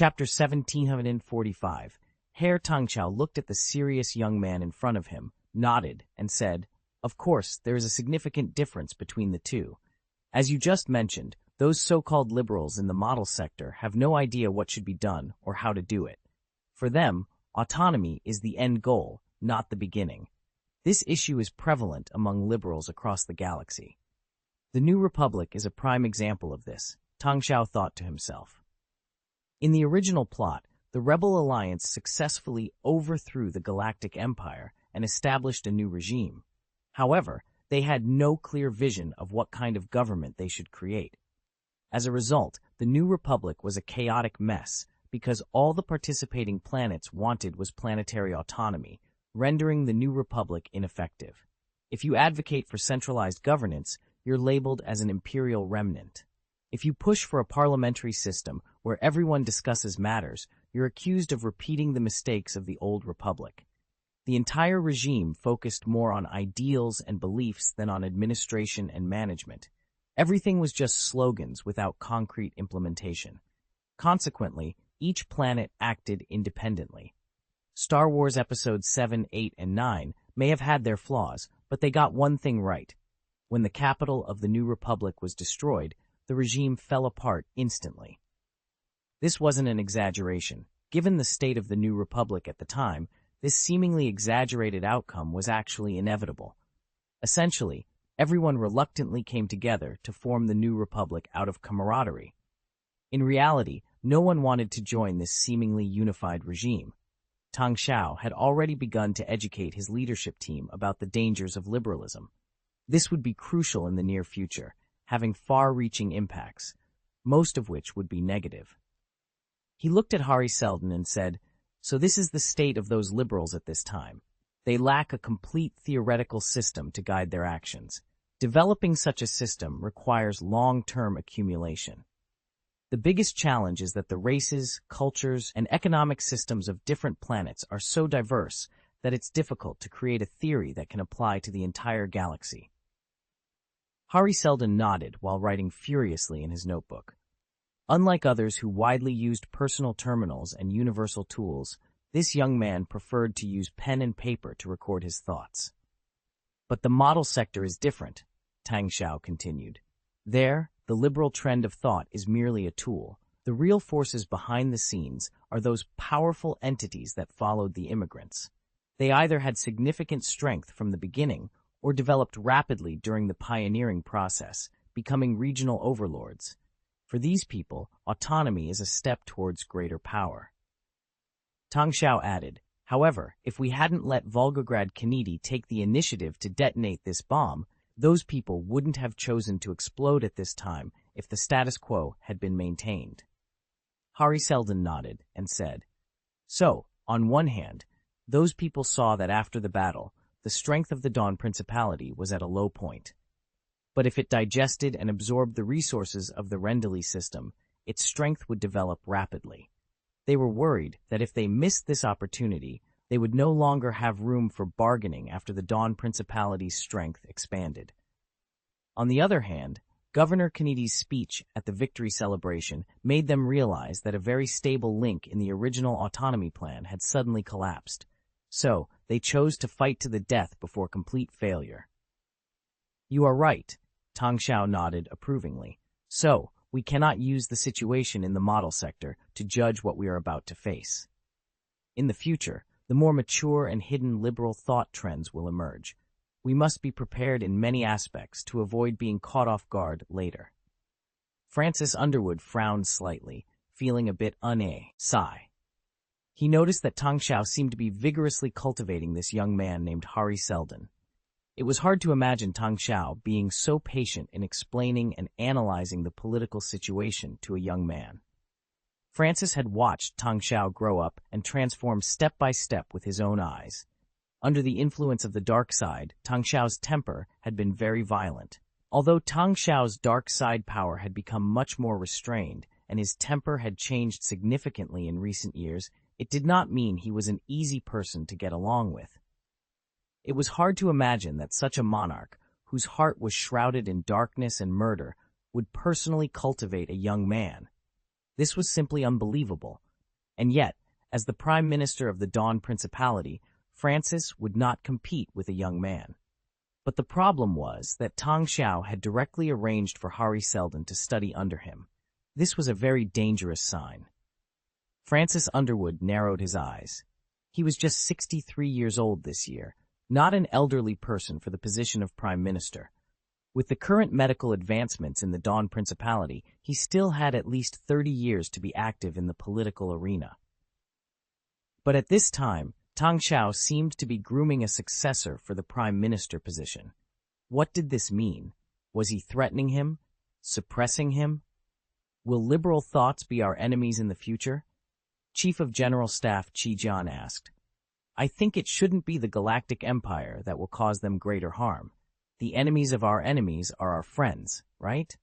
Chapter 1745. Herr Tang Xiao looked at the serious young man in front of him, nodded, and said, "Of course, there is a significant difference between the two. As you just mentioned, those so-called liberals in the model sector have no idea what should be done or how to do it. For them, autonomy is the end goal, not the beginning. This issue is prevalent among liberals across the galaxy." The New Republic is a prime example of this, Tang Xiao thought to himself. In the original plot, the Rebel Alliance successfully overthrew the Galactic Empire and established a new regime. However, they had no clear vision of what kind of government they should create. As a result, the New Republic was a chaotic mess because all the participating planets wanted was planetary autonomy, rendering the New Republic ineffective. If you advocate for centralized governance, you're labeled as an imperial remnant. If you push for a parliamentary system where everyone discusses matters, you're accused of repeating the mistakes of the old republic. The entire regime focused more on ideals and beliefs than on administration and management. Everything was just slogans without concrete implementation. Consequently, each planet acted independently. Star Wars Episodes 7, 8, and 9 may have had their flaws, but they got one thing right. When the capital of the New Republic was destroyed, the regime fell apart instantly. This wasn't an exaggeration. Given the state of the New Republic at the time, this seemingly exaggerated outcome was actually inevitable. Essentially, everyone reluctantly came together to form the New Republic out of camaraderie. In reality, no one wanted to join this seemingly unified regime. Tang Xiao had already begun to educate his leadership team about the dangers of liberalism. This would be crucial in the near future, having far-reaching impacts, most of which would be negative. He looked at Hari Seldon and said, "So this is the state of those liberals at this time. They lack a complete theoretical system to guide their actions. Developing such a system requires long-term accumulation. The biggest challenge is that the races, cultures, and economic systems of different planets are so diverse that it's difficult to create a theory that can apply to the entire galaxy." Hari Seldon nodded while writing furiously in his notebook. Unlike others who widely used personal terminals and universal tools, this young man preferred to use pen and paper to record his thoughts. "But the model sector is different," Tang Xiao continued. "There, the liberal trend of thought is merely a tool. The real forces behind the scenes are those powerful entities that followed the immigrants. They either had significant strength from the beginning or developed rapidly during the pioneering process, becoming regional overlords. For these people, autonomy is a step towards greater power." Tang Xiao added, "However, if we hadn't let Volgograd Kennedy take the initiative to detonate this bomb, those people wouldn't have chosen to explode at this time if the status quo had been maintained." Hari Seldon nodded and said, "So, on one hand, those people saw that after the battle, the strength of the Dawn Principality was at a low point. But if it digested and absorbed the resources of the Rendeli system, its strength would develop rapidly. They were worried that if they missed this opportunity, they would no longer have room for bargaining after the Dawn Principality's strength expanded. On the other hand, Governor Kennedy's speech at the victory celebration made them realize that a very stable link in the original autonomy plan had suddenly collapsed. So, they chose to fight to the death before complete failure." "You are right," Tang Xiao nodded approvingly. "So, we cannot use the situation in the model sector to judge what we are about to face. In the future, the more mature and hidden liberal thought trends will emerge. We must be prepared in many aspects to avoid being caught off guard later." Francis Underwood frowned slightly, feeling a bit sigh. He noticed that Tang Xiao seemed to be vigorously cultivating this young man named Hari Seldon. It was hard to imagine Tang Xiao being so patient in explaining and analyzing the political situation to a young man. Francis had watched Tang Xiao grow up and transform step by step with his own eyes. Under the influence of the dark side, Tang Xiao's temper had been very violent. Although Tang Xiao's dark side power had become much more restrained and his temper had changed significantly in recent years, it did not mean he was an easy person to get along with. It was hard to imagine that such a monarch, whose heart was shrouded in darkness and murder, would personally cultivate a young man. This was simply unbelievable, And yet, as the Prime Minister of the Dawn Principality, Francis would not compete with a young man. But the problem was that Tang Xiao had directly arranged for Hari Seldon to study under him. This was a very dangerous sign. Francis Underwood narrowed his eyes. He was just 63 years old this year, not an elderly person for the position of Prime Minister. With the current medical advancements in the Dawn Principality, he still had at least 30 years to be active in the political arena. But at this time, Tang Xiao seemed to be grooming a successor for the Prime Minister position. What did this mean? Was he threatening him? Suppressing him? Will liberal thoughts be our enemies in the future? Chief of General Staff Qi Jian asked. I think it shouldn't be the Galactic Empire that will cause them greater harm. The enemies of our enemies are our friends, right?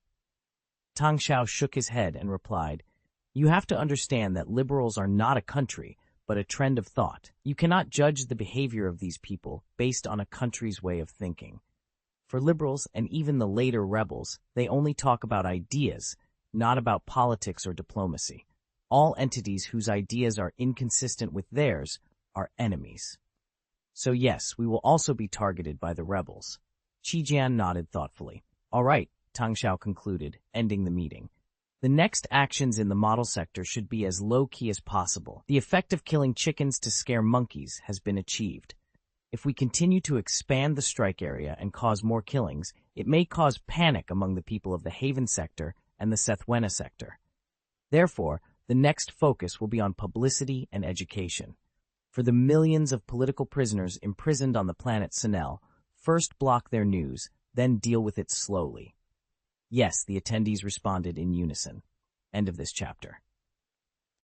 Tang Xiao shook his head and replied, You have to understand that liberals are not a country, but a trend of thought. You cannot judge the behavior of these people based on a country's way of thinking. For liberals and even the later rebels, they only talk about ideas, not about politics or diplomacy. All entities whose ideas are inconsistent with theirs are enemies. So yes, we will also be targeted by the rebels. Qi Jian nodded thoughtfully. All right, Tang Xiao concluded, ending the meeting. The next actions in the model sector should be as low-key as possible. The effect of killing chickens to scare monkeys has been achieved. If we continue to expand the strike area and cause more killings, it may cause panic among the people of the Haven sector and the Sethwena sector. Therefore, the next focus will be on publicity and education. For the millions of political prisoners imprisoned on the planet Sinel, first block their news, then deal with it slowly. Yes, the attendees responded in unison. End of this chapter.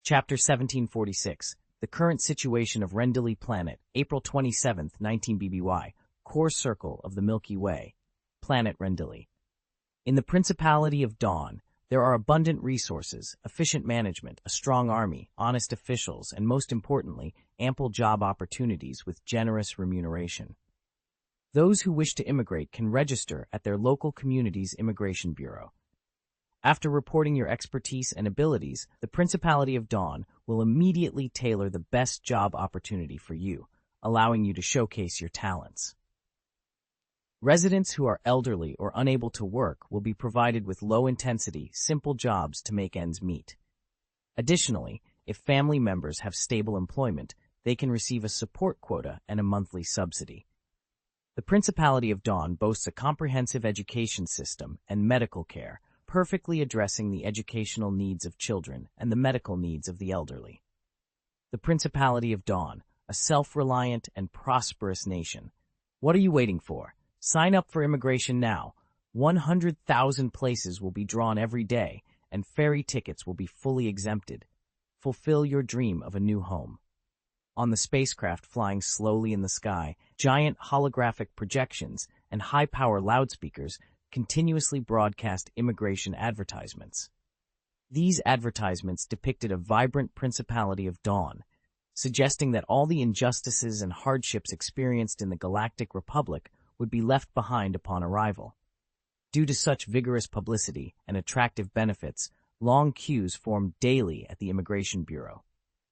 Chapter 1746. The Current Situation of Rendili Planet, April 27, 19 BBY, Core Circle of the Milky Way, Planet Rendili. In the Principality of Dawn, there are abundant resources, efficient management, a strong army, honest officials, and most importantly, ample job opportunities with generous remuneration. Those who wish to immigrate can register at their local community's immigration bureau. After reporting your expertise and abilities, the Principality of Dawn will immediately tailor the best job opportunity for you, allowing you to showcase your talents. Residents who are elderly or unable to work will be provided with low-intensity, simple jobs to make ends meet. Additionally, if family members have stable employment, they can receive a support quota and a monthly subsidy. The Principality of Dawn boasts a comprehensive education system and medical care, perfectly addressing the educational needs of children and the medical needs of the elderly. The Principality of Dawn, a self-reliant and prosperous nation. What are you waiting for? Sign up for immigration now. 100,000 places will be drawn every day, and ferry tickets will be fully exempted. Fulfill your dream of a new home. On the spacecraft flying slowly in the sky, giant holographic projections and high-power loudspeakers continuously broadcast immigration advertisements. These advertisements depicted a vibrant Principality of Dawn, suggesting that all the injustices and hardships experienced in the Galactic Republic would be left behind upon arrival. Due to such vigorous publicity and attractive benefits, long queues formed daily at the Immigration Bureau.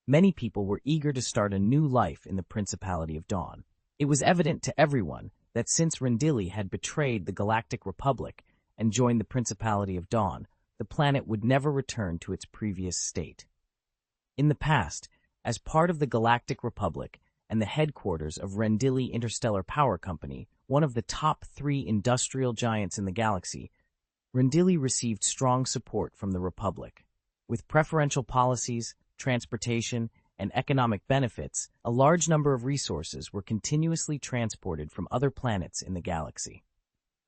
Many people were eager to start a new life in the Principality of Dawn. It was evident to everyone that since Rendili had betrayed the Galactic Republic and joined the Principality of Dawn, the planet would never return to its previous state. In the past, as part of the Galactic Republic and the headquarters of Rendili Interstellar Power Company, one of the top 3 industrial giants in the galaxy, Rendili received strong support from the Republic. With preferential policies, transportation, and economic benefits, a large number of resources were continuously transported from other planets in the galaxy.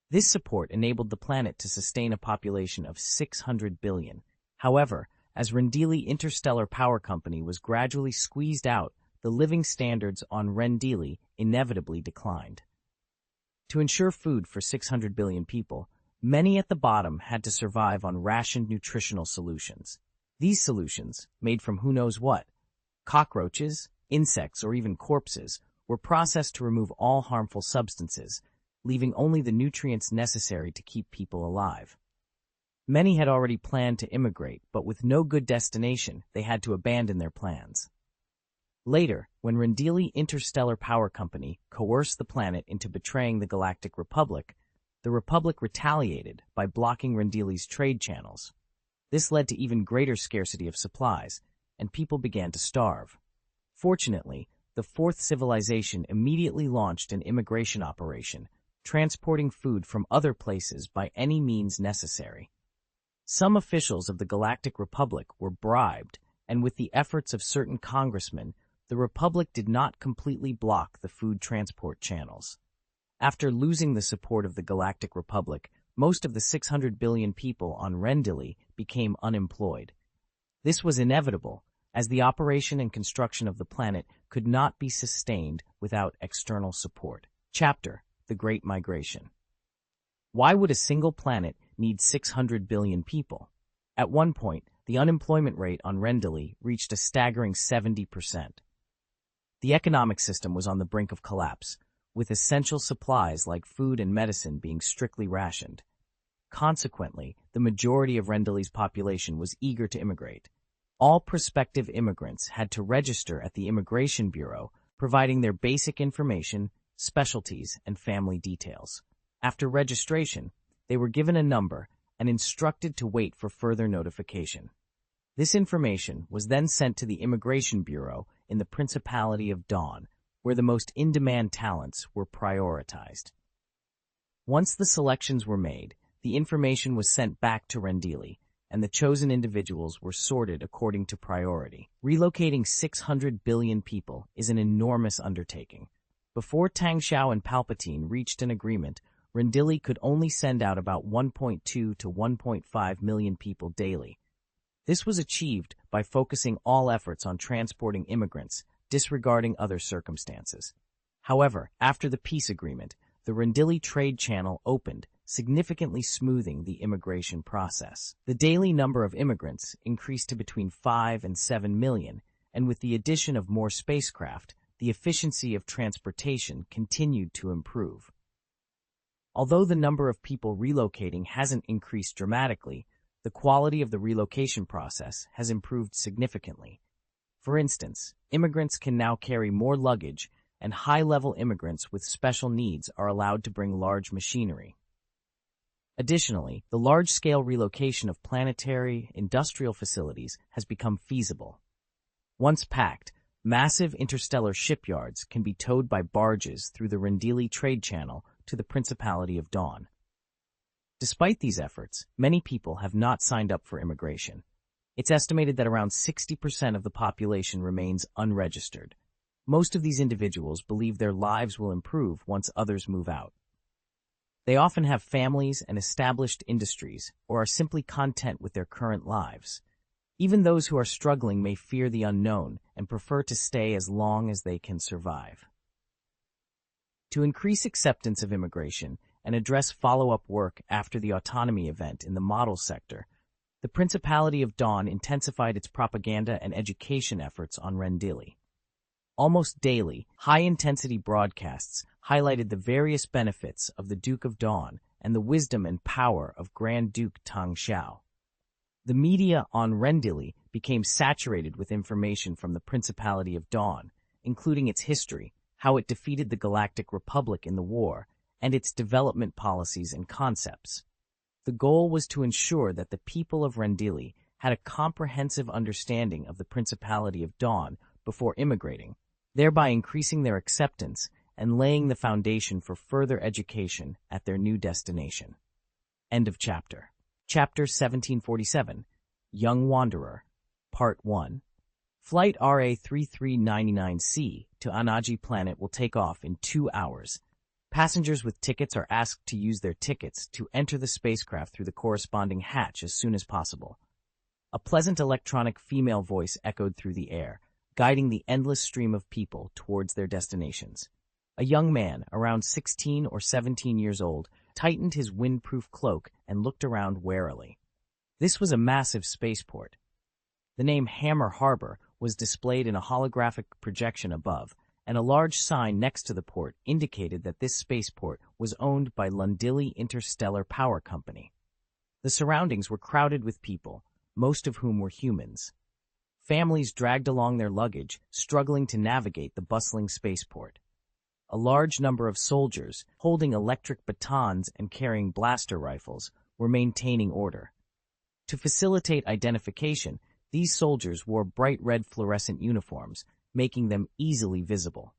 This support enabled the planet to sustain a population of 600 billion. However, as Rendili Interstellar Power Company was gradually squeezed out, the living standards on Rendili inevitably declined. To ensure food for 600 billion people, many at the bottom had to survive on rationed nutritional solutions. These solutions, made from who knows what, cockroaches, insects, or even corpses, were processed to remove all harmful substances, leaving only the nutrients necessary to keep people alive. Many had already planned to immigrate, but with no good destination, they had to abandon their plans. Later, when Rendili Interstellar Power Company coerced the planet into betraying the Galactic Republic, the Republic retaliated by blocking Rendili's trade channels. This led to even greater scarcity of supplies, and people began to starve. Fortunately, the Fourth Civilization immediately launched an immigration operation, transporting food from other places by any means necessary. Some officials of the Galactic Republic were bribed, and with the efforts of certain congressmen, the Republic did not completely block the food transport channels. After losing the support of the Galactic Republic, most of the 600 billion people on Rendili became unemployed. This was inevitable, as the operation and construction of the planet could not be sustained without external support. Chapter: The Great Migration. Why would a single planet need 600 billion people? At one point, the unemployment rate on Rendili reached a staggering 70%. The economic system was on the brink of collapse, with essential supplies like food and medicine being strictly rationed. Consequently, the majority of Rendili's population was eager to immigrate. All prospective immigrants had to register at the Immigration Bureau, providing their basic information, specialties, and family details. After registration, they were given a number and instructed to wait for further notification. This information was then sent to the Immigration Bureau in the Principality of Dawn, where the most in-demand talents were prioritized. Once the selections were made, the information was sent back to Rendili, and the chosen individuals were sorted according to priority. Relocating 600 billion people is an enormous undertaking. Before Tang Xiao and Palpatine reached an agreement, Rendili could only send out about 1.2 to 1.5 million people daily. This was achieved by focusing all efforts on transporting immigrants, disregarding other circumstances. However, after the peace agreement, the Rendili trade channel opened, significantly smoothing the immigration process. The daily number of immigrants increased to between 5 and 7 million, and with the addition of more spacecraft, the efficiency of transportation continued to improve. Although the number of people relocating hasn't increased dramatically, the quality of the relocation process has improved significantly. For instance, immigrants can now carry more luggage, and high-level immigrants with special needs are allowed to bring large machinery. Additionally, the large-scale relocation of planetary, industrial facilities has become feasible. Once packed, massive interstellar shipyards can be towed by barges through the Rendili trade channel to the Principality of Dawn. Despite these efforts, many people have not signed up for immigration. It's estimated that around 60% of the population remains unregistered. Most of these individuals believe their lives will improve once others move out. They often have families and established industries, or are simply content with their current lives. Even those who are struggling may fear the unknown and prefer to stay as long as they can survive. To increase acceptance of immigration and address follow-up work after the autonomy event in the model sector, the Principality of Dawn intensified its propaganda and education efforts on Rendili. Almost daily, high-intensity broadcasts highlighted the various benefits of the Duke of Dawn and the wisdom and power of Grand Duke Tang Xiao. The media on Rendili became saturated with information from the Principality of Dawn, including its history, how it defeated the Galactic Republic in the war, and its development policies and concepts. The goal was to ensure that the people of Rendili had a comprehensive understanding of the Principality of Dawn before immigrating, thereby increasing their acceptance and laying the foundation for further education at their new destination. End of chapter. Chapter 1747, Young Wanderer, Part 1. Flight RA3399C to Anaji Planet will take off in 2 hours. Passengers with tickets are asked to use their tickets to enter the spacecraft through the corresponding hatch as soon as possible. A pleasant electronic female voice echoed through the air, guiding the endless stream of people towards their destinations. A young man, around 16 or 17 years old, tightened his windproof cloak and looked around warily. This was a massive spaceport. The name Hammer Harbor was displayed in a holographic projection above, and a large sign next to the port indicated that this spaceport was owned by Rendili Interstellar Power Company. The surroundings were crowded with people, most of whom were humans. Families dragged along their luggage, struggling to navigate the bustling spaceport. A large number of soldiers, holding electric batons and carrying blaster rifles, were maintaining order. To facilitate identification, these soldiers wore bright red fluorescent uniforms, making them easily visible.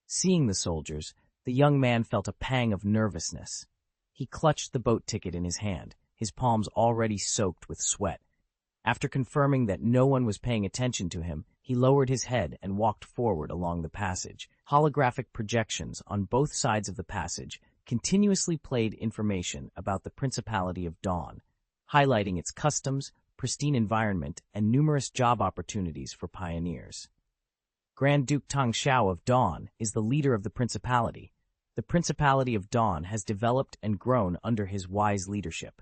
Seeing the soldiers, the young man felt a pang of nervousness. He clutched the boat ticket in his hand, his palms already soaked with sweat. After confirming that no one was paying attention to him, he lowered his head and walked forward along the passage. Holographic projections on both sides of the passage continuously played information about the Principality of Dawn, highlighting its customs, pristine environment, and numerous job opportunities for pioneers. Grand Duke Tang Xiao of Dawn is the leader of the Principality. The Principality of Dawn has developed and grown under his wise leadership.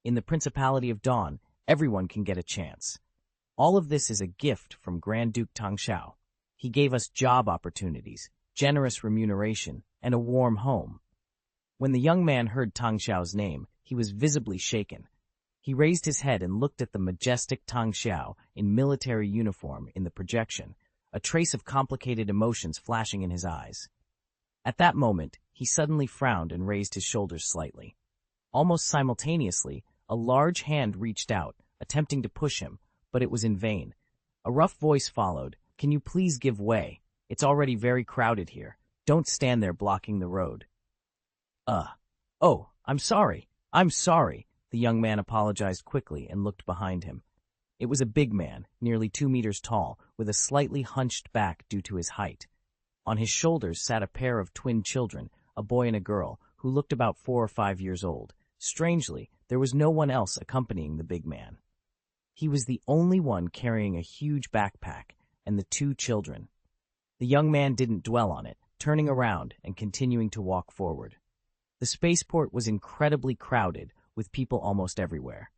In the Principality of Dawn, everyone can get a chance. All of this is a gift from Grand Duke Tang Xiao. He gave us job opportunities, generous remuneration, and a warm home. When the young man heard Tang Xiao's name, he was visibly shaken. He raised his head and looked at the majestic Tang Xiao in military uniform in the projection, a trace of complicated emotions flashing in his eyes. At that moment, he suddenly frowned and raised his shoulders slightly. Almost simultaneously, a large hand reached out, attempting to push him, but it was in vain. A rough voice followed. "Can you please give way? It's already very crowded here. Don't stand there blocking the road." Oh, I'm sorry. The young man apologized quickly and looked behind him. It was a big man, nearly 2 meters tall, with a slightly hunched back due to his height. On his shoulders sat a pair of twin children, a boy and a girl, who looked about 4 or 5 years old. Strangely, there was no one else accompanying the big man. He was the only one carrying a huge backpack, and the 2 children. The young man didn't dwell on it, turning around and continuing to walk forward. The spaceport was incredibly crowded, with people almost everywhere.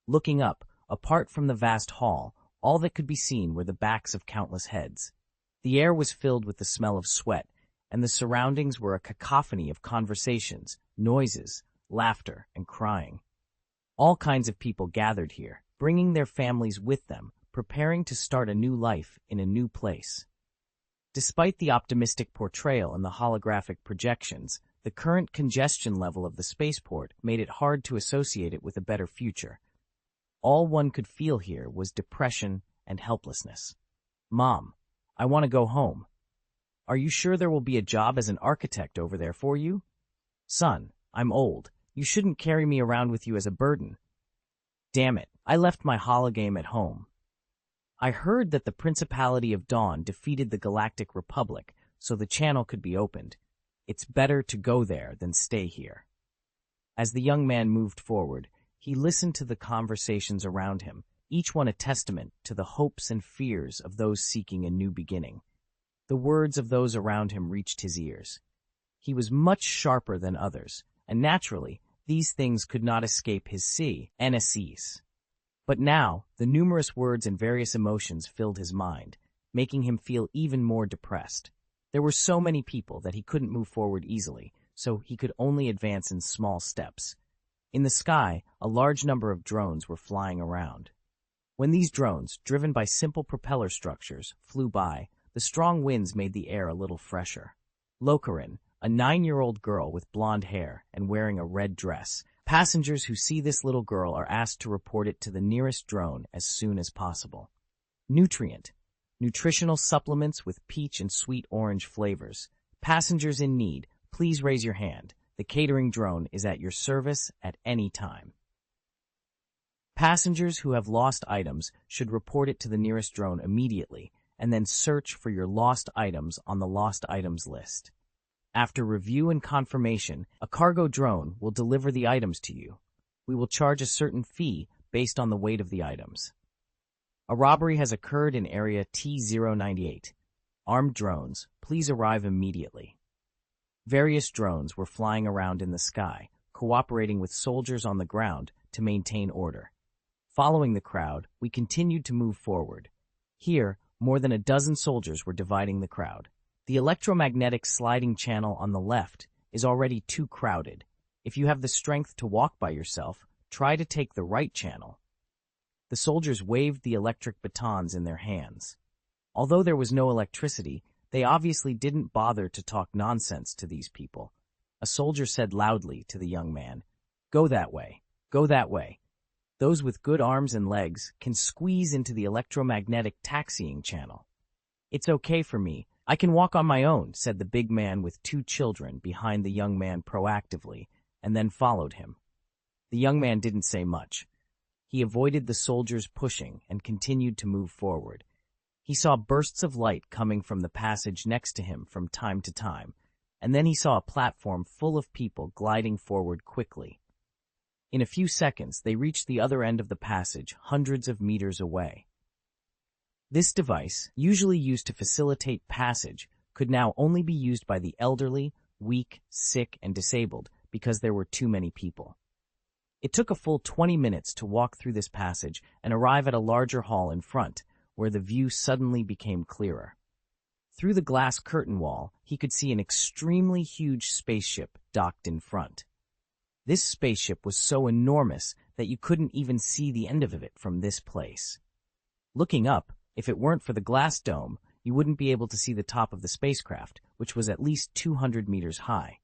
Looking up, apart from the vast hall, all that could be seen were the backs of countless heads. The air was filled with the smell of sweat, and the surroundings were a cacophony of conversations, noises, laughter, and crying. All kinds of people gathered here, bringing their families with them, preparing to start a new life in a new place. Despite the optimistic portrayal in the holographic projections, the current congestion level of the spaceport made it hard to associate it with a better future. All one could feel here was depression and helplessness. "Mom, I want to go home." "Are you sure there will be a job as an architect over there for you?" "Son, I'm old. You shouldn't carry me around with you as a burden." "Damn it, I left my hologame at home." "I heard that the Principality of Dawn defeated the Galactic Republic, so the channel could be opened. It's better to go there than stay here." As the young man moved forward, he listened to the conversations around him, each one a testament to the hopes and fears of those seeking a new beginning. The words of those around him reached his ears. He was much sharper than others, and naturally, these things could not escape his NSEs. But now, the numerous words and various emotions filled his mind, making him feel even more depressed. There were so many people that he couldn't move forward easily, so he could only advance in small steps. In the sky, a large number of drones were flying around. When these drones, driven by simple propeller structures, flew by, the strong winds made the air a little fresher. Locarin, a 9-year-old girl with blonde hair and wearing a red dress. Passengers who see this little girl are asked to report it to the nearest drone as soon as possible. Nutrient, nutritional supplements with peach and sweet orange flavors. Passengers in need, please raise your hand. The catering drone is at your service at any time. Passengers who have lost items should report it to the nearest drone immediately, and then search for your lost items on the lost items list. After review and confirmation, a cargo drone will deliver the items to you. We will charge a certain fee based on the weight of the items. A robbery has occurred in area T098. Armed drones, please arrive immediately. Various drones were flying around in the sky, cooperating with soldiers on the ground to maintain order. Following the crowd, we continued to move forward. Here, more than a dozen soldiers were dividing the crowd. The electromagnetic sliding channel on the left is already too crowded. If you have the strength to walk by yourself, Try to take the right channel." The soldiers waved the electric batons in their hands. Although there was no electricity, they obviously didn't bother to talk nonsense to these people. A soldier said loudly to the young man, "Go that way. Go that way. Those with good arms and legs can squeeze into the electromagnetic taxiing channel." "It's okay for me. I can walk on my own," said the big man with 2 children behind the young man proactively, and then followed him. The young man didn't say much. He avoided the soldiers pushing and continued to move forward. He saw bursts of light coming from the passage next to him from time to time, and then he saw a platform full of people gliding forward quickly. In a few seconds, they reached the other end of the passage, hundreds of meters away. This device, usually used to facilitate passage, could now only be used by the elderly, weak, sick, and disabled because there were too many people. It took a full 20 minutes to walk through this passage and arrive at a larger hall in front, where the view suddenly became clearer. Through the glass curtain wall, he could see an extremely huge spaceship docked in front. This spaceship was so enormous that you couldn't even see the end of it from this place. Looking up, if it weren't for the glass dome, you wouldn't be able to see the top of the spacecraft, which was at least 200 meters high.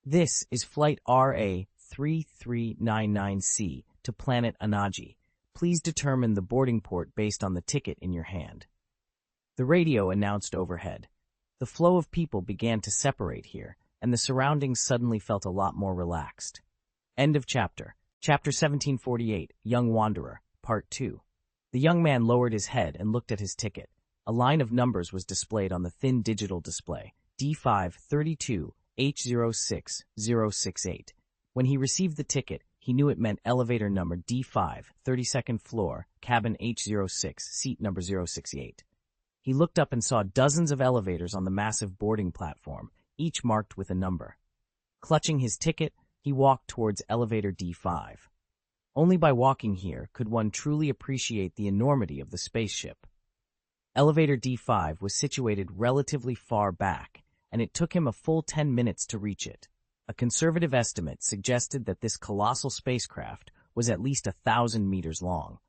"This is Flight RA-3399C to planet Anaji. Please determine the boarding port based on the ticket in your hand." The radio announced overhead. The flow of people began to separate here, and the surroundings suddenly felt a lot more relaxed. End of chapter. Chapter 1748, Young Wanderer, Part 2. The young man lowered his head and looked at his ticket. A line of numbers was displayed on the thin digital display, D532H06068. When he received the ticket, he knew it meant elevator number D5, 32nd floor, cabin H06, seat number 068. He looked up and saw dozens of elevators on the massive boarding platform, each marked with a number. Clutching his ticket, he walked towards elevator D5. Only by walking here could one truly appreciate the enormity of the spaceship. Elevator D5 was situated relatively far back, and it took him a full 10 minutes to reach it. A conservative estimate suggested that this colossal spacecraft was at least 1,000 meters long.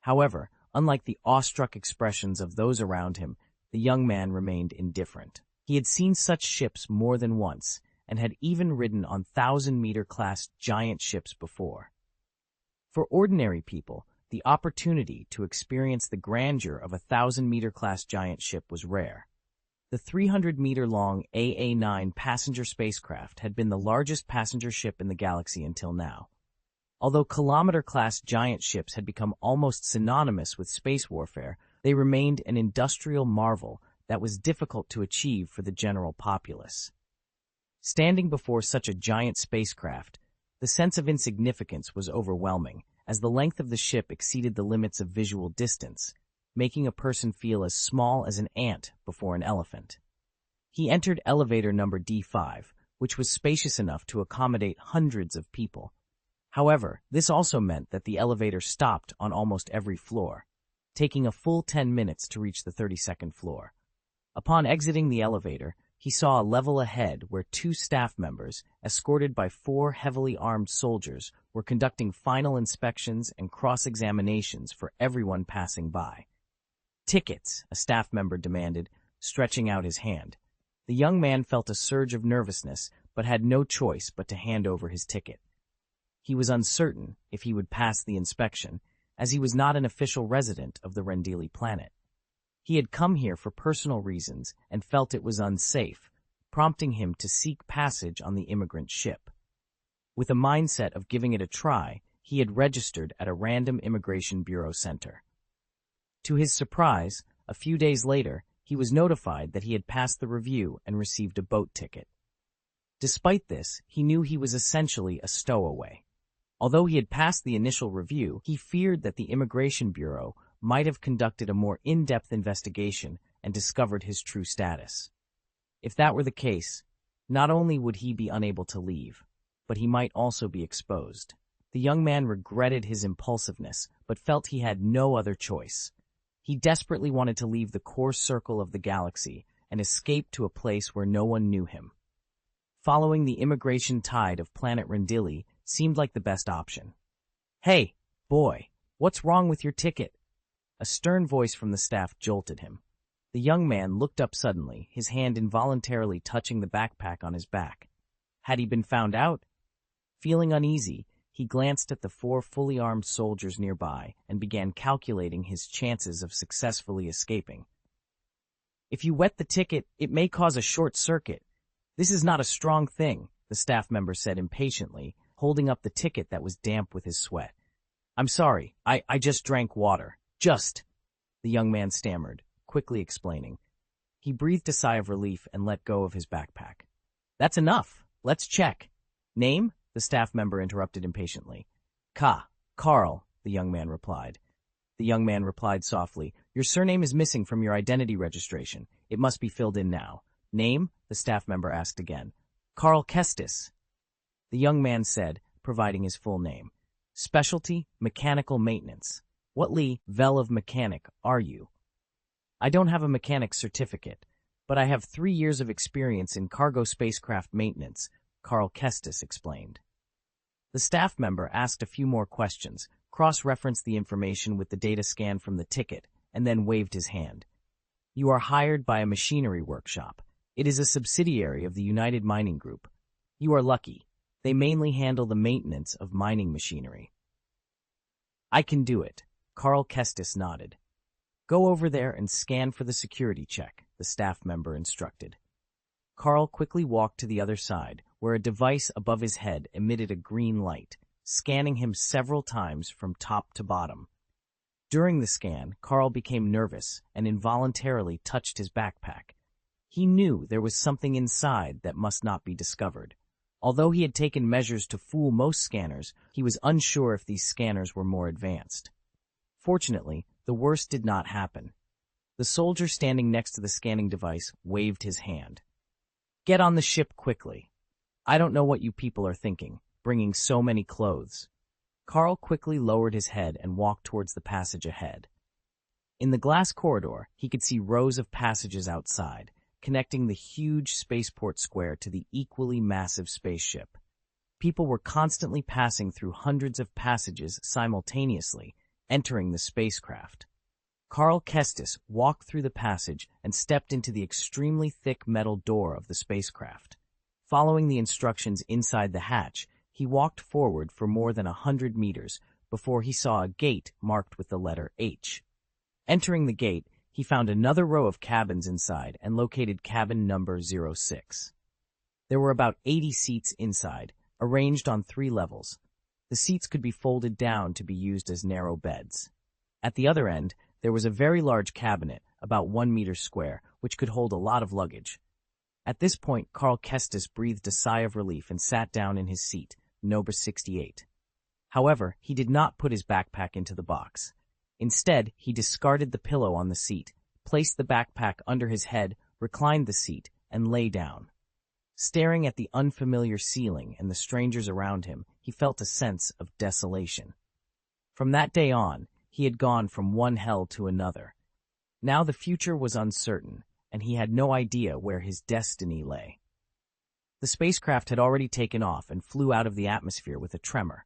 However, unlike the awestruck expressions of those around him, the young man remained indifferent. He had seen such ships more than once, and had even ridden on 1,000-meter class giant ships before. For ordinary people, the opportunity to experience the grandeur of a 1,000-meter class giant ship was rare. The 300-meter-long AA-9 passenger spacecraft had been the largest passenger ship in the galaxy until now. Although kilometer-class giant ships had become almost synonymous with space warfare, they remained an industrial marvel that was difficult to achieve for the general populace. Standing before such a giant spacecraft, the sense of insignificance was overwhelming, as the length of the ship exceeded the limits of visual distance, making a person feel as small as an ant before an elephant. He entered elevator number D5, which was spacious enough to accommodate hundreds of people. However, this also meant that the elevator stopped on almost every floor, taking a full 10 minutes to reach the 32nd floor. Upon exiting the elevator, he saw a level ahead where 2 staff members, escorted by 4 heavily armed soldiers, were conducting final inspections and cross-examinations for everyone passing by. "Tickets," a staff member demanded, stretching out his hand. The young man felt a surge of nervousness, but had no choice but to hand over his ticket. He was uncertain if he would pass the inspection, as he was not an official resident of the Rendili planet. He had come here for personal reasons and felt it was unsafe, prompting him to seek passage on the immigrant ship. With a mindset of giving it a try, he had registered at a random immigration bureau center. To his surprise, a few days later, he was notified that he had passed the review and received a boat ticket. Despite this, he knew he was essentially a stowaway. Although he had passed the initial review, he feared that the Immigration Bureau might have conducted a more in-depth investigation and discovered his true status. If that were the case, not only would he be unable to leave, but he might also be exposed. The young man regretted his impulsiveness, but felt he had no other choice. He desperately wanted to leave the core circle of the galaxy and escape to a place where no one knew him. Following the immigration tide of planet Rendili seemed like the best option. Hey, boy, what's wrong with your ticket? A stern voice from the staff jolted him. The young man looked up suddenly, his hand involuntarily touching the backpack on his back. Had he been found out? Feeling uneasy, he glanced at the 4 fully armed soldiers nearby and began calculating his chances of successfully escaping. If you wet the ticket, it may cause a short circuit. This is not a strong thing, the staff member said impatiently, holding up the ticket that was damp with his sweat. I'm sorry, I just drank water. Just, the young man stammered, quickly explaining. He breathed a sigh of relief and let go of his backpack. That's enough. Let's check. Name? The staff member interrupted impatiently. Carl, the young man replied. The young man replied softly, Your surname is missing from your identity registration. It must be filled in now. Name? The staff member asked again. Carl Kestis. The young man said, providing his full name. Specialty, mechanical maintenance. What level of mechanic are you? I don't have a mechanic's certificate, but I have 3 years of experience in cargo spacecraft maintenance, Carl Kestis explained. The staff member asked a few more questions, cross-referenced the information with the data scan from the ticket, and then waved his hand. You are hired by a machinery workshop. It is a subsidiary of the United Mining Group. You are lucky. They mainly handle the maintenance of mining machinery. I can do it. Carl Kestis nodded. Go over there and scan for the security check, the staff member instructed. Carl quickly walked to the other side, where a device above his head emitted a green light, scanning him several times from top to bottom. During the scan, Carl became nervous and involuntarily touched his backpack. He knew there was something inside that must not be discovered. Although he had taken measures to fool most scanners, he was unsure if these scanners were more advanced. Fortunately, the worst did not happen. The soldier standing next to the scanning device waved his hand. Get on the ship quickly. I don't know what you people are thinking, bringing so many clothes. Carl quickly lowered his head and walked towards the passage ahead. In the glass corridor, he could see rows of passages outside, connecting the huge spaceport square to the equally massive spaceship. People were constantly passing through hundreds of passages simultaneously, entering the spacecraft. Carl Kestis walked through the passage and stepped into the extremely thick metal door of the spacecraft. Following the instructions inside the hatch, he walked forward for more than 100 meters before he saw a gate marked with the letter H. Entering the gate, he found another row of cabins inside and located cabin number 06. There were about 80 seats inside, arranged on 3 levels. The seats could be folded down to be used as narrow beds. At the other end, there was a very large cabinet, about 1 meter square, which could hold a lot of luggage. At this point, Carl Kestis breathed a sigh of relief and sat down in his seat, number 68. However, he did not put his backpack into the box. Instead, he discarded the pillow on the seat, placed the backpack under his head, reclined the seat, and lay down. Staring at the unfamiliar ceiling and the strangers around him, he felt a sense of desolation. From that day on, he had gone from one hell to another. Now the future was uncertain, and he had no idea where his destiny lay. The spacecraft had already taken off and flew out of the atmosphere with a tremor.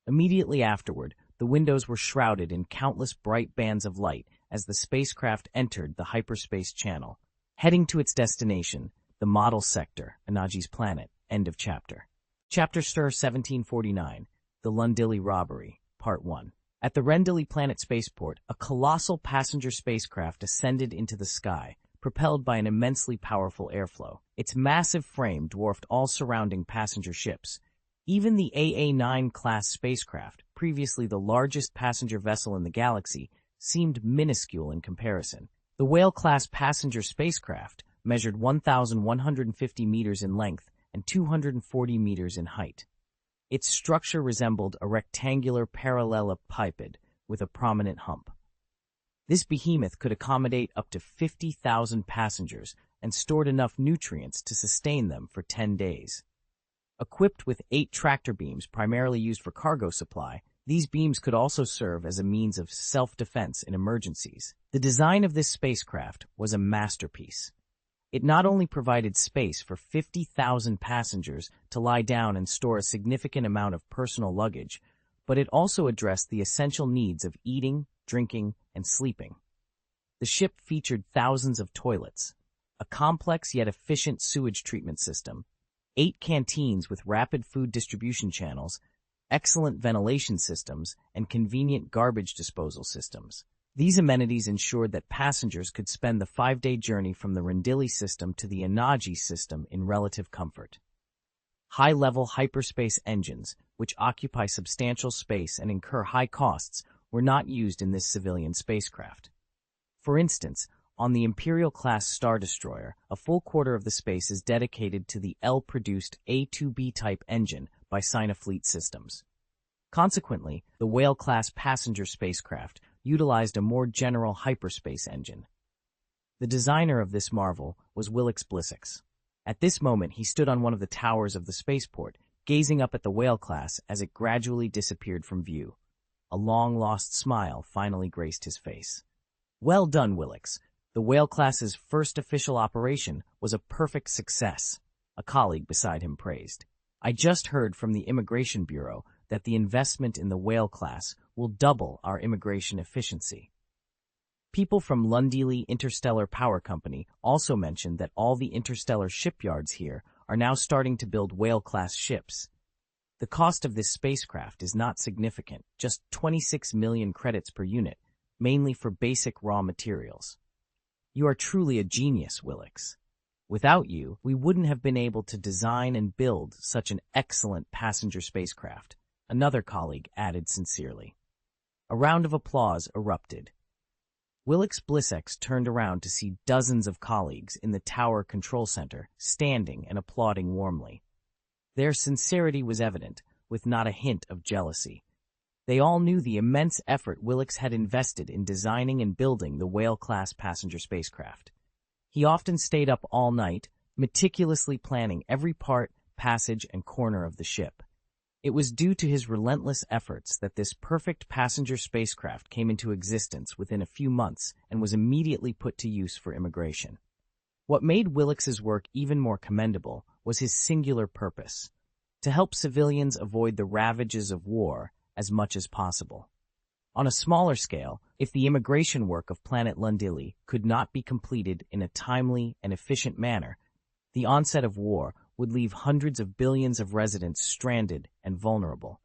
Immediately afterward, the windows were shrouded in countless bright bands of light as the spacecraft entered the hyperspace channel, heading to its destination, the model sector, Anaji's planet. End of chapter. Chapter Stir 1749, The Lundilli Robbery, Part 1. At the Rendili planet spaceport, a colossal passenger spacecraft ascended into the sky, propelled by an immensely powerful airflow. Its massive frame dwarfed all surrounding passenger ships. Even the AA-9 class spacecraft, previously the largest passenger vessel in the galaxy, seemed minuscule in comparison. The Whale-class passenger spacecraft measured 1,150 meters in length and 240 meters in height. Its structure resembled a rectangular parallelepiped with a prominent hump. This behemoth could accommodate up to 50,000 passengers and stored enough nutrients to sustain them for 10 days. Equipped with 8 tractor beams primarily used for cargo supply, these beams could also serve as a means of self-defense in emergencies. The design of this spacecraft was a masterpiece. It not only provided space for 50,000 passengers to lie down and store a significant amount of personal luggage, but it also addressed the essential needs of eating, drinking, and sleeping. The ship featured thousands of toilets, a complex yet efficient sewage treatment system, 8 canteens with rapid food distribution channels, excellent ventilation systems, and convenient garbage disposal systems. These amenities ensured that passengers could spend the 5-day journey from the Rendili system to the Inagi system in relative comfort. High-level hyperspace engines, which occupy substantial space and incur high costs, were not used in this civilian spacecraft. For instance, on the Imperial-class Star Destroyer, a full quarter of the space is dedicated to the L-produced A2B-type engine by Sinofleet Systems. Consequently, the Whale-class passenger spacecraft utilized a more general hyperspace engine. The designer of this marvel was Willix Blissix. At this moment, he stood on one of the towers of the spaceport, gazing up at the Whale class as it gradually disappeared from view. A long-lost smile finally graced his face. "Well done, Willix. The Whale class's first official operation was a perfect success," a colleague beside him praised. "I just heard from the Immigration Bureau that the investment in the Whale class will double our immigration efficiency." People from Lundili Interstellar Power Company also mentioned that all the interstellar shipyards here are now starting to build Whale-class ships. The cost of this spacecraft is not significant, just 26 million credits per unit, mainly for basic raw materials. "You are truly a genius, Willix. Without you, we wouldn't have been able to design and build such an excellent passenger spacecraft," another colleague added sincerely. A round of applause erupted. Willix Blissix turned around to see dozens of colleagues in the tower control center standing and applauding warmly. Their sincerity was evident, with not a hint of jealousy. They all knew the immense effort Willix had invested in designing and building the Whale-class passenger spacecraft. He often stayed up all night, meticulously planning every part, passage, and corner of the ship. It was due to his relentless efforts that this perfect passenger spacecraft came into existence within a few months and was immediately put to use for immigration. What made Willix's work even more commendable was his singular purpose: to help civilians avoid the ravages of war as much as possible. On a smaller scale, if the immigration work of planet Lundili could not be completed in a timely and efficient manner, the onset of war would leave hundreds of billions of residents stranded and vulnerable.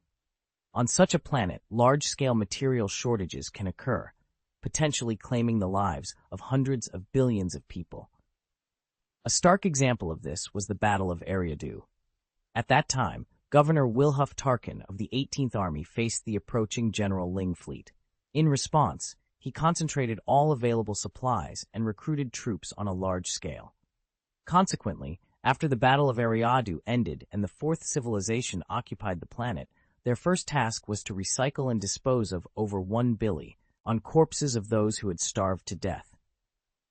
On such a planet, large-scale material shortages can occur, potentially claiming the lives of hundreds of billions of people. A stark example of this was the Battle of Eriadu. At that time, Governor Wilhuff Tarkin of the 18th Army faced the approaching General Ling fleet. In response, he concentrated all available supplies and recruited troops on a large scale. Consequently, after the Battle of Eriadu ended and the Fourth Civilization occupied the planet, their first task was to recycle and dispose of over 1 billion on corpses of those who had starved to death.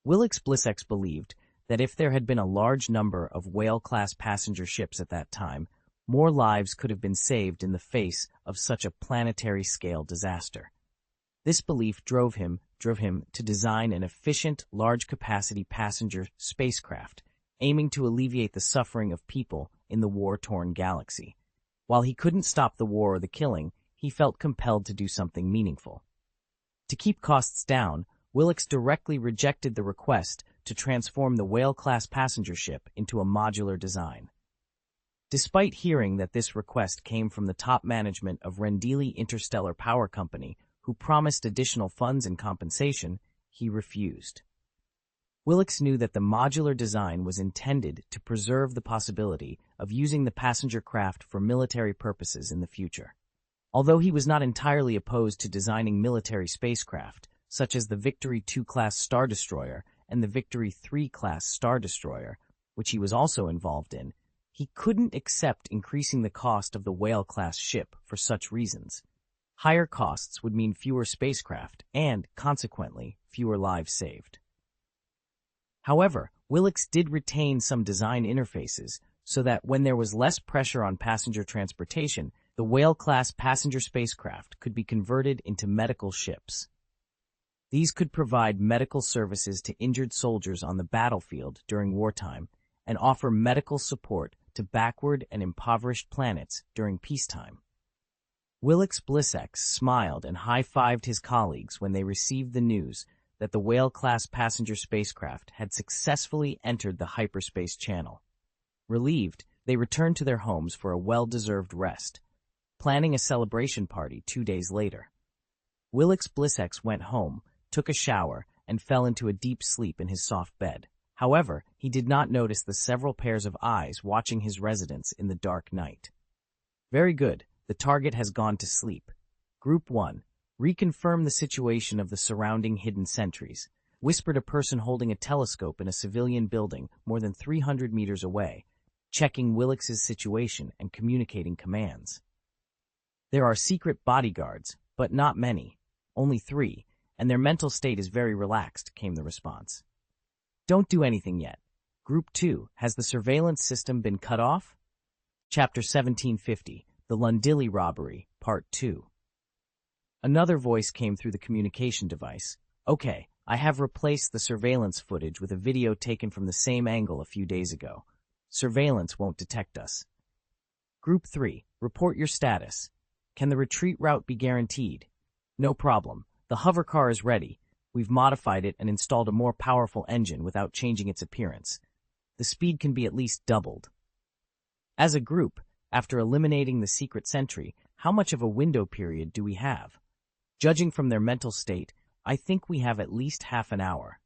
Willix Blissix believed that if there had been a large number of Whale-class passenger ships at that time, more lives could have been saved in the face of such a planetary-scale disaster. This belief drove him to design an efficient, large-capacity passenger spacecraft, aiming to alleviate the suffering of people in the war-torn galaxy. While he couldn't stop the war or the killing, he felt compelled to do something meaningful. To keep costs down, Willix directly rejected the request to transform the Whale-class passenger ship into a modular design. Despite hearing that this request came from the top management of Rendili Interstellar Power Company, who promised additional funds and compensation, he refused. Willix knew that the modular design was intended to preserve the possibility of using the passenger craft for military purposes in the future. Although he was not entirely opposed to designing military spacecraft, such as the Victory II-class Star Destroyer and the Victory III-class Star Destroyer, which he was also involved in, he couldn't accept increasing the cost of the Whale-class ship for such reasons. Higher costs would mean fewer spacecraft and, consequently, fewer lives saved. However, Willix did retain some design interfaces so that when there was less pressure on passenger transportation, the Whale-class passenger spacecraft could be converted into medical ships. These could provide medical services to injured soldiers on the battlefield during wartime and offer medical support to backward and impoverished planets during peacetime. Willix Blissex smiled and high-fived his colleagues when they received the news that the Whale-class passenger spacecraft had successfully entered the hyperspace channel. Relieved, they returned to their homes for a well-deserved rest, planning a celebration party 2 days later. Willix Blissex went home, took a shower, and fell into a deep sleep in his soft bed. However, he did not notice the several pairs of eyes watching his residence in the dark night. Very good, the target has gone to sleep. Group 1, reconfirm the situation of the surrounding hidden sentries, whispered a person holding a telescope in a civilian building more than 300 meters away, checking Willix's situation and communicating commands. There are secret bodyguards, but not many, only 3, and their mental state is very relaxed, came the response. Don't do anything yet. Group 2, has the surveillance system been cut off? Chapter 1750, The Lundilli Robbery, Part 2. Another voice came through the communication device. Okay, I have replaced the surveillance footage with a video taken from the same angle a few days ago. Surveillance won't detect us. Group 3, report your status. Can the retreat route be guaranteed? No problem. The hovercar is ready. We've modified it and installed a more powerful engine without changing its appearance. The speed can be at least doubled. As a group, after eliminating the secret sentry, how much of a window period do we have? Judging from their mental state, I think we have at least half an hour.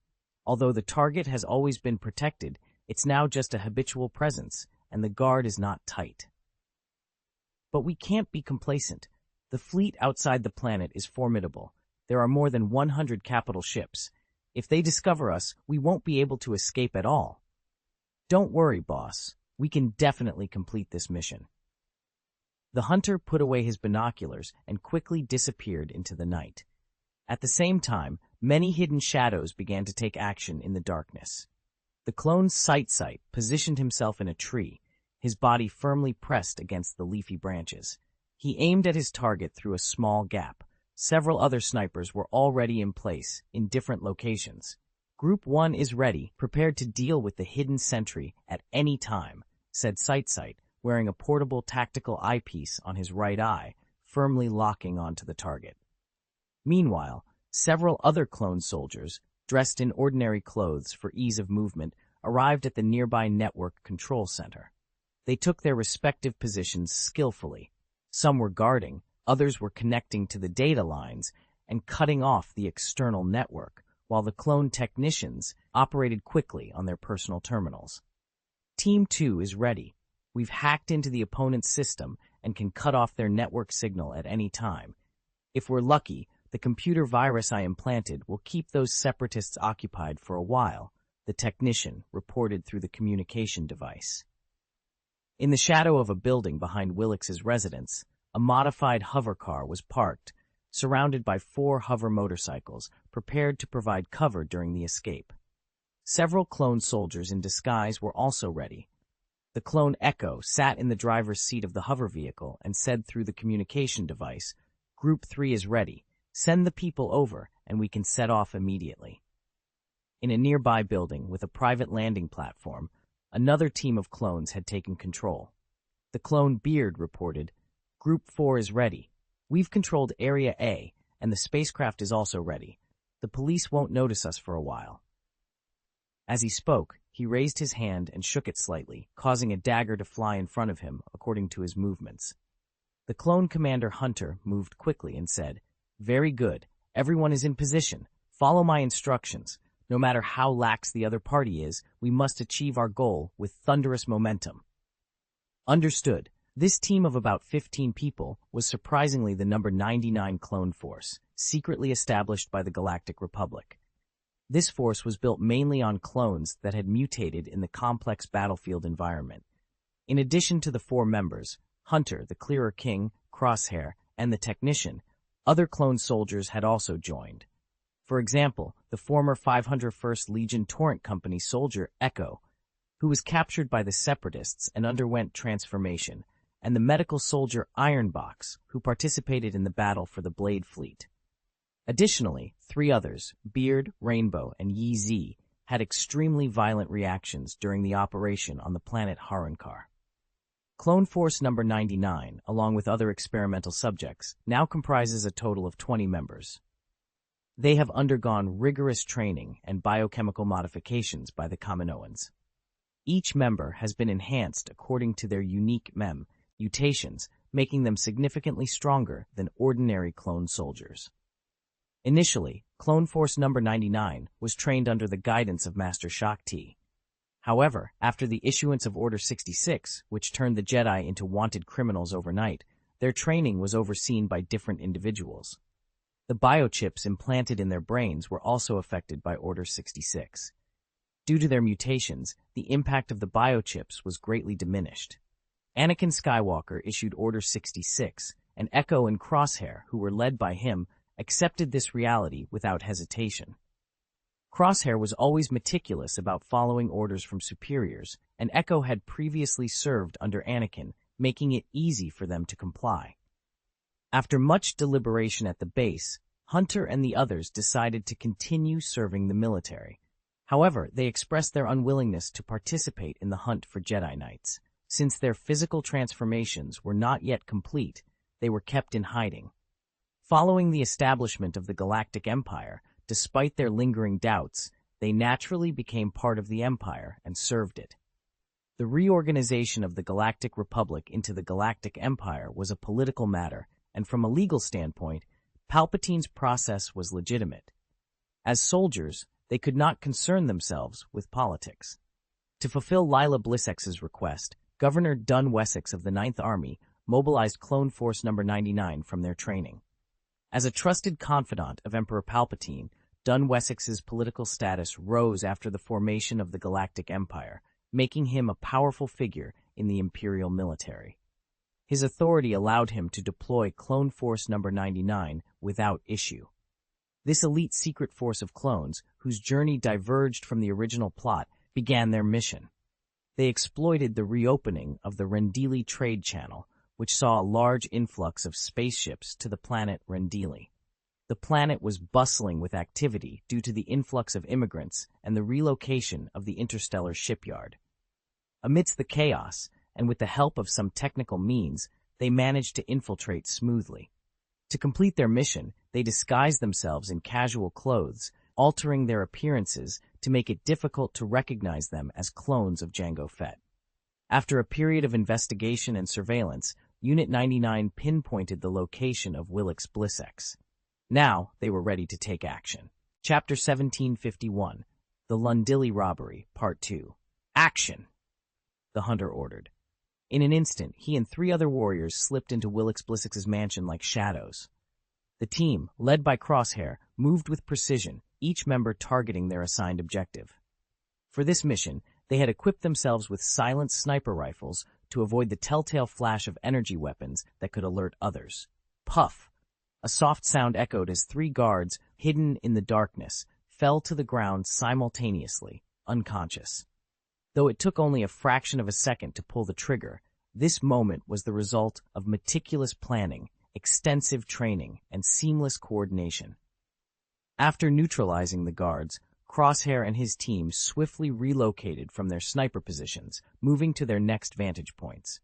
Although the target has always been protected, it's now just a habitual presence, and the guard is not tight. But we can't be complacent. The fleet outside the planet is formidable. There are more than 100 capital ships. If they discover us, we won't be able to escape at all. Don't worry, boss. We can definitely complete this mission. The hunter put away his binoculars and quickly disappeared into the night. At the same time, many hidden shadows began to take action in the darkness. The clone's sight positioned himself in a tree, his body firmly pressed against the leafy branches. He aimed at his target through a small gap. Several other snipers were already in place, in different locations. Group 1 is ready, prepared to deal with the hidden sentry at any time, said Sight, wearing a portable tactical eyepiece on his right eye, firmly locking onto the target. Meanwhile, several other clone soldiers, dressed in ordinary clothes for ease of movement, arrived at the nearby network control center. They took their respective positions skillfully. Some were guarding, others were connecting to the data lines and cutting off the external network, while the clone technicians operated quickly on their personal terminals. Team 2 is ready. We've hacked into the opponent's system and can cut off their network signal at any time. If we're lucky, the computer virus I implanted will keep those separatists occupied for a while, the technician reported through the communication device. In the shadow of a building behind Willix's residence, a modified hovercar was parked, surrounded by 4 hover motorcycles, prepared to provide cover during the escape. Several clone soldiers in disguise were also ready. The clone Echo sat in the driver's seat of the hover vehicle and said through the communication device, Group 3 is ready. Send the people over, and we can set off immediately. In a nearby building with a private landing platform, another team of clones had taken control. The clone Beard reported, Group 4 is ready. We've controlled Area A, and the spacecraft is also ready. The police won't notice us for a while. As he spoke, he raised his hand and shook it slightly, causing a dagger to fly in front of him according to his movements. The clone commander Hunter moved quickly and said, Very good. Everyone is in position. Follow my instructions. No matter how lax the other party is, we must achieve our goal with thunderous momentum. Understood. This team of about 15 people was surprisingly the number 99 clone force, secretly established by the Galactic Republic. This force was built mainly on clones that had mutated in the complex battlefield environment. In addition to the 4 members, Hunter, the Clearer King, Crosshair, and the Technician, other clone soldiers had also joined. For example, the former 501st Legion Torrent Company soldier Echo, who was captured by the Separatists and underwent transformation, and the medical soldier Ironbox, who participated in the battle for the Blade Fleet. Additionally, 3 others, Beard, Rainbow, and Yi Zi, had extremely violent reactions during the operation on the planet Harunkar. Clone Force number 99, along with other experimental subjects, now comprises a total of 20 members. They have undergone rigorous training and biochemical modifications by the Kaminoans. Each member has been enhanced according to their unique mutations, making them significantly stronger than ordinary clone soldiers. Initially, Clone Force number 99 was trained under the guidance of Master Shakti. However, after the issuance of Order 66, which turned the Jedi into wanted criminals overnight, their training was overseen by different individuals. The biochips implanted in their brains were also affected by Order 66. Due to their mutations, the impact of the biochips was greatly diminished. Anakin Skywalker issued Order 66, and Echo and Crosshair, who were led by him, accepted this reality without hesitation. Crosshair was always meticulous about following orders from superiors, and Echo had previously served under Anakin, making it easy for them to comply. After much deliberation at the base, Hunter and the others decided to continue serving the military. However, they expressed their unwillingness to participate in the hunt for Jedi Knights. Since their physical transformations were not yet complete, they were kept in hiding. Following the establishment of the Galactic Empire, despite their lingering doubts, they naturally became part of the Empire and served it. The reorganization of the Galactic Republic into the Galactic Empire was a political matter, and from a legal standpoint, Palpatine's process was legitimate. As soldiers, they could not concern themselves with politics. To fulfill Lila Blissex's request, Governor Dun Wessex of the Ninth Army mobilized Clone Force number 99 from their training. As a trusted confidant of Emperor Palpatine, Dun Wessex's political status rose after the formation of the Galactic Empire, making him a powerful figure in the Imperial military. His authority allowed him to deploy Clone Force number 99 without issue. This elite secret force of clones, whose journey diverged from the original plot, began their mission. They exploited the reopening of the Rendili trade channel, which saw a large influx of spaceships to the planet Rendili. The planet was bustling with activity due to the influx of immigrants and the relocation of the interstellar shipyard. Amidst the chaos, and with the help of some technical means, they managed to infiltrate smoothly. To complete their mission, they disguised themselves in casual clothes, altering their appearances to make it difficult to recognize them as clones of Jango Fett. After a period of investigation and surveillance, Unit 99 pinpointed the location of Willix Blissex. Now they were ready to take action. Chapter 1751, The Lundili Robbery, Part 2. Action! The hunter ordered. In an instant, he and 3 other warriors slipped into Willix Blissex's mansion like shadows. The team, led by Crosshair, moved with precision, each member targeting their assigned objective. For this mission, they had equipped themselves with silent sniper rifles to avoid the telltale flash of energy weapons that could alert others. Puff! A soft sound echoed as 3 guards, hidden in the darkness, fell to the ground simultaneously, unconscious. Though it took only a fraction of a second to pull the trigger, this moment was the result of meticulous planning, extensive training, and seamless coordination. After neutralizing the guards, Crosshair and his team swiftly relocated from their sniper positions, moving to their next vantage points.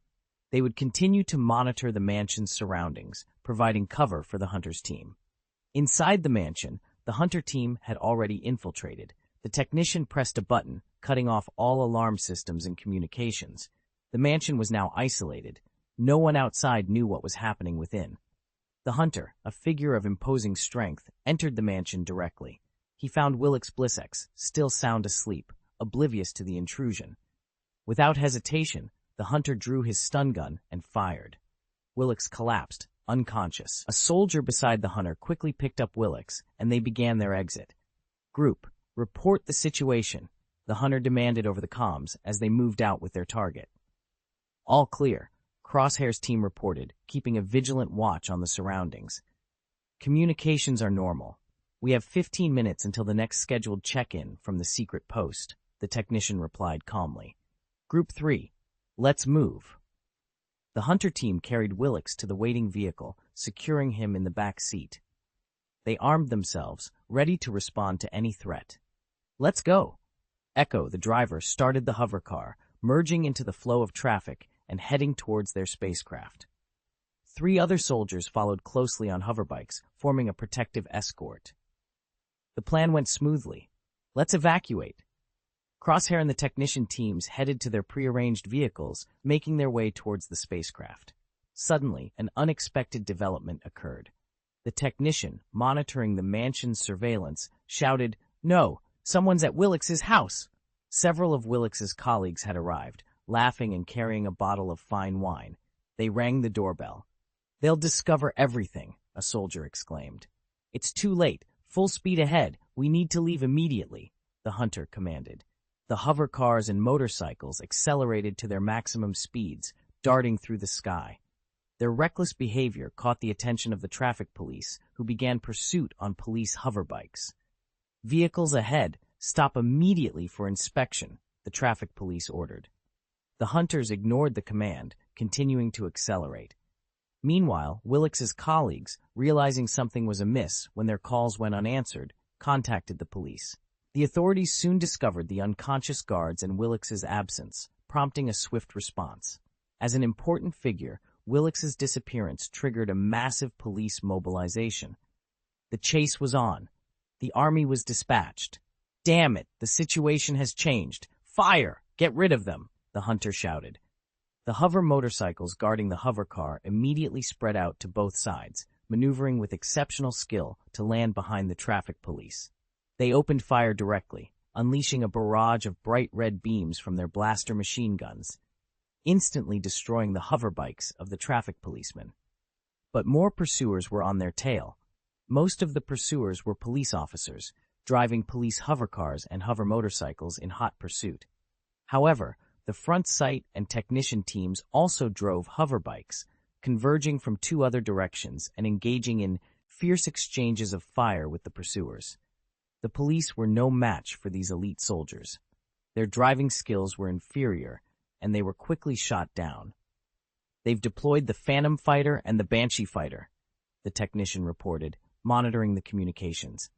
They would continue to monitor the mansion's surroundings, providing cover for the hunter's team. Inside the mansion, the hunter team had already infiltrated. The technician pressed a button, cutting off all alarm systems and communications. The mansion was now isolated. No one outside knew what was happening within. The hunter, a figure of imposing strength, entered the mansion directly. He found Willix Blissex, still sound asleep, oblivious to the intrusion. Without hesitation, the hunter drew his stun gun and fired. Willix collapsed, unconscious. A soldier beside the hunter quickly picked up Willix, and they began their exit. Group, report the situation, the hunter demanded over the comms as they moved out with their target. All clear, Crosshair's team reported, keeping a vigilant watch on the surroundings. Communications are normal. We have 15 minutes until the next scheduled check-in from the secret post, the technician replied calmly. Group 3, let's move. The hunter team carried Willix to the waiting vehicle, securing him in the back seat. They armed themselves, ready to respond to any threat. Let's go. Echo, the driver, started the hover car, merging into the flow of traffic and heading towards their spacecraft. 3 other soldiers followed closely on hoverbikes, forming a protective escort. The plan went smoothly. Let's evacuate. Crosshair and the technician teams headed to their prearranged vehicles, making their way towards the spacecraft. Suddenly, an unexpected development occurred. The technician, monitoring the mansion's surveillance, shouted, "No, someone's at Willix's house!" Several of Willix's colleagues had arrived, laughing and carrying a bottle of fine wine. They rang the doorbell. "They'll discover everything," a soldier exclaimed. "It's too late. Full speed ahead. We need to leave immediately," the hunter commanded. The hover cars and motorcycles accelerated to their maximum speeds, darting through the sky. Their reckless behavior caught the attention of the traffic police, who began pursuit on police hoverbikes. "Vehicles ahead, stop immediately for inspection," the traffic police ordered. The hunters ignored the command, continuing to accelerate. Meanwhile, Willix's colleagues, realizing something was amiss when their calls went unanswered, contacted the police. The authorities soon discovered the unconscious guards and Willix's absence, prompting a swift response. As an important figure, Willix's disappearance triggered a massive police mobilization. The chase was on. The army was dispatched. "Damn it, the situation has changed. Fire! Get rid of them!" the hunter shouted. The hover motorcycles guarding the hover car immediately spread out to both sides, maneuvering with exceptional skill to land behind the traffic police. They opened fire directly, unleashing a barrage of bright red beams from their blaster machine guns, instantly destroying the hoverbikes of the traffic policemen. But more pursuers were on their tail. Most of the pursuers were police officers, driving police hovercars and hover motorcycles in hot pursuit. However, the front sight and technician teams also drove hoverbikes, converging from 2 other directions and engaging in fierce exchanges of fire with the pursuers. The police were no match for these elite soldiers. Their driving skills were inferior, and they were quickly shot down. "They've deployed the Phantom Fighter and the Banshee Fighter," the technician reported, monitoring the communications.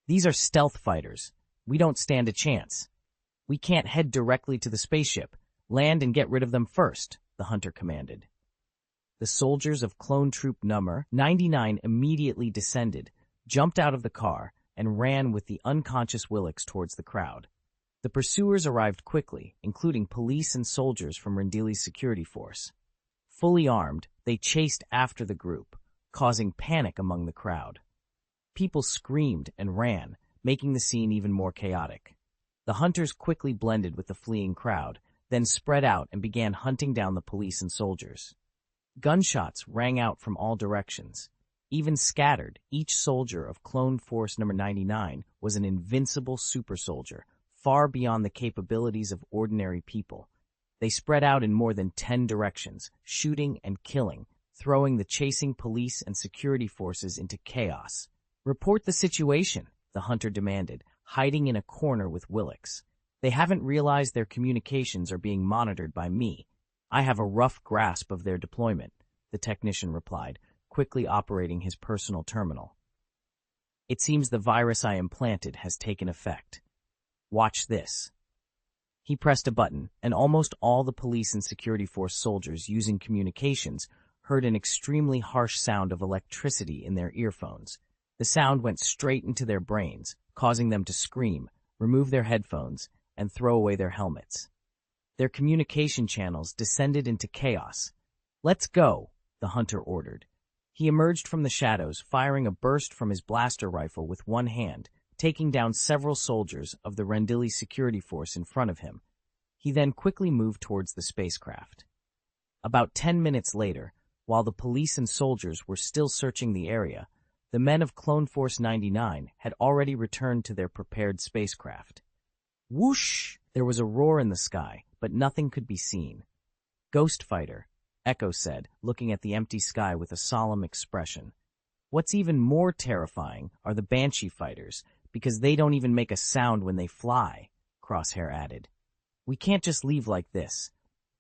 "These are stealth fighters. We don't stand a chance. We can't head directly to the spaceship. Land and get rid of them first," the hunter commanded. The soldiers of Clone Troop Number 99 immediately descended, jumped out of the car, and ran with the unconscious Willix towards the crowd. The pursuers arrived quickly, including police and soldiers from Rendili's security force. Fully armed, they chased after the group, causing panic among the crowd. People screamed and ran, making the scene even more chaotic. The hunters quickly blended with the fleeing crowd, then spread out and began hunting down the police and soldiers. Gunshots rang out from all directions. Even scattered, each soldier of Clone Force Number 99 was an invincible super soldier, far beyond the capabilities of ordinary people. They spread out in more than 10 directions, shooting and killing, throwing the chasing police and security forces into chaos. "Report the situation," the hunter demanded, hiding in a corner with Willix. "They haven't realized their communications are being monitored by me. I have a rough grasp of their deployment," the technician replied, quickly operating his personal terminal. "It seems the virus I implanted has taken effect. Watch this." He pressed a button, and almost all the police and security force soldiers using communications heard an extremely harsh sound of electricity in their earphones. The sound went straight into their brains, causing them to scream, remove their headphones, and throw away their helmets. Their communication channels descended into chaos. "Let's go," the hunter ordered. He emerged from the shadows, firing a burst from his blaster rifle with one hand, taking down several soldiers of the Rendili security force in front of him. He then quickly moved towards the spacecraft. About 10 minutes later, while the police and soldiers were still searching the area, the men of Clone Force 99 had already returned to their prepared spacecraft. Whoosh! There was a roar in the sky, but nothing could be seen. "Ghost Fighter," Echo said, looking at the empty sky with a solemn expression. "What's even more terrifying are the Banshee Fighters, because they don't even make a sound when they fly," Crosshair added. "We can't just leave like this.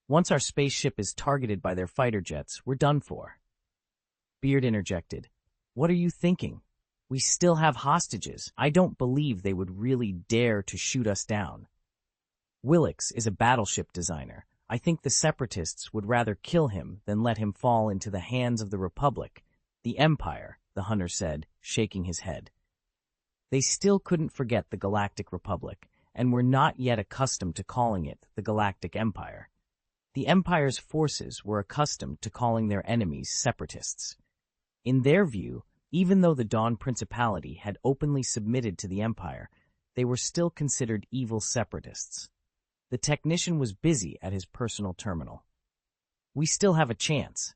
Once our spaceship is targeted by their fighter jets, we're done for." Beard interjected, "What are you thinking? We still have hostages. I don't believe they would really dare to shoot us down." "Willix is a battleship designer. I think the Separatists would rather kill him than let him fall into the hands of the Republic, the Empire, the hunter said, shaking his head. They still couldn't forget the Galactic Republic, and were not yet accustomed to calling it the Galactic Empire. The Empire's forces were accustomed to calling their enemies Separatists. In their view, even though the Dawn Principality had openly submitted to the Empire, they were still considered evil Separatists. The technician was busy at his personal terminal. We still have a chance.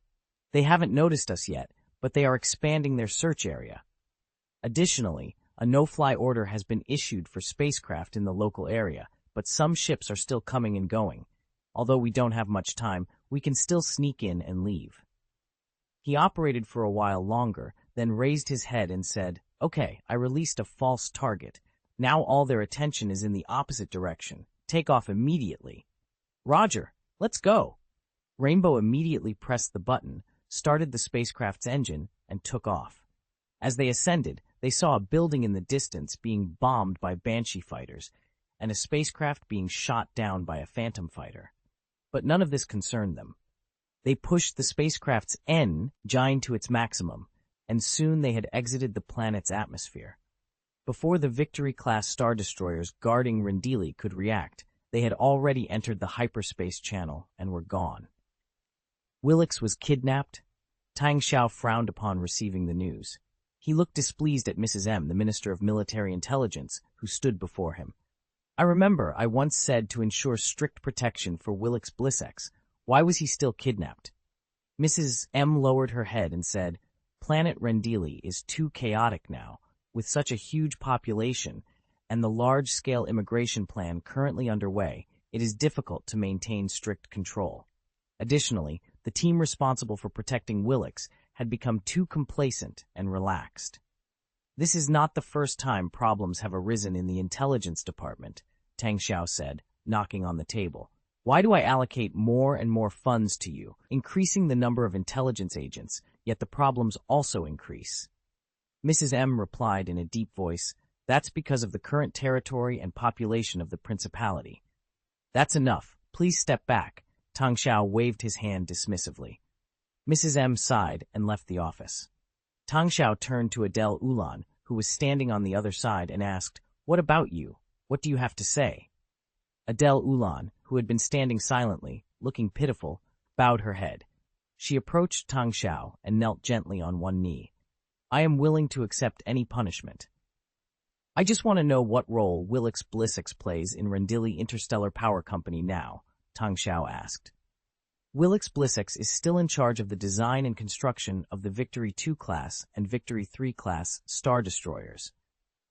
They haven't noticed us yet, but they are expanding their search area. Additionally, a no-fly order has been issued for spacecraft in the local area, but some ships are still coming and going. Although we don't have much time, we can still sneak in and leave. He operated for a while longer, then raised his head and said, "Okay, I released a false target. Now all their attention is in the opposite direction. Take off immediately." "Roger, let's go." Rainbow immediately pressed the button, started the spacecraft's engine, and took off. As they ascended, they saw a building in the distance being bombed by Banshee fighters, and a spacecraft being shot down by a Phantom fighter. But none of this concerned them. They pushed the spacecraft's engine to its maximum, and soon they had exited the planet's atmosphere. Before the Victory-class star destroyers guarding Rendili could react, they had already entered the hyperspace channel and were gone. Willix was kidnapped? Tang Xiao frowned upon receiving the news. He looked displeased at Mrs. M, the Minister of Military Intelligence, who stood before him. "I remember I once said to ensure strict protection for Willix Blissex. Why was he still kidnapped?" Mrs. M lowered her head and said, "Planet Rendili is too chaotic now. With such a huge population and the large-scale immigration plan currently underway, it is difficult to maintain strict control. Additionally, the team responsible for protecting Willix had become too complacent and relaxed." "This is not the first time problems have arisen in the intelligence department," Tang Xiao said, knocking on the table. "Why do I allocate more and more funds to you, increasing the number of intelligence agents, yet the problems also increase?" Mrs. M replied in a deep voice, "That's because of the current territory and population of the Principality." "That's enough. Please step back." Tang Xiao waved his hand dismissively. Mrs. M sighed and left the office. Tang Xiao turned to Adele Ulan, who was standing on the other side, and asked, "What about you? What do you have to say?" Adele Ulan, who had been standing silently, looking pitiful, bowed her head. She approached Tang Xiao and knelt gently on one knee. "I am willing to accept any punishment. I just want to know what role Willix Blissex plays in Rendili Interstellar Power Company now," Tang Xiao asked. "Willix Blissex is still in charge of the design and construction of the Victory 2 class and Victory 3 class star destroyers.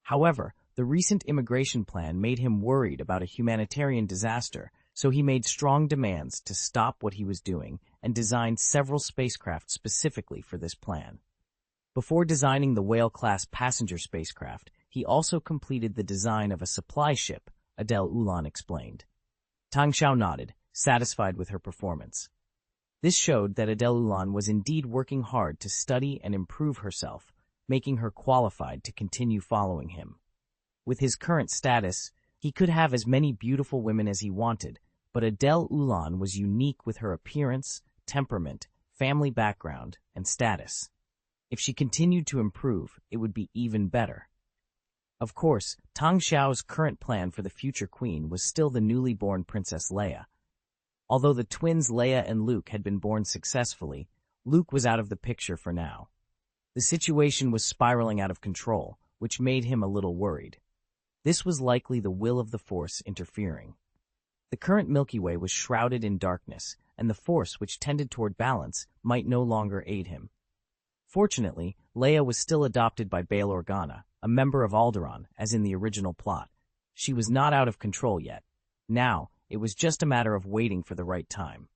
However, the recent immigration plan made him worried about a humanitarian disaster, so he made strong demands to stop what he was doing and designed several spacecraft specifically for this plan. Before designing the Whale-class passenger spacecraft, he also completed the design of a supply ship," Adele Ulan explained. Tang Xiao nodded, satisfied with her performance. This showed that Adele Ulan was indeed working hard to study and improve herself, making her qualified to continue following him. With his current status, he could have as many beautiful women as he wanted, but Adele Ulan was unique with her appearance, temperament, family background, and status. If she continued to improve, it would be even better. Of course, Tang Xiao's current plan for the future queen was still the newly born Princess Leia. Although the twins Leia and Luke had been born successfully, Luke was out of the picture for now. The situation was spiraling out of control, which made him a little worried. This was likely the will of the Force interfering. The current Milky Way was shrouded in darkness, and the Force, which tended toward balance, might no longer aid him. Fortunately, Leia was still adopted by Bail Organa, a member of Alderaan, as in the original plot. She was not out of control yet. Now, it was just a matter of waiting for the right time.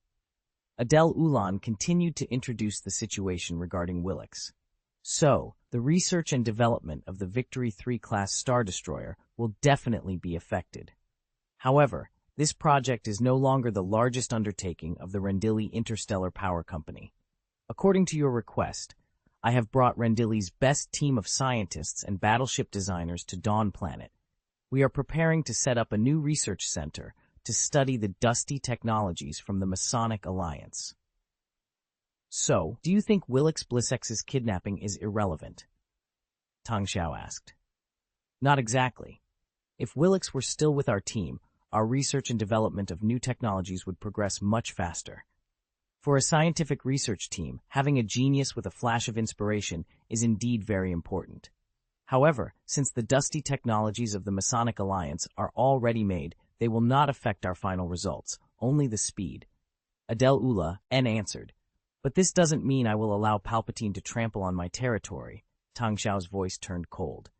Adele Ulan continued to introduce the situation regarding Willix. "So, the research and development of the Victory 3 class Star Destroyer will definitely be affected. However, this project is no longer the largest undertaking of the Rendili Interstellar Power Company. According to your request, I have brought Rendili's best team of scientists and battleship designers to Dawn Planet. We are preparing to set up a new research center to study the dusty technologies from the Masonic Alliance. So, do you think Willix Blissex's kidnapping is irrelevant? Tang Xiao asked. Not exactly. If Willix were still with our team, our research and development of new technologies would progress much faster. For a scientific research team, having a genius with a flash of inspiration is indeed very important. However, since the dusty technologies of the Masonic Alliance are already made, they will not affect our final results, only the speed. Adel Ula answered. But this doesn't mean I will allow Palpatine to trample on my territory. Tang Xiao's voice turned cold.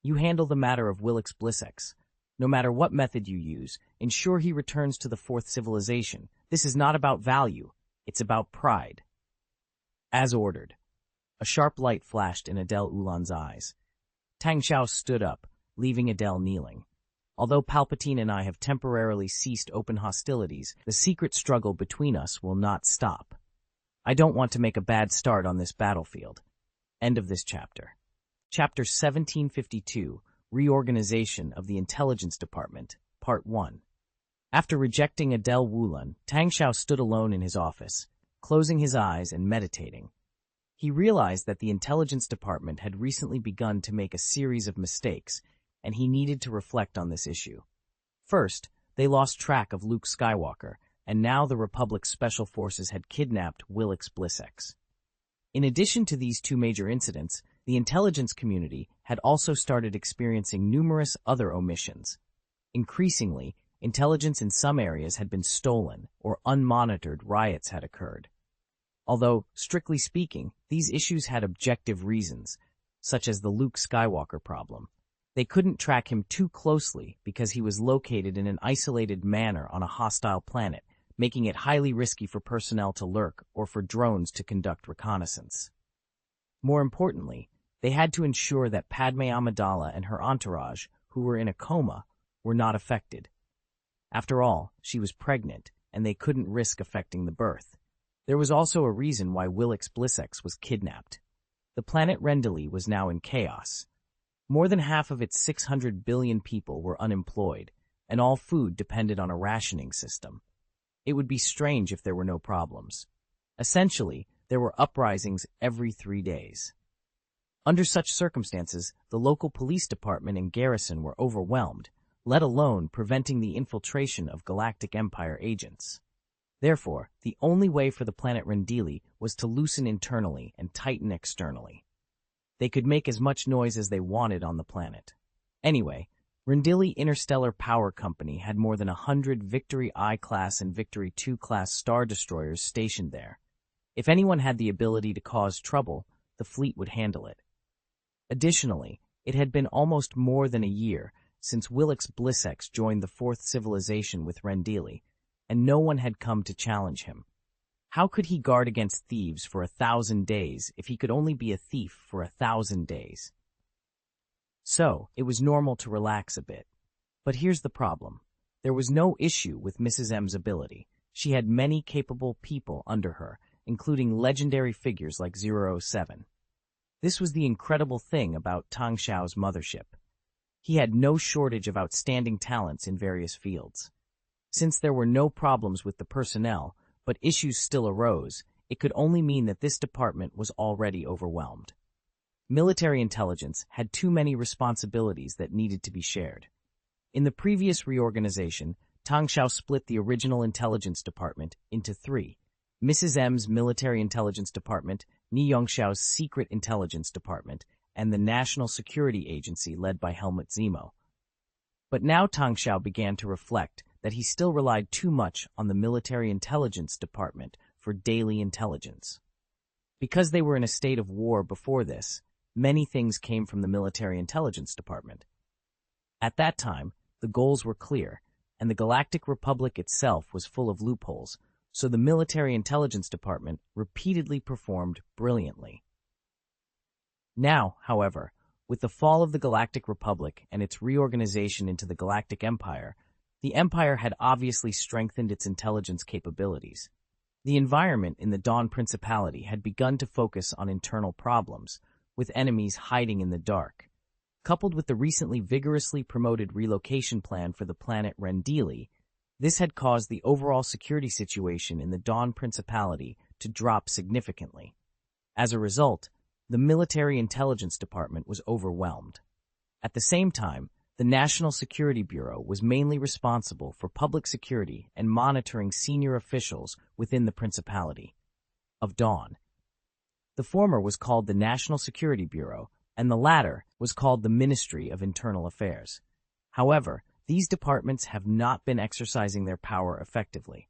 You handle the matter of Willix Blissex. No matter what method you use, ensure he returns to the fourth civilization. This is not about value. It's about pride. As ordered. A sharp light flashed in Adel Ulan's eyes. Tang Xiao stood up, leaving Adel kneeling. Although Palpatine and I have temporarily ceased open hostilities, the secret struggle between us will not stop. I don't want to make a bad start on this battlefield. End of this chapter. Chapter 1752, Reorganization of the Intelligence Department, Part 1. After rejecting Adel Wulan, Tang Xiao stood alone in his office, closing his eyes and meditating. He realized that the Intelligence Department had recently begun to make a series of mistakes, and he needed to reflect on this issue. First, they lost track of Luke Skywalker, and now the Republic's special forces had kidnapped Willix Blissex. In addition to these two major incidents, the intelligence community had also started experiencing numerous other omissions. Increasingly, intelligence in some areas had been stolen, or unmonitored riots had occurred. Although, strictly speaking, these issues had objective reasons, such as the Luke Skywalker problem. They couldn't track him too closely because he was located in an isolated manner on a hostile planet, making it highly risky for personnel to lurk or for drones to conduct reconnaissance. More importantly, they had to ensure that Padme Amidala and her entourage, who were in a coma, were not affected. After all, she was pregnant, and they couldn't risk affecting the birth. There was also a reason why Willix Blissex was kidnapped. The planet Rendili was now in chaos. More than half of its 600 billion people were unemployed, and all food depended on a rationing system. It would be strange if there were no problems. Essentially, there were uprisings every 3 days. Under such circumstances, the local police department and garrison were overwhelmed, let alone preventing the infiltration of Galactic Empire agents. Therefore, the only way for the planet Rendili was to loosen internally and tighten externally. They could make as much noise as they wanted on the planet. Anyway, Rendili Interstellar Power Company had more than 100 Victory I-class and Victory II-class star destroyers stationed there. If anyone had the ability to cause trouble, the fleet would handle it. Additionally, it had been almost more than a year since Willix Blissex joined the fourth civilization with Rendili, and no one had come to challenge him. How could he guard against thieves for 1,000 days if he could only be a thief for 1,000 days? So, it was normal to relax a bit. But here's the problem. There was no issue with Mrs. M's ability. She had many capable people under her, including legendary figures like 007. This was the incredible thing about Tang Xiao's mothership. He had no shortage of outstanding talents in various fields. Since there were no problems with the personnel, but issues still arose, it could only mean that this department was already overwhelmed. Military intelligence had too many responsibilities that needed to be shared. In the previous reorganization, Tang Xiao split the original intelligence department into 3. Mrs. M's Military Intelligence Department, Ni Yongxiao's Secret Intelligence Department, and the National Security Agency led by Helmut Zemo. But now Tang Xiao began to reflect that he still relied too much on the Military Intelligence Department for daily intelligence. Because they were in a state of war before this, many things came from the Military Intelligence Department. At that time, the goals were clear, and the Galactic Republic itself was full of loopholes, so the Military Intelligence Department repeatedly performed brilliantly. Now, however, with the fall of the Galactic Republic and its reorganization into the Galactic Empire, the Empire had obviously strengthened its intelligence capabilities. The environment in the Dawn Principality had begun to focus on internal problems, with enemies hiding in the dark. Coupled with the recently vigorously promoted relocation plan for the planet Rendili, This had caused the overall security situation in the Dawn Principality to drop significantly. As a result, the Military Intelligence Department was overwhelmed. At the same time, the National Security Bureau was mainly responsible for public security and monitoring senior officials within the Principality of Dawn. The former was called the National Security Bureau, and the latter was called the Ministry of Internal Affairs. However, these departments have not been exercising their power effectively.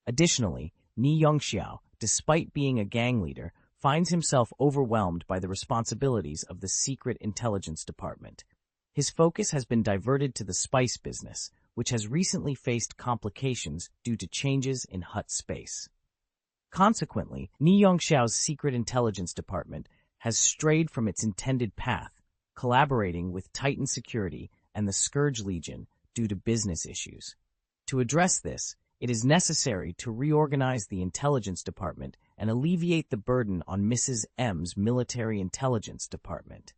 Additionally, Tang Xiao, despite being a gang leader, finds himself overwhelmed by the responsibilities of the Secret Intelligence Department. His focus has been diverted to the spice business, which has recently faced complications due to changes in Hutt space. Consequently, Tang Xiao's Secret Intelligence Department has strayed from its intended path, collaborating with Titan Security and the Scourge Legion due to business issues. To address this, it is necessary to reorganize the Intelligence Department and alleviate the burden on Mrs. M's Military Intelligence Department.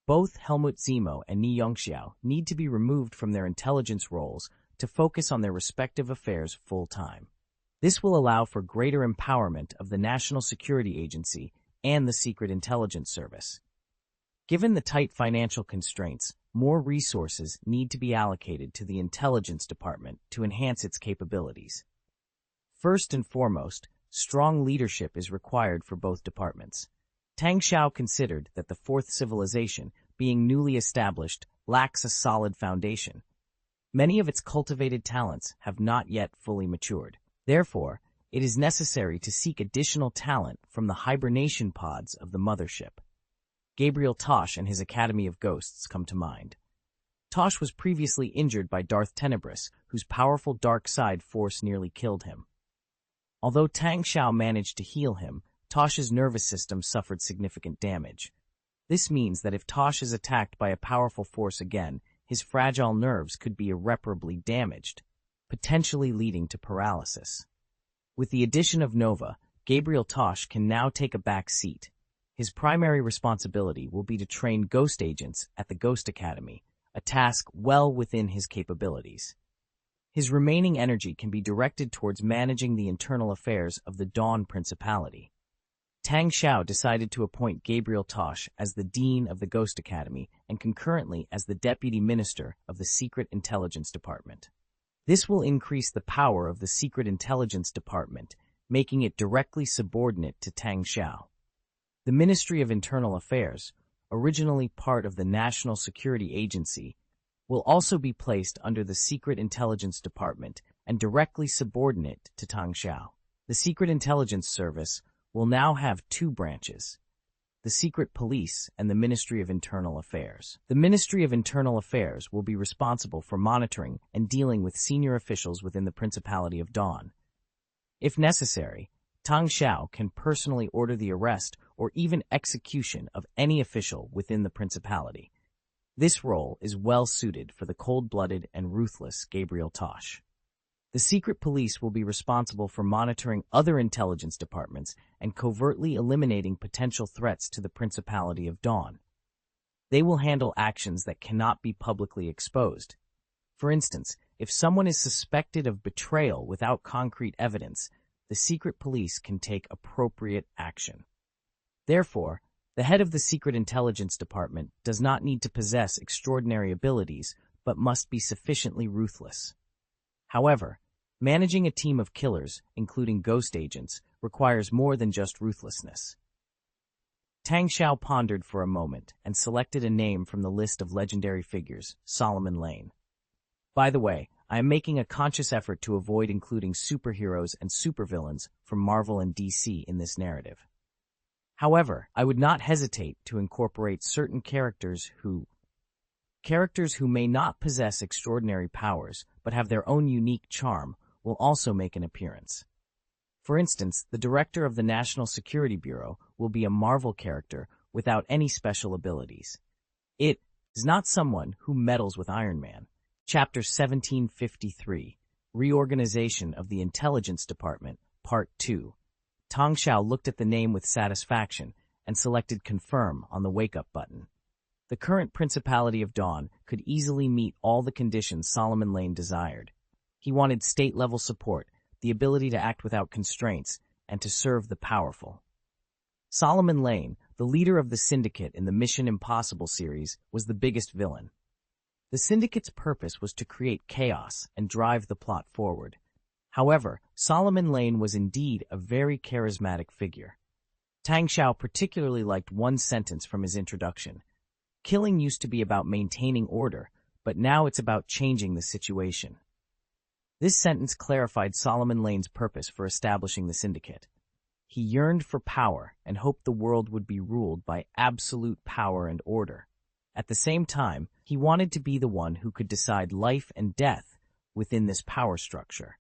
Both Helmut Zemo and Tang Xiao need to be removed from their intelligence roles to focus on their respective affairs full-time. This will allow for greater empowerment of the National Security Agency and the Secret Intelligence Service. Given the tight financial constraints, more resources need to be allocated to the Intelligence Department to enhance its capabilities. First and foremost, strong leadership is required for both departments. Tang Xiao considered that the Fourth Civilization, being newly established, lacks a solid foundation. Many of its cultivated talents have not yet fully matured. Therefore, it is necessary to seek additional talent from the hibernation pods of the Mothership. Gabriel Tosh and his Academy of Ghosts come to mind. Tosh was previously injured by Darth Tenebris, whose powerful dark side force nearly killed him. Although Tang Xiao managed to heal him, Tosh's nervous system suffered significant damage. This means that if Tosh is attacked by a powerful force again, his fragile nerves could be irreparably damaged, potentially leading to paralysis. With the addition of Nova, Gabriel Tosh can now take a back seat. His primary responsibility will be to train ghost agents at the Ghost Academy, a task well within his capabilities. His remaining energy can be directed towards managing the internal affairs of the Dawn Principality. Tang Xiao decided to appoint Gabriel Tosh as the Dean of the Ghost Academy and concurrently as the Deputy Minister of the Secret Intelligence Department. This will increase the power of the Secret Intelligence Department, making it directly subordinate to Tang Xiao. The Ministry of Internal Affairs, originally part of the National Security Agency, will also be placed under the Secret Intelligence Department and directly subordinate to Tang Xiao. The Secret Intelligence Service will now have two branches, the Secret Police and the Ministry of Internal Affairs. The Ministry of Internal Affairs will be responsible for monitoring and dealing with senior officials within the Principality of Dawn. If necessary, Tang Xiao can personally order the arrest or even execution of any official within the Principality. This role is well suited for the cold-blooded and ruthless Gabriel Tosh. The secret police will be responsible for monitoring other intelligence departments and covertly eliminating potential threats to the Principality of Dawn. They will handle actions that cannot be publicly exposed. For instance, if someone is suspected of betrayal without concrete evidence, the secret police can take appropriate action. Therefore, the head of the Secret Intelligence Department does not need to possess extraordinary abilities, but must be sufficiently ruthless. However, managing a team of killers, including ghost agents, requires more than just ruthlessness. Tang Xiao pondered for a moment and selected a name from the list of legendary figures, Solomon Lane. By the way, I am making a conscious effort to avoid including superheroes and supervillains from Marvel and DC in this narrative. However, I would not hesitate to incorporate certain characters who may not possess extraordinary powers but have their own unique charm will also make an appearance. For instance, the director of the National Security Bureau will be a Marvel character without any special abilities. It is not someone who meddles with Iron Man. Chapter 1753, Reorganization of the Intelligence Department, Part 2. Tang Xiao looked at the name with satisfaction and selected Confirm on the wake-up button. The current Principality of Dawn could easily meet all the conditions Solomon Lane desired. He wanted state-level support, the ability to act without constraints, and to serve the powerful. Solomon Lane, the leader of the Syndicate in the Mission Impossible series, was the biggest villain. The Syndicate's purpose was to create chaos and drive the plot forward. However, Solomon Lane was indeed a very charismatic figure. Tang Xiao particularly liked one sentence from his introduction. Killing used to be about maintaining order, but now it's about changing the situation. This sentence clarified Solomon Lane's purpose for establishing the Syndicate. He yearned for power and hoped the world would be ruled by absolute power and order. At the same time, he wanted to be the one who could decide life and death within this power structure.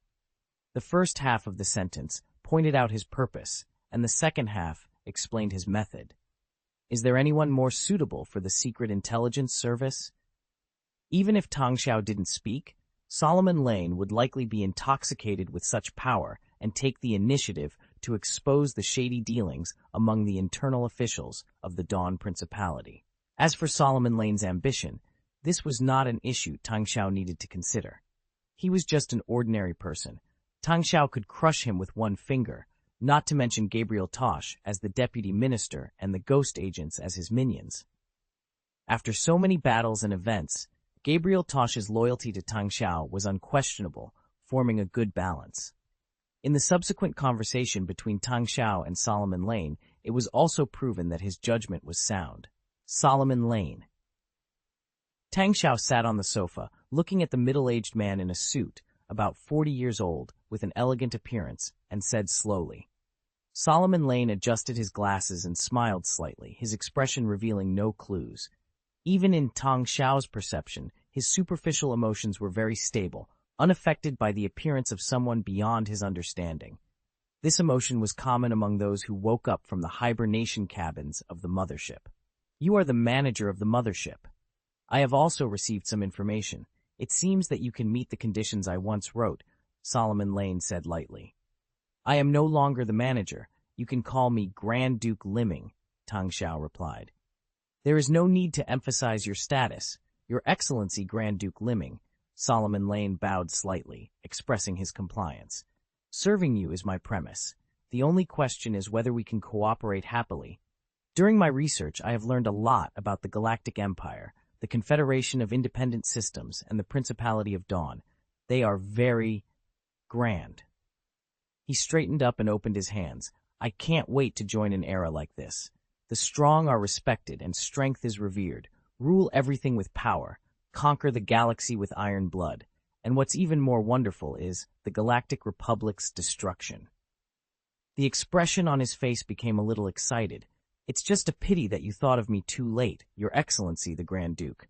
The first half of the sentence pointed out his purpose, and the second half explained his method. Is there anyone more suitable for the Secret Intelligence Service? Even if Tang Xiao didn't speak, Solomon Lane would likely be intoxicated with such power and take the initiative to expose the shady dealings among the internal officials of the Dawn Principality. As for Solomon Lane's ambition, this was not an issue Tang Xiao needed to consider. He was just an ordinary person. Tang Xiao could crush him with one finger, not to mention Gabriel Tosh as the deputy minister and the ghost agents as his minions. After so many battles and events, Gabriel Tosh's loyalty to Tang Xiao was unquestionable, forming a good balance. In the subsequent conversation between Tang Xiao and Solomon Lane, it was also proven that his judgment was sound. Solomon Lane. Tang Xiao sat on the sofa, looking at the middle-aged man in a suit, about 40 years old, with an elegant appearance, and said slowly. Solomon Lane adjusted his glasses and smiled slightly, his expression revealing no clues. Even in Tang Xiao's perception, his superficial emotions were very stable, unaffected by the appearance of someone beyond his understanding. This emotion was common among those who woke up from the hibernation cabins of the Mothership. You are the manager of the Mothership. I have also received some information. It seems that you can meet the conditions I once wrote, Solomon Lane said lightly. I am no longer the manager. You can call me Grand Duke Liming, Tang Xiao replied. There is no need to emphasize your status. Your Excellency Grand Duke Liming, Solomon Lane bowed slightly, expressing his compliance. Serving you is my premise. The only question is whether we can cooperate happily. During my research, I have learned a lot about the Galactic Empire, the Confederation of Independent Systems, and the Principality of Dawn. They are very grand. He straightened up and opened his hands. I can't wait to join an era like this. The strong are respected and strength is revered. Rule everything with power. Conquer the galaxy with iron blood. And what's even more wonderful is the Galactic Republic's destruction. The expression on his face became a little excited. It's just a pity that you thought of me too late, Your Excellency the Grand Duke.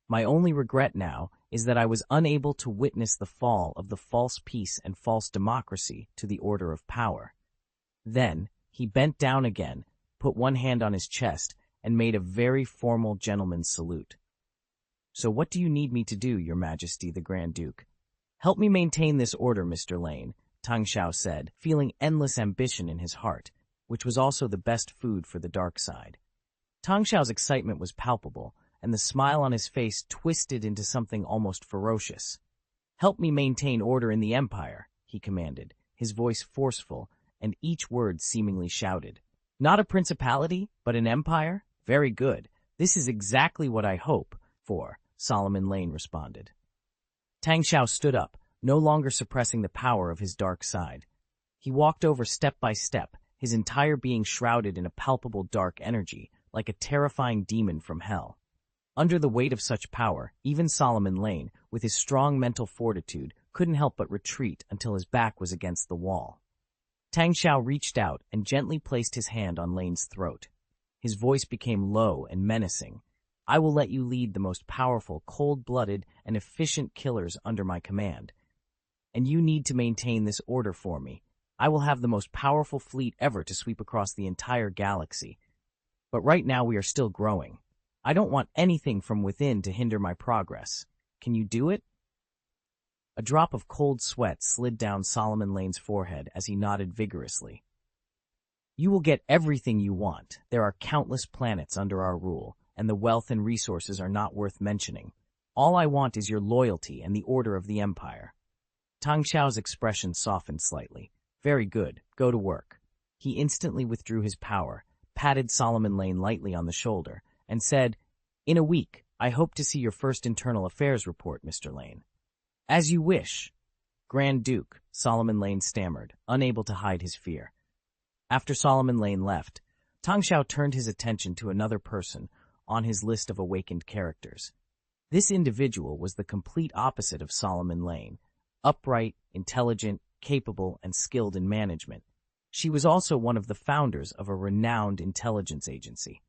My only regret now is that I was unable to witness the fall of the false peace and false democracy to the order of power. Then, he bent down again, put one hand on his chest, and made a very formal gentleman's salute. So what do you need me to do, Your Majesty the Grand Duke? Help me maintain this order, Mr. Lane, Tang Xiao said, feeling endless ambition in his heart, which was also the best food for the dark side. Tang Xiao's excitement was palpable, and the smile on his face twisted into something almost ferocious. Help me maintain order in the Empire, he commanded, his voice forceful, and each word seemingly shouted. Not a principality, but an empire? Very good. This is exactly what I hope for, Solomon Lane responded. Tang Xiao stood up, no longer suppressing the power of his dark side. He walked over step by step, his entire being shrouded in a palpable dark energy, like a terrifying demon from hell. Under the weight of such power, even Solomon Lane, with his strong mental fortitude, couldn't help but retreat until his back was against the wall. Tang Xiao reached out and gently placed his hand on Lane's throat. His voice became low and menacing. I will let you lead the most powerful, cold-blooded, and efficient killers under my command. And you need to maintain this order for me. I will have the most powerful fleet ever to sweep across the entire galaxy. But right now we are still growing. I don't want anything from within to hinder my progress. Can you do it? A drop of cold sweat slid down Solomon Lane's forehead as he nodded vigorously. You will get everything you want. There are countless planets under our rule, and the wealth and resources are not worth mentioning. All I want is your loyalty and the order of the Empire. Tang Xiao's expression softened slightly. Very good, go to work. He instantly withdrew his power, patted Solomon Lane lightly on the shoulder, and said, "In a week, I hope to see your first internal affairs report, Mr. Lane." "As you wish." Grand Duke, Solomon Lane stammered, unable to hide his fear. After Solomon Lane left, Tang Xiao turned his attention to another person on his list of awakened characters. This individual was the complete opposite of Solomon Lane, upright, intelligent, capable, and skilled in management. She was also one of the founders of a renowned intelligence agency.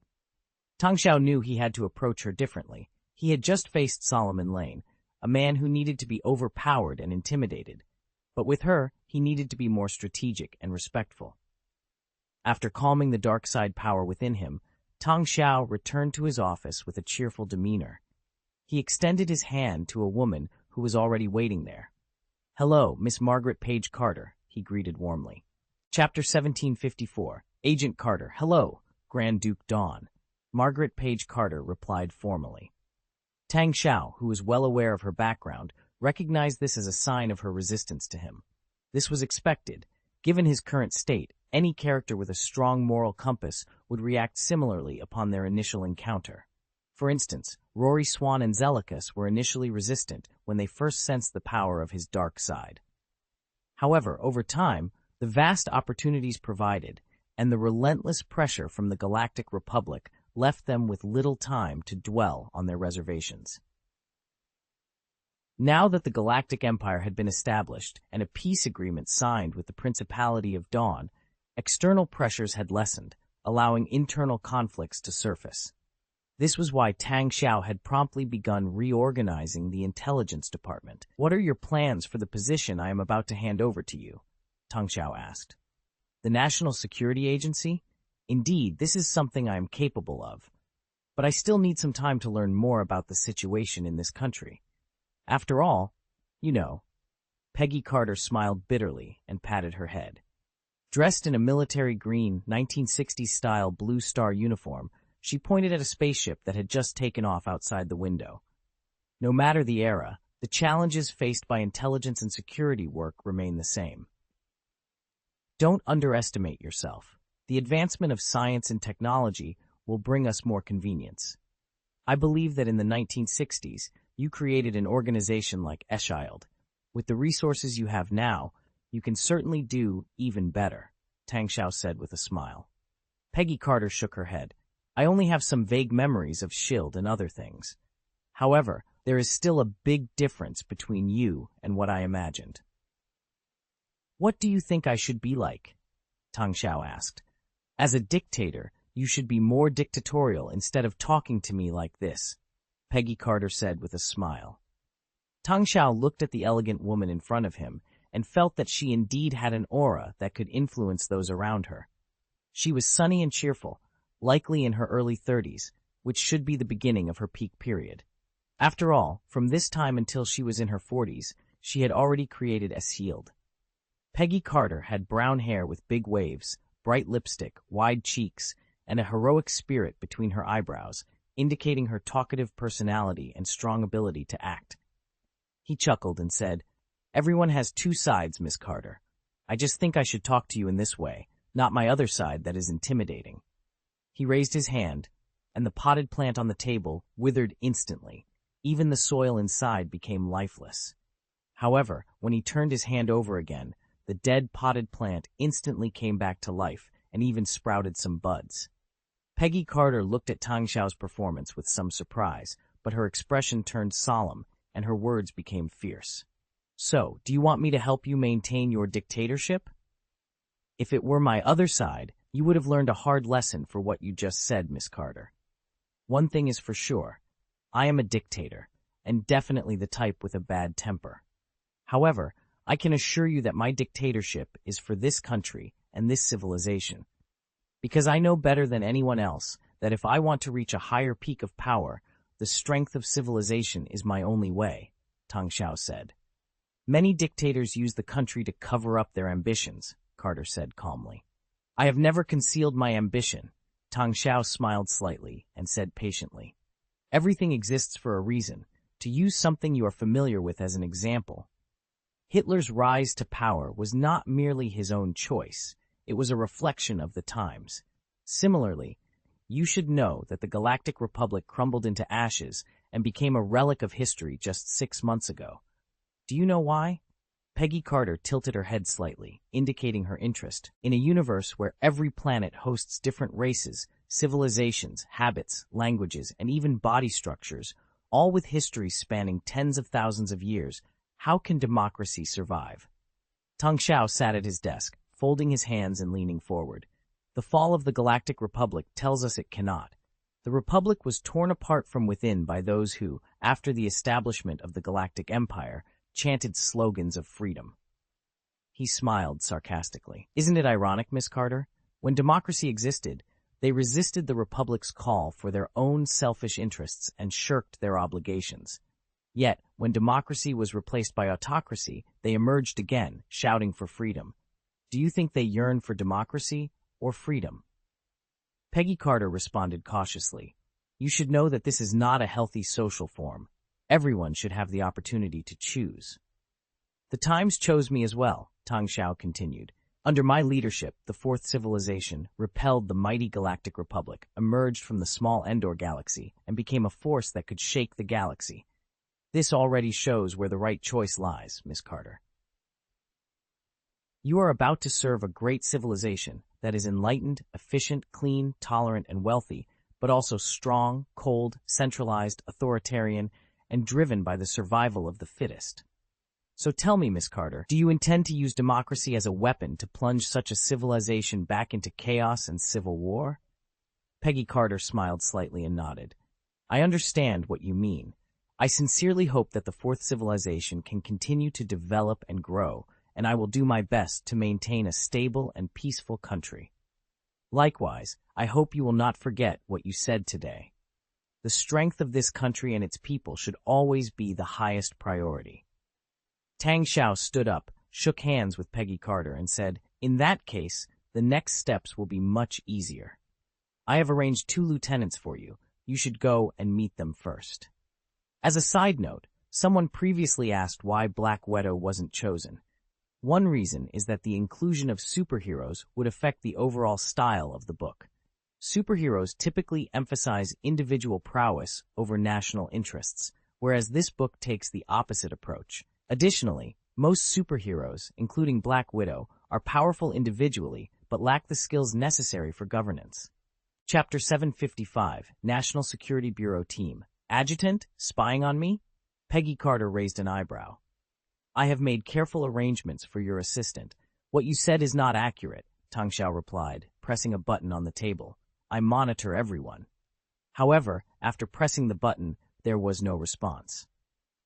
Tang Xiao knew he had to approach her differently. He had just faced Solomon Lane, a man who needed to be overpowered and intimidated. But with her, he needed to be more strategic and respectful. After calming the dark side power within him, Tang Xiao returned to his office with a cheerful demeanor. He extended his hand to a woman who was already waiting there. "Hello, Miss Margaret Page Carter," he greeted warmly. Chapter 1754, Agent Carter. "Hello, Grand Duke Dawn." Margaret Page Carter replied formally. Tang Xiao, who was well aware of her background, recognized this as a sign of her resistance to him. This was expected. Given his current state, any character with a strong moral compass would react similarly upon their initial encounter. For instance, Rory Swan and Zelicus were initially resistant when they first sensed the power of his dark side. However, over time, the vast opportunities provided and the relentless pressure from the Galactic Republic left them with little time to dwell on their reservations. Now that the Galactic Empire had been established and a peace agreement signed with the Principality of Dawn, external pressures had lessened, allowing internal conflicts to surface. This was why Tang Xiao had promptly begun reorganizing the intelligence department. "What are your plans for the position I am about to hand over to you?" Tang Xiao asked. "The National Security Agency? Indeed, this is something I am capable of. But I still need some time to learn more about the situation in this country. After all, you know." Peggy Carter smiled bitterly and patted her head. Dressed in a military green, 1960s-style Blue Star uniform, she pointed at a spaceship that had just taken off outside the window. No matter the era, the challenges faced by intelligence and security work remain the same. Don't underestimate yourself. The advancement of science and technology will bring us more convenience. I believe that in the 1960s, you created an organization like Eschild. With the resources you have now, you can certainly do even better, Tang Xiao said with a smile. Peggy Carter shook her head. "I only have some vague memories of Shield and other things. However, there is still a big difference between you and what I imagined." "What do you think I should be like?" Tang Xiao asked. "As a dictator, you should be more dictatorial instead of talking to me like this," Peggy Carter said with a smile. Tang Xiao looked at the elegant woman in front of him and felt that she indeed had an aura that could influence those around her. She was sunny and cheerful, likely in her early 30s, which should be the beginning of her peak period. After all, from this time until she was in her 40s, she had already created a shield. Peggy Carter had brown hair with big waves, bright lipstick, wide cheeks, and a heroic spirit between her eyebrows, indicating her talkative personality and strong ability to act. He chuckled and said, "Everyone has two sides, Miss Carter. I just think I should talk to you in this way, not my other side that is intimidating." He raised his hand, and the potted plant on the table withered instantly. Even the soil inside became lifeless. However, when he turned his hand over again, the dead potted plant instantly came back to life and even sprouted some buds. Peggy Carter looked at Tang Xiao's performance with some surprise, but her expression turned solemn and her words became fierce. "So, do you want me to help you maintain your dictatorship? If it were my other side, you would have learned a hard lesson for what you just said, Miss Carter. One thing is for sure, I am a dictator, and definitely the type with a bad temper. However, I can assure you that my dictatorship is for this country and this civilization. Because I know better than anyone else that if I want to reach a higher peak of power, the strength of civilization is my only way," Tang Xiao said. "Many dictators use the country to cover up their ambitions," Carter said calmly. "I have never concealed my ambition," Tang Xiao smiled slightly and said patiently. "Everything exists for a reason. To use something you are familiar with as an example, Hitler's rise to power was not merely his own choice, it was a reflection of the times. Similarly, you should know that the Galactic Republic crumbled into ashes and became a relic of history just 6 months ago. Do you know why? Peggy Carter tilted her head slightly, indicating her interest. In a universe where every planet hosts different races, civilizations, habits, languages, and even body structures, all with histories spanning tens of thousands of years, how can democracy survive? Tang Xiao sat at his desk, folding his hands and leaning forward. The fall of the Galactic Republic tells us it cannot. The Republic was torn apart from within by those who, after the establishment of the Galactic Empire, chanted slogans of freedom. He smiled sarcastically. Isn't it ironic, Miss Carter? When democracy existed, they resisted the Republic's call for their own selfish interests and shirked their obligations. Yet, when democracy was replaced by autocracy, they emerged again, shouting for freedom. Do you think they yearn for democracy or freedom? Peggy Carter responded cautiously. You should know that this is not a healthy social form. Everyone should have the opportunity to choose. The times chose me as well, Tang Xiao continued. Under my leadership, the Fourth Civilization repelled the mighty Galactic Republic, emerged from the small Endor galaxy, and became a force that could shake the galaxy. This already shows where the right choice lies, Miss Carter. You are about to serve a great civilization that is enlightened, efficient, clean, tolerant, and wealthy, but also strong, cold, centralized, authoritarian, and driven by the survival of the fittest. So tell me, Miss Carter, do you intend to use democracy as a weapon to plunge such a civilization back into chaos and civil war? Peggy Carter smiled slightly and nodded. I understand what you mean. I sincerely hope that the Fourth Civilization can continue to develop and grow, and I will do my best to maintain a stable and peaceful country. Likewise, I hope you will not forget what you said today. The strength of this country and its people should always be the highest priority. Tang Xiao stood up, shook hands with Peggy Carter, and said, In that case, the next steps will be much easier. I have arranged 2 lieutenants for you. You should go and meet them first. As a side note, someone previously asked why Black Widow wasn't chosen. One reason is that the inclusion of superheroes would affect the overall style of the book. Superheroes typically emphasize individual prowess over national interests, whereas this book takes the opposite approach. Additionally, most superheroes, including Black Widow, are powerful individually but lack the skills necessary for governance. Chapter 755, National Security Bureau Team. Adjutant, spying on me? Peggy Carter raised an eyebrow. I have made careful arrangements for your assistant. What you said is not accurate, Tang Xiao replied, pressing a button on the table. I monitor everyone. However, after pressing the button, there was no response.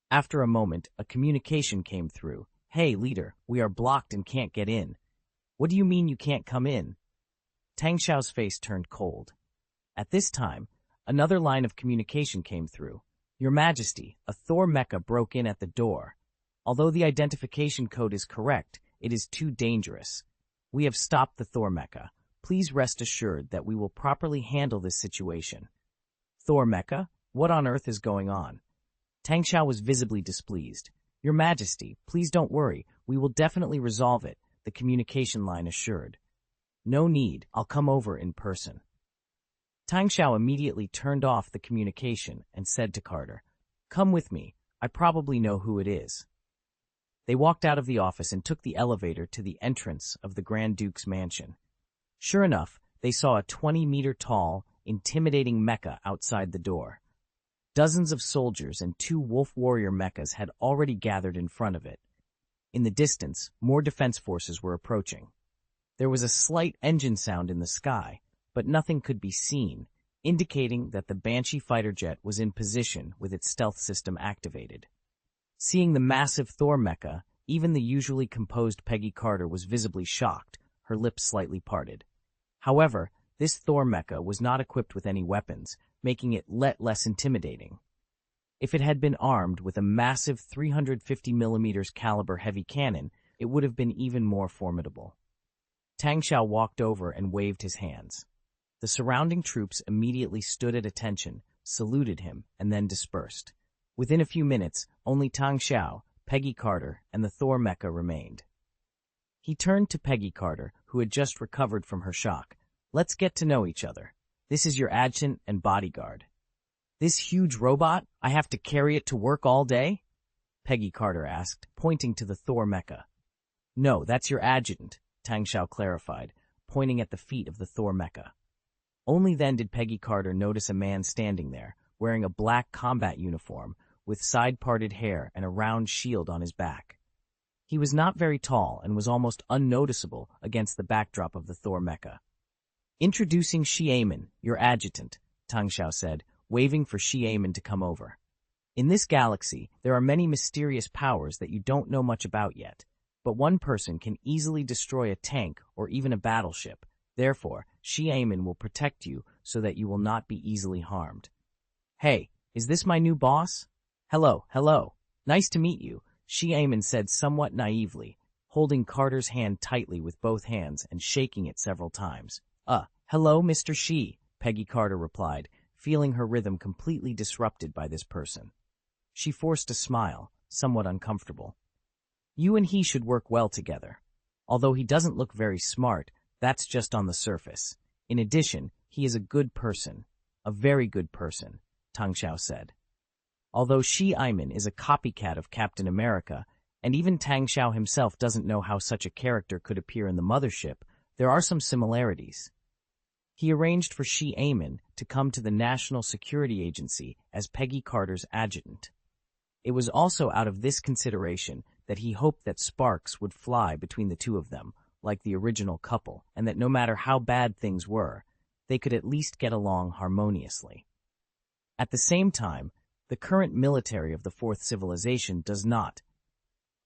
After a moment, a communication came through. Hey, leader, we are blocked and can't get in. What do you mean you can't come in? Tang Xiao's face turned cold. At this time, another line of communication came through. Your Majesty, a Thor mecha broke in at the door. Although the identification code is correct, it is too dangerous. We have stopped the Thor mecha. Please rest assured that we will properly handle this situation. Thor mecha? What on earth is going on? Tang Xiao was visibly displeased. Your Majesty, please don't worry. We will definitely resolve it, the communication line assured. No need. I'll come over in person. Tang Xiao immediately turned off the communication and said to Carter, Come with me. I probably know who it is. They walked out of the office and took the elevator to the entrance of the Grand Duke's mansion. Sure enough, they saw a 20-meter-tall, intimidating mecha outside the door. Dozens of soldiers and 2 wolf warrior mechas had already gathered in front of it. In the distance, more defense forces were approaching. There was a slight engine sound in the sky, but nothing could be seen, indicating that the Banshee fighter jet was in position with its stealth system activated. Seeing the massive Thor mecha, even the usually composed Peggy Carter was visibly shocked, her lips slightly parted. However, this Thor mecha was not equipped with any weapons, making it less intimidating. If it had been armed with a massive 350mm caliber heavy cannon, it would have been even more formidable. Tang Xiao walked over and waved his hands. The surrounding troops immediately stood at attention, saluted him, and then dispersed. Within a few minutes, only Tang Xiao, Peggy Carter and the Thor mecha remained. He turned to Peggy Carter, who had just recovered from her shock. Let's get to know each other. This is your adjutant and bodyguard. This huge robot? I have to carry it to work all day? Peggy Carter asked, pointing to the Thor mecha. No, that's your adjutant, Tang Xiao clarified, pointing at the feet of the Thor mecha. Only then did Peggy Carter notice a man standing there, wearing a black combat uniform, with side-parted hair and a round shield on his back. He was not very tall and was almost unnoticeable against the backdrop of the Thor mecha. Introducing Xiamen, your adjutant, Tang Xiao said, waving for Xiamen to come over. In this galaxy, there are many mysterious powers that you don't know much about yet, but one person can easily destroy a tank or even a battleship. Therefore, Xiamen will protect you so that you will not be easily harmed. Hey, is this my new boss? Hello. Nice to meet you, Xiamen said somewhat naively, holding Carter's hand tightly with both hands and shaking it several times. Hello, Mr. Xi, Peggy Carter replied, feeling her rhythm completely disrupted by this person. She forced a smile, somewhat uncomfortable. You and he should work well together. Although he doesn't look very smart, that's just on the surface. In addition, he is a good person. A very good person, Tang Xiao said. Although Xiamen is a copycat of Captain America, and even Tang Xiao himself doesn't know how such a character could appear in the Mothership, there are some similarities. He arranged for Xiamen to come to the National Security Agency as Peggy Carter's adjutant. It was also out of this consideration that he hoped that sparks would fly between the two of them, like the original couple, and that no matter how bad things were, they could at least get along harmoniously. At the same time, the current military of the Fourth Civilization does not.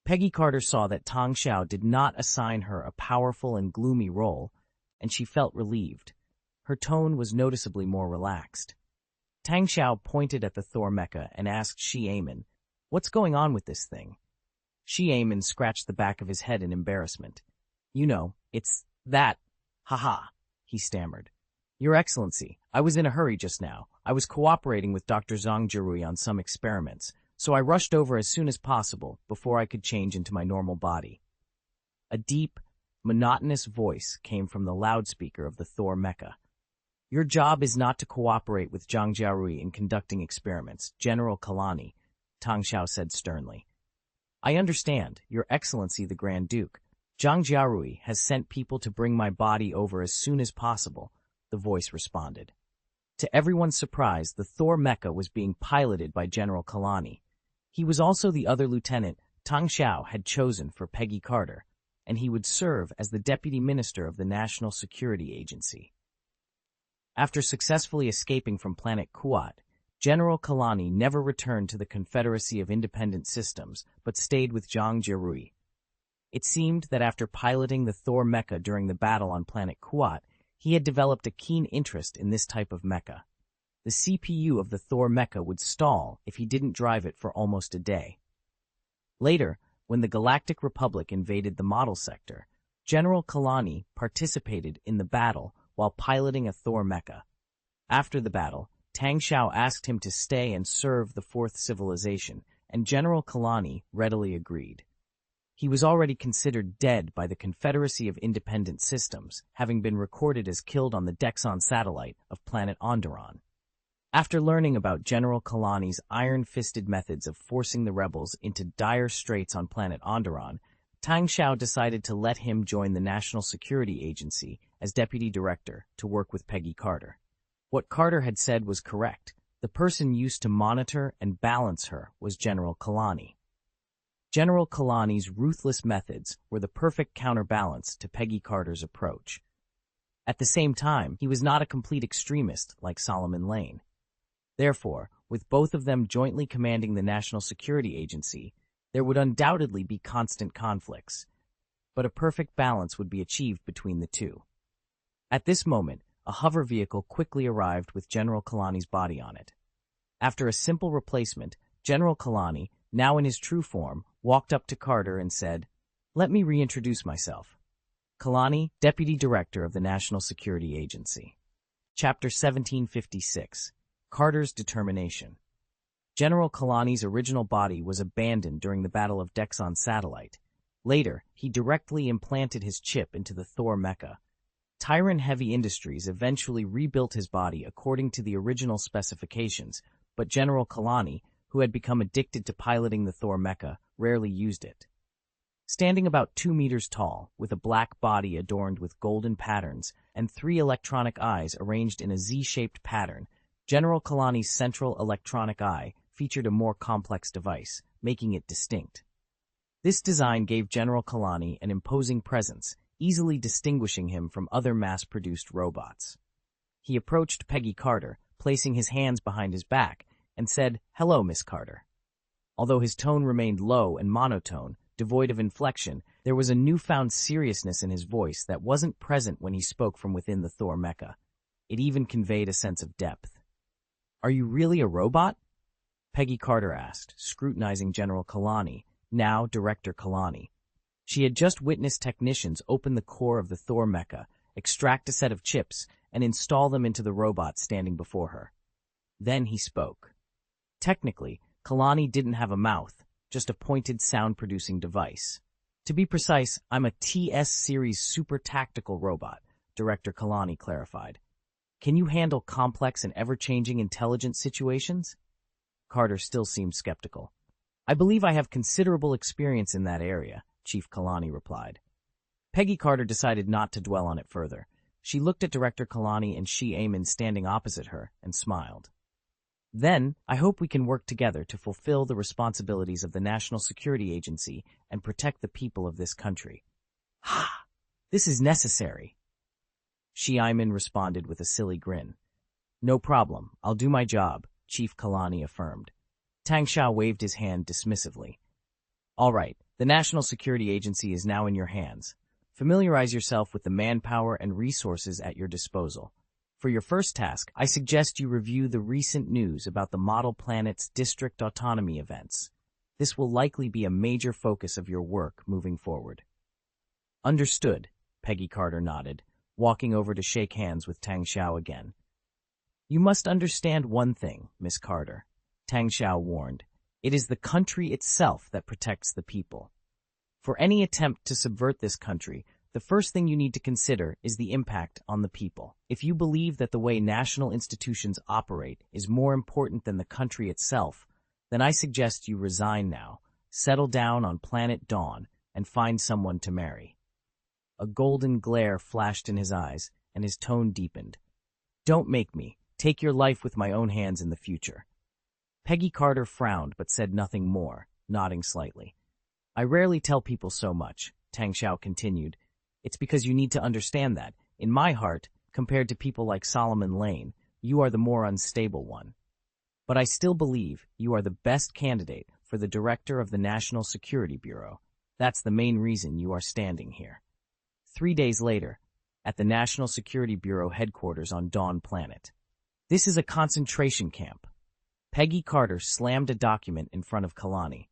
Peggy Carter saw that Tang Xiao did not assign her a powerful and gloomy role, and she felt relieved. Her tone was noticeably more relaxed. Tang Xiao pointed at the Thor mecha and asked Xiamen, "What's going on with this thing?" Xiamen scratched the back of his head in embarrassment. "You know, it's that. Haha," he stammered. "Your Excellency, I was in a hurry just now. I was cooperating with Dr. Zhang Jirui on some experiments, so I rushed over as soon as possible before I could change into my normal body." A deep, monotonous voice came from the loudspeaker of the Thor mecha. "Your job is not to cooperate with Zhang Jirui in conducting experiments, General Kalani," Tang Xiao said sternly. "I understand, Your Excellency the Grand Duke. Zhang Jirui has sent people to bring my body over as soon as possible," the voice responded. To everyone's surprise, the Thor mecha was being piloted by General Kalani. He was also the other lieutenant Tang Xiao had chosen for Peggy Carter, and he would serve as the Deputy Minister of the National Security Agency. After successfully escaping from planet Kuat, General Kalani never returned to the Confederacy of Independent Systems, but stayed with Zhang Jirui. It seemed that after piloting the Thor mecha during the battle on planet Kuat, he had developed a keen interest in this type of mecha. The CPU of the Thor mecha would stall if he didn't drive it for almost a day. Later, when the Galactic Republic invaded the model sector, General Kalani participated in the battle while piloting a Thor mecha. After the battle, Tang Xiao asked him to stay and serve the Fourth Civilization, and General Kalani readily agreed. He was already considered dead by the Confederacy of Independent Systems, having been recorded as killed on the Dexon satellite of planet Onderon. After learning about General Kalani's iron-fisted methods of forcing the rebels into dire straits on planet Onderon, Tang Xiao decided to let him join the National Security Agency as deputy director to work with Peggy Carter. What Carter had said was correct. The person used to monitor and balance her was General Kalani. General Kalani's ruthless methods were the perfect counterbalance to Peggy Carter's approach. At the same time, he was not a complete extremist like Solomon Lane. Therefore, with both of them jointly commanding the National Security Agency, there would undoubtedly be constant conflicts, but a perfect balance would be achieved between the two. At this moment, a hover vehicle quickly arrived with General Kalani's body on it. After a simple replacement, General Kalani, now in his true form, walked up to Carter and said, "Let me reintroduce myself. Kalani, Deputy Director of the National Security Agency." Chapter 1756, Carter's Determination. General Kalani's original body was abandoned during the Battle of Dexon Satellite. Later, he directly implanted his chip into the Thor mecha. Tyron Heavy Industries eventually rebuilt his body according to the original specifications, but General Kalani, who had become addicted to piloting the Thor mecha, rarely used it. Standing about 2 meters tall, with a black body adorned with golden patterns and 3 electronic eyes arranged in a Z-shaped pattern, General Kalani's central electronic eye featured a more complex device, making it distinct. This design gave General Kalani an imposing presence, easily distinguishing him from other mass-produced robots. He approached Peggy Carter, placing his hands behind his back, and said, "Hello, Miss Carter." Although his tone remained low and monotone, devoid of inflection, there was a newfound seriousness in his voice that wasn't present when he spoke from within the Thor mecha. It even conveyed a sense of depth. "Are you really a robot?" Peggy Carter asked, scrutinizing General Kalani, now Director Kalani. She had just witnessed technicians open the core of the Thor mecha, extract a set of chips, and install them into the robot standing before her. Then he spoke. Technically, Kalani didn't have a mouth, just a pointed sound-producing device. "To be precise, I'm a TS-series super tactical robot," Director Kalani clarified. "Can you handle complex and ever-changing intelligence situations?" Carter still seemed skeptical. "I believe I have considerable experience in that area," Chief Kalani replied. Peggy Carter decided not to dwell on it further. She looked at Director Kalani and Shi Amin standing opposite her and smiled. "Then, I hope we can work together to fulfill the responsibilities of the National Security Agency and protect the people of this country." "Ha! This is necessary." Shi Amin responded with a silly grin. "No problem, I'll do my job," Chief Kalani affirmed. Tang Xiao waved his hand dismissively. "All right, the National Security Agency is now in your hands. Familiarize yourself with the manpower and resources at your disposal. For your first task, I suggest you review the recent news about the model planet's district autonomy events. This will likely be a major focus of your work moving forward." "Understood," Peggy Carter nodded, walking over to shake hands with Tang Xiao again. "You must understand one thing, Miss Carter," Tang Xiao warned. "It is the country itself that protects the people. For any attempt to subvert this country, the first thing you need to consider is the impact on the people. If you believe that the way national institutions operate is more important than the country itself, then I suggest you resign now, settle down on planet Dawn, and find someone to marry." A golden glare flashed in his eyes, and his tone deepened. "Don't make me. Take your life with my own hands in the future." Peggy Carter frowned but said nothing more, nodding slightly. "I rarely tell people so much," Tang Xiao continued. "It's because you need to understand that, in my heart, compared to people like Solomon Lane, you are the more unstable one. But I still believe you are the best candidate for the director of the National Security Bureau. That's the main reason you are standing here." 3 days later, at the National Security Bureau headquarters on Dawn Planet. "This is a concentration camp." Peggy Carter slammed a document in front of Kalani.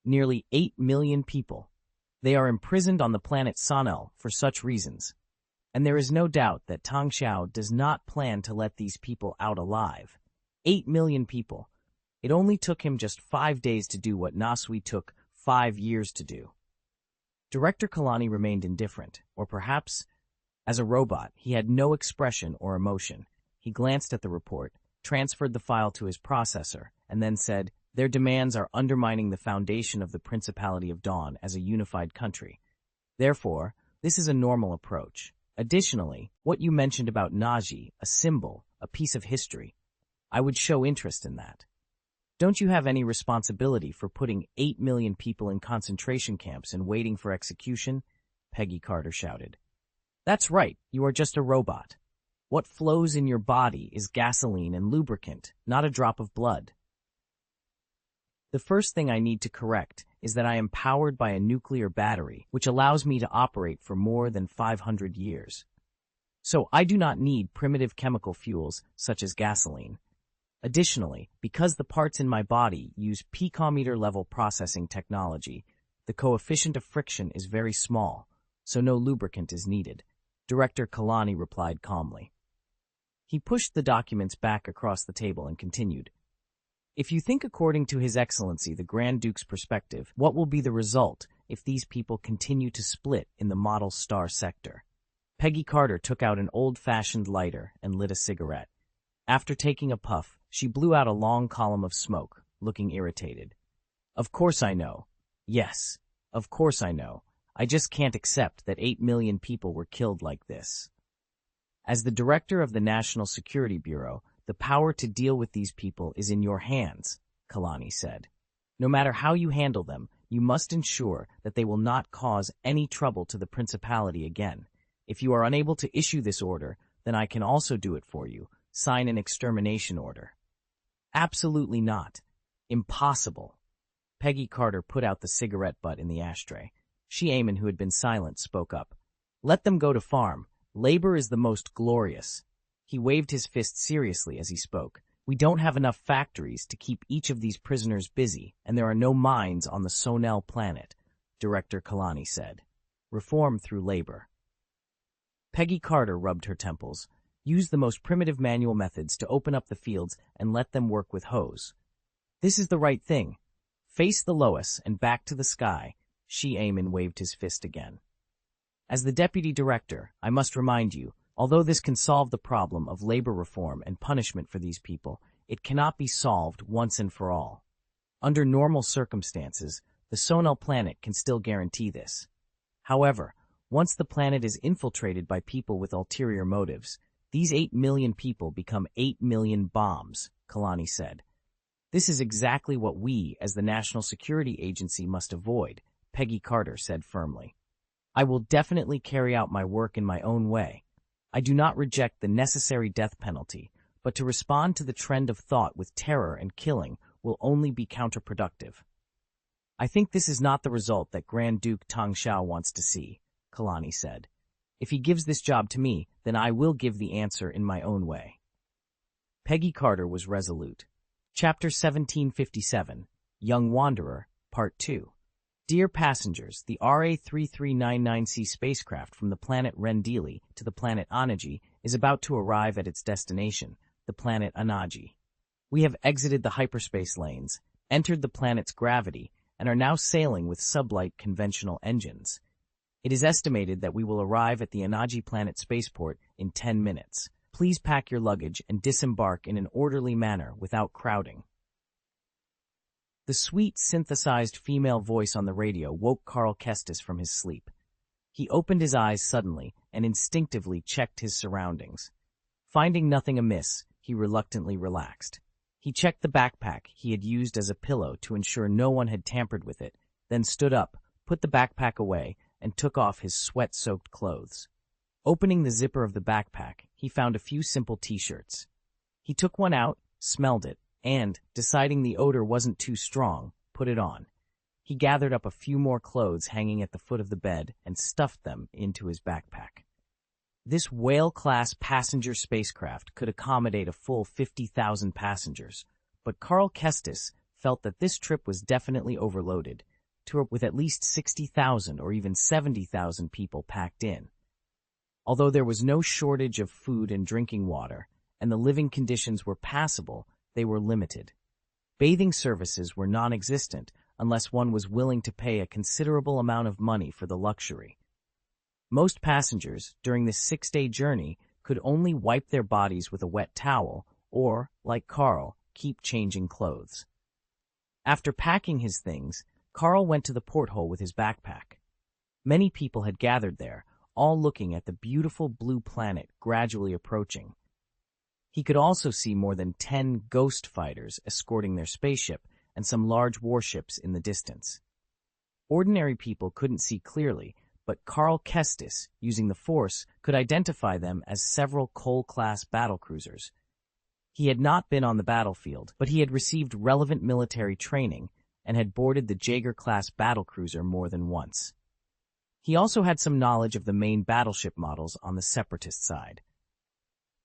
"Nearly 8 million people. They are imprisoned on the planet Sonel for such reasons. And there is no doubt that Tang Xiao does not plan to let these people out alive. 8 million people. It only took him just 5 days to do what Nasui took 5 years to do." Director Kalani remained indifferent, or perhaps, as a robot, he had no expression or emotion. He glanced at the report, transferred the file to his processor, and then said, "Their demands are undermining the foundation of the Principality of Dawn as a unified country. Therefore, this is a normal approach. Additionally, what you mentioned about Naji, a symbol, a piece of history, I would show interest in that. Don't you have any responsibility for putting 8 million people in concentration camps and waiting for execution?" Peggy Carter shouted. "That's right, you are just a robot. What flows in your body is gasoline and lubricant, not a drop of blood. The first thing I need to correct is that I am powered by a nuclear battery, which allows me to operate for more than 500 years. So I do not need primitive chemical fuels such as gasoline. Additionally, because the parts in my body use picometer-level processing technology, the coefficient of friction is very small, so no lubricant is needed," Director Kalani replied calmly. He pushed the documents back across the table and continued. If you think according to His Excellency the Grand Duke's perspective, what will be the result if these people continue to split in the model star sector? Peggy Carter took out an old-fashioned lighter and lit a cigarette. After taking a puff, she blew out a long column of smoke, looking irritated. Of course I know. Yes, of course I know. I just can't accept that 8 million people were killed like this. As the director of the National Security Bureau, the power to deal with these people is in your hands, Kalani said. No matter how you handle them, you must ensure that they will not cause any trouble to the Principality again. If you are unable to issue this order, then I can also do it for you. Sign an extermination order. Absolutely not. Impossible. Peggy Carter put out the cigarette butt in the ashtray. Xiamen, who had been silent, spoke up. Let them go to farm. Labor is the most glorious. He waved his fist seriously as he spoke. We don't have enough factories to keep each of these prisoners busy, and there are no mines on the Sonel planet, Director Kalani said. Reform through labor. Peggy Carter rubbed her temples. Use the most primitive manual methods to open up the fields and let them work with hose. This is the right thing. Face the Lois and back to the sky. Xiamen waved his fist again. As the deputy director, I must remind you, although this can solve the problem of labor reform and punishment for these people, it cannot be solved once and for all. Under normal circumstances, the Sonel planet can still guarantee this. However, once the planet is infiltrated by people with ulterior motives, these 8 million people become 8 million bombs, Kalani said. This is exactly what we, as the National Security Agency, must avoid, Peggy Carter said firmly. I will definitely carry out my work in my own way. I do not reject the necessary death penalty, but to respond to the trend of thought with terror and killing will only be counterproductive. I think this is not the result that Grand Duke Tang Xiao wants to see, Kalani said. If he gives this job to me, then I will give the answer in my own way. Peggy Carter was resolute. Chapter 1757, Young Wanderer, Part 2. Dear passengers, the RA-3399C spacecraft from the planet Rendili to the planet Anaji is about to arrive at its destination, the planet Anaji. We have exited the hyperspace lanes, entered the planet's gravity, and are now sailing with sublight conventional engines. It is estimated that we will arrive at the Anaji planet spaceport in 10 minutes. Please pack your luggage and disembark in an orderly manner without crowding. The sweet, synthesized female voice on the radio woke Carl Kestis from his sleep. He opened his eyes suddenly and instinctively checked his surroundings. Finding nothing amiss, he reluctantly relaxed. He checked the backpack he had used as a pillow to ensure no one had tampered with it, then stood up, put the backpack away, and took off his sweat-soaked clothes. Opening the zipper of the backpack, he found a few simple t-shirts. He took one out, smelled it, and, deciding the odor wasn't too strong, put it on. He gathered up a few more clothes hanging at the foot of the bed and stuffed them into his backpack. This whale-class passenger spacecraft could accommodate a full 50,000 passengers, but Carl Kestis felt that this trip was definitely overloaded, with at least 60,000 or even 70,000 people packed in. Although there was no shortage of food and drinking water, and the living conditions were passable, they were limited. Bathing services were non-existent unless one was willing to pay a considerable amount of money for the luxury. Most passengers, during this 6-day journey, could only wipe their bodies with a wet towel or, like Carl, keep changing clothes. After packing his things, Carl went to the porthole with his backpack. Many people had gathered there, all looking at the beautiful blue planet gradually approaching. He could also see more than 10 ghost fighters escorting their spaceship and some large warships in the distance. Ordinary people couldn't see clearly, but Carl Kestis, using the Force, could identify them as several Cole-class battlecruisers. He had not been on the battlefield, but he had received relevant military training and had boarded the Jaeger-class battlecruiser more than once. He also had some knowledge of the main battleship models on the Separatist side.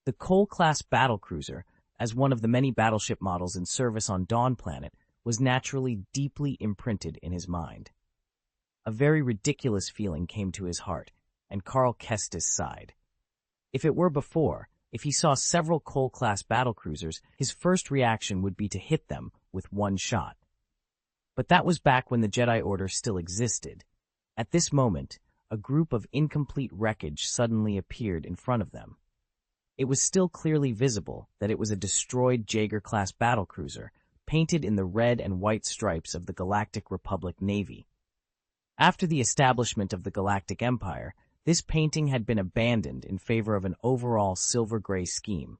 The Cole-class battlecruiser, as one of the many battleship models in service on Dawn Planet, was naturally deeply imprinted in his mind. A very ridiculous feeling came to his heart, and Carl Kestis sighed. If it were before, if he saw several Cole-class battlecruisers, his first reaction would be to hit them with one shot. But that was back when the Jedi Order still existed. At this moment, a group of incomplete wreckage suddenly appeared in front of them. It was still clearly visible that it was a destroyed Jaeger-class battlecruiser, painted in the red and white stripes of the Galactic Republic Navy. After the establishment of the Galactic Empire, this painting had been abandoned in favor of an overall silver-gray scheme.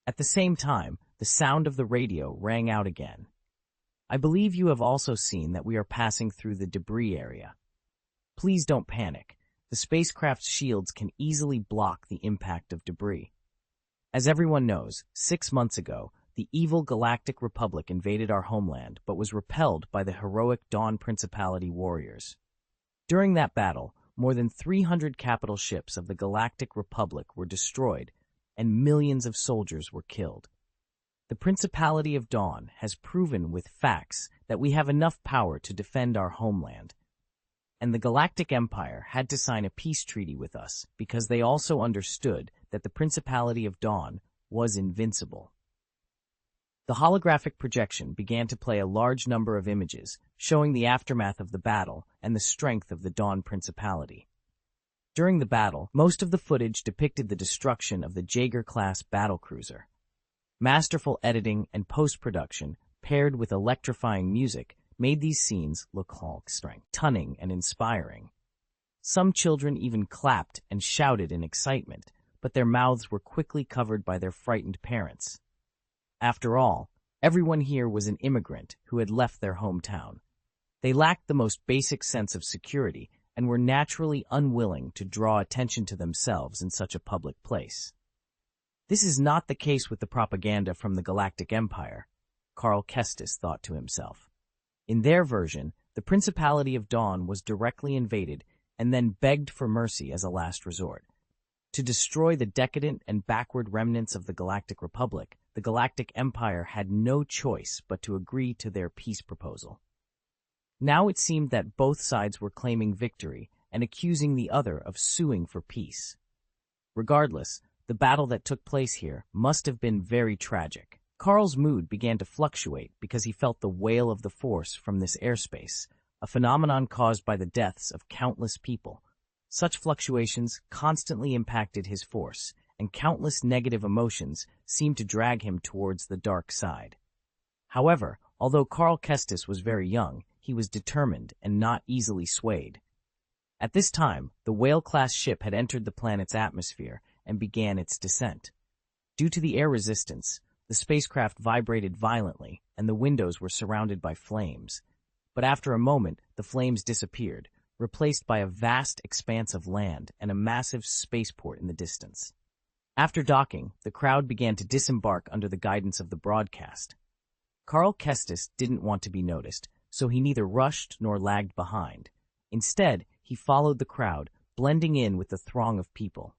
At the same time, the sound of the radio rang out again. I believe you have also seen that we are passing through the debris area. Please don't panic. The spacecraft's shields can easily block the impact of debris. As everyone knows, 6 months ago, the evil Galactic Republic invaded our homeland but was repelled by the heroic Dawn Principality warriors. During that battle, more than 300 capital ships of the Galactic Republic were destroyed, and millions of soldiers were killed. The Principality of Dawn has proven with facts that we have enough power to defend our homeland. And the Galactic Empire had to sign a peace treaty with us because they also understood that the Principality of Dawn was invincible. The holographic projection began to play a large number of images, showing the aftermath of the battle and the strength of the Dawn Principality. During the battle, most of the footage depicted the destruction of the Jaeger-class battlecruiser. Masterful editing and post-production, paired with electrifying music, made these scenes look stunning and inspiring. Some children even clapped and shouted in excitement, but their mouths were quickly covered by their frightened parents. After all, everyone here was an immigrant who had left their hometown. They lacked the most basic sense of security and were naturally unwilling to draw attention to themselves in such a public place. This is not the case with the propaganda from the Galactic Empire, Carl Kestis thought to himself. In their version, the Principality of Dawn was directly invaded and then begged for mercy as a last resort. To destroy the decadent and backward remnants of the Galactic Republic, the Galactic Empire had no choice but to agree to their peace proposal. Now it seemed that both sides were claiming victory and accusing the other of suing for peace. Regardless, the battle that took place here must have been very tragic. Carl's mood began to fluctuate because he felt the wail of the Force from this airspace, a phenomenon caused by the deaths of countless people. Such fluctuations constantly impacted his Force, and countless negative emotions seemed to drag him towards the dark side. However, although Carl Kestis was very young, he was determined and not easily swayed. At this time, the Whale-class ship had entered the planet's atmosphere and began its descent. Due to the air resistance, the spacecraft vibrated violently, and the windows were surrounded by flames. But after a moment, the flames disappeared, replaced by a vast expanse of land and a massive spaceport in the distance. After docking, the crowd began to disembark under the guidance of the broadcast. Carl Kestis didn't want to be noticed, so he neither rushed nor lagged behind. Instead, he followed the crowd, blending in with the throng of people.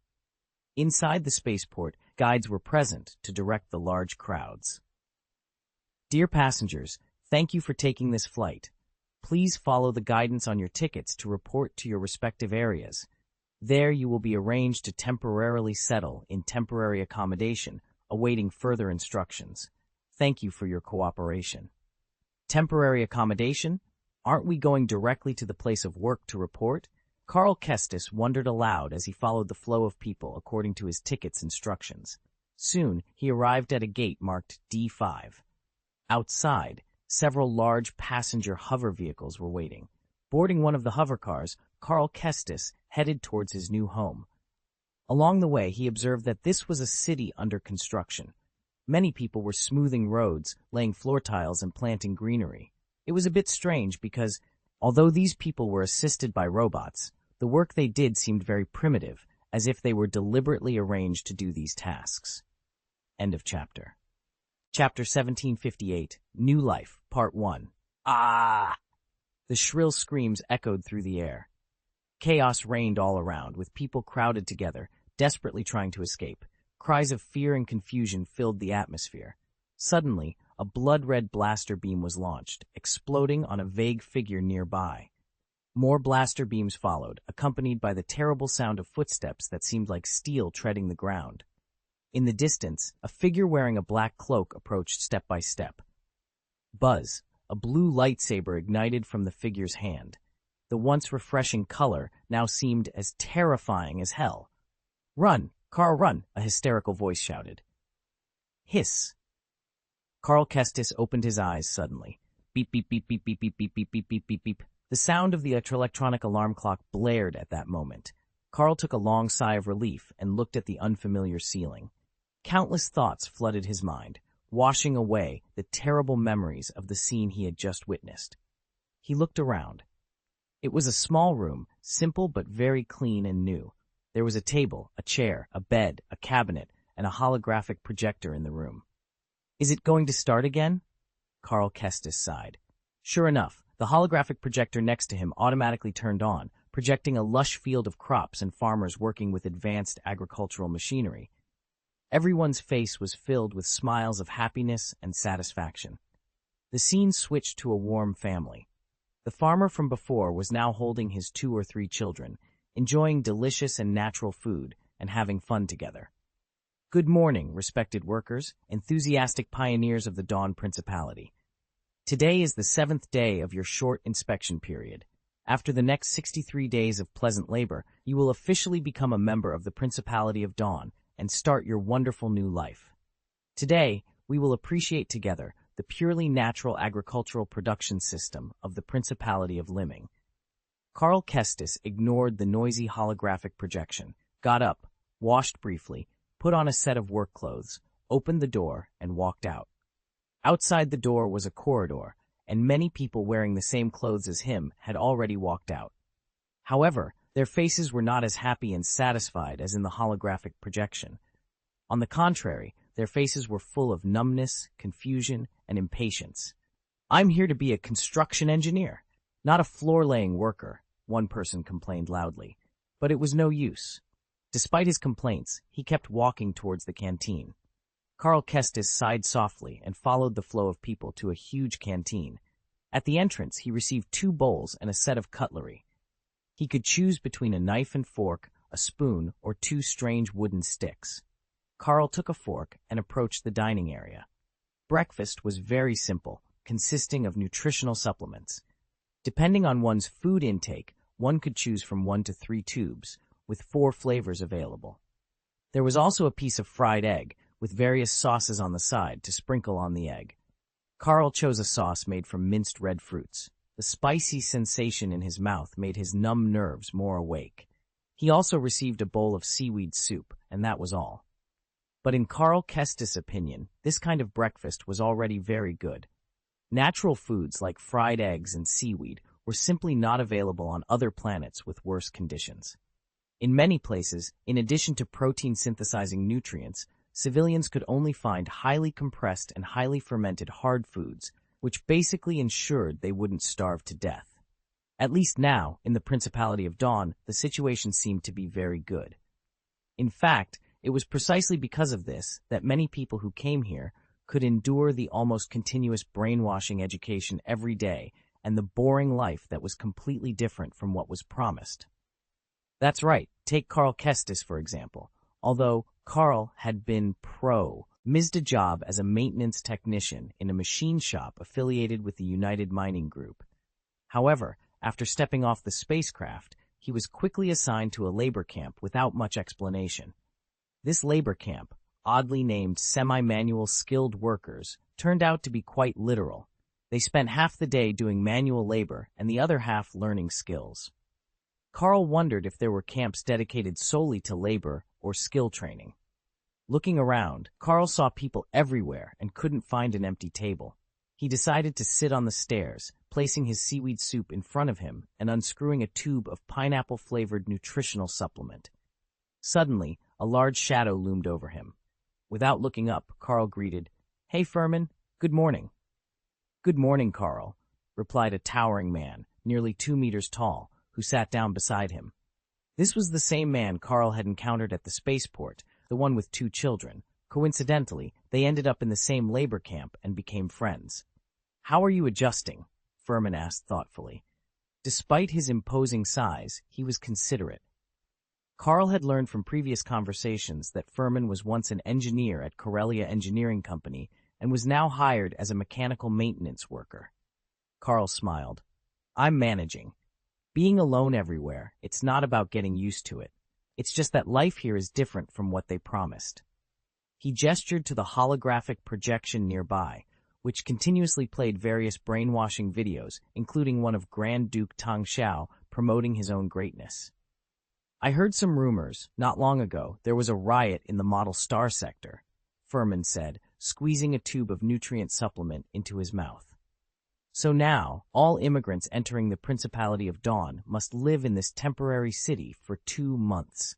Inside the spaceport, guides were present to direct the large crowds. Dear passengers, thank you for taking this flight. Please follow the guidance on your tickets to report to your respective areas. There you will be arranged to temporarily settle in temporary accommodation, awaiting further instructions. Thank you for your cooperation. Temporary accommodation? Aren't we going directly to the place of work to report? Carl Kestis wondered aloud as he followed the flow of people according to his ticket's instructions. Soon, he arrived at a gate marked D5. Outside, several large passenger hover vehicles were waiting. Boarding one of the hover cars, Carl Kestis headed towards his new home. Along the way, he observed that this was a city under construction. Many people were smoothing roads, laying floor tiles, and planting greenery. It was a bit strange because, although these people were assisted by robots, the work they did seemed very primitive, as if they were deliberately arranged to do these tasks. End of chapter. Chapter 1758, New Life, Part 1. Ah! The shrill screams echoed through the air. Chaos reigned all around, with people crowded together, desperately trying to escape. Cries of fear and confusion filled the atmosphere. Suddenly, a blood-red blaster beam was launched, exploding on a vague figure nearby. More blaster beams followed, accompanied by the terrible sound of footsteps that seemed like steel treading the ground. In the distance, a figure wearing a black cloak approached step by step. Buzz, a blue lightsaber ignited from the figure's hand. The once refreshing color now seemed as terrifying as hell. "Run, Carl, run!" a hysterical voice shouted. Hiss. Carl Kestis opened his eyes suddenly. Beep, beep, beep, beep, beep, beep, beep, beep, beep, beep, beep, beep. The sound of the electronic alarm clock blared at that moment. Carl took a long sigh of relief and looked at the unfamiliar ceiling. Countless thoughts flooded his mind, washing away the terrible memories of the scene he had just witnessed. He looked around. It was a small room, simple but very clean and new. There was a table, a chair, a bed, a cabinet, and a holographic projector in the room. "Is it going to start again?" Carl Kestis sighed. Sure enough, the holographic projector next to him automatically turned on, projecting a lush field of crops and farmers working with advanced agricultural machinery. Everyone's face was filled with smiles of happiness and satisfaction. The scene switched to a warm family. The farmer from before was now holding his 2 or 3 children, enjoying delicious and natural food and having fun together. Good morning, respected workers, enthusiastic pioneers of the Dawn Principality. Today is the 7th day of your short inspection period. After the next 63 days of pleasant labor, you will officially become a member of the Principality of Dawn and start your wonderful new life. Today, we will appreciate together the purely natural agricultural production system of the Principality of Liming. Carl Kestis ignored the noisy holographic projection, got up, washed briefly, put on a set of work clothes, opened the door, and walked out. Outside the door was a corridor, and many people wearing the same clothes as him had already walked out. However, their faces were not as happy and satisfied as in the holographic projection. On the contrary, their faces were full of numbness, confusion, and impatience. "I'm here to be a construction engineer, not a floor-laying worker," one person complained loudly. But it was no use. Despite his complaints, he kept walking towards the canteen. Carl Kestis sighed softly and followed the flow of people to a huge canteen. At the entrance, he received 2 bowls and a set of cutlery. He could choose between a knife and fork, a spoon, or 2 strange wooden sticks. Carl took a fork and approached the dining area. Breakfast was very simple, consisting of nutritional supplements. Depending on one's food intake, one could choose from 1 to 3 tubes, with 4 flavors available. There was also a piece of fried egg, with various sauces on the side to sprinkle on the egg. Carl chose a sauce made from minced red fruits. The spicy sensation in his mouth made his numb nerves more awake. He also received a bowl of seaweed soup, and that was all. But in Carl Kestis' opinion, this kind of breakfast was already very good. Natural foods like fried eggs and seaweed were simply not available on other planets with worse conditions. In many places, in addition to protein-synthesizing nutrients, civilians could only find highly compressed and highly fermented hard foods, which basically ensured they wouldn't starve to death. At least now, in the Principality of Dawn, the situation seemed to be very good. In fact, it was precisely because of this that many people who came here could endure the almost continuous brainwashing education every day and the boring life that was completely different from what was promised. That's right, take Carl Kestis, for example. Although Carl had been missed a job as a maintenance technician in a machine shop affiliated with the United Mining Group. However, after stepping off the spacecraft, he was quickly assigned to a labor camp without much explanation. This labor camp, oddly named Semi-Manual Skilled Workers, turned out to be quite literal. They spent half the day doing manual labor and the other half learning skills. Carl wondered if there were camps dedicated solely to labor or skill training. Looking around, Carl saw people everywhere and couldn't find an empty table. He decided to sit on the stairs, placing his seaweed soup in front of him and unscrewing a tube of pineapple-flavored nutritional supplement. Suddenly, a large shadow loomed over him. Without looking up, Carl greeted, "Hey, Furman, good morning." "Good morning, Carl," replied a towering man, nearly 2 meters tall, who sat down beside him. This was the same man Carl had encountered at the spaceport, the one with 2 children. Coincidentally, they ended up in the same labor camp and became friends. "How are you adjusting?" Furman asked thoughtfully. Despite his imposing size, he was considerate. Carl had learned from previous conversations that Furman was once an engineer at Corellia Engineering Company and was now hired as a mechanical maintenance worker. Carl smiled. I'm managing. Being alone everywhere, it's not about getting used to it. It's just that life here is different from what they promised. He gestured to the holographic projection nearby, which continuously played various brainwashing videos, including one of Grand Duke Tang Xiao promoting his own greatness. I heard some rumors. Not long ago, there was a riot in the Model Star sector, Furman said, squeezing a tube of nutrient supplement into his mouth. So now, all immigrants entering the Principality of Dawn must live in this temporary city for 2 months.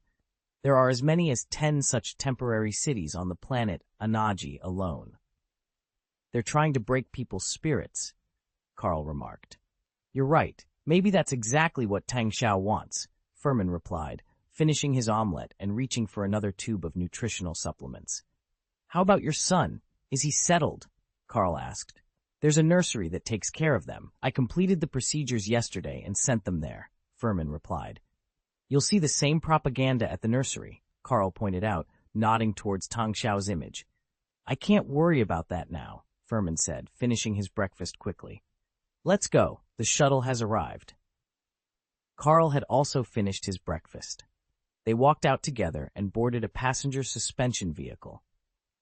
There are as many as 10 such temporary cities on the planet Anaji alone. They're trying to break people's spirits, Carl remarked. You're right. Maybe that's exactly what Tang Xiao wants, Furman replied, finishing his omelet and reaching for another tube of nutritional supplements. How about your son? Is he settled? Carl asked. There's a nursery that takes care of them. I completed the procedures yesterday and sent them there, Furman replied. You'll see the same propaganda at the nursery, Carl pointed out, nodding towards Tang Xiao's image. I can't worry about that now, Furman said, finishing his breakfast quickly. Let's go. The shuttle has arrived. Carl had also finished his breakfast. They walked out together and boarded a passenger suspension vehicle.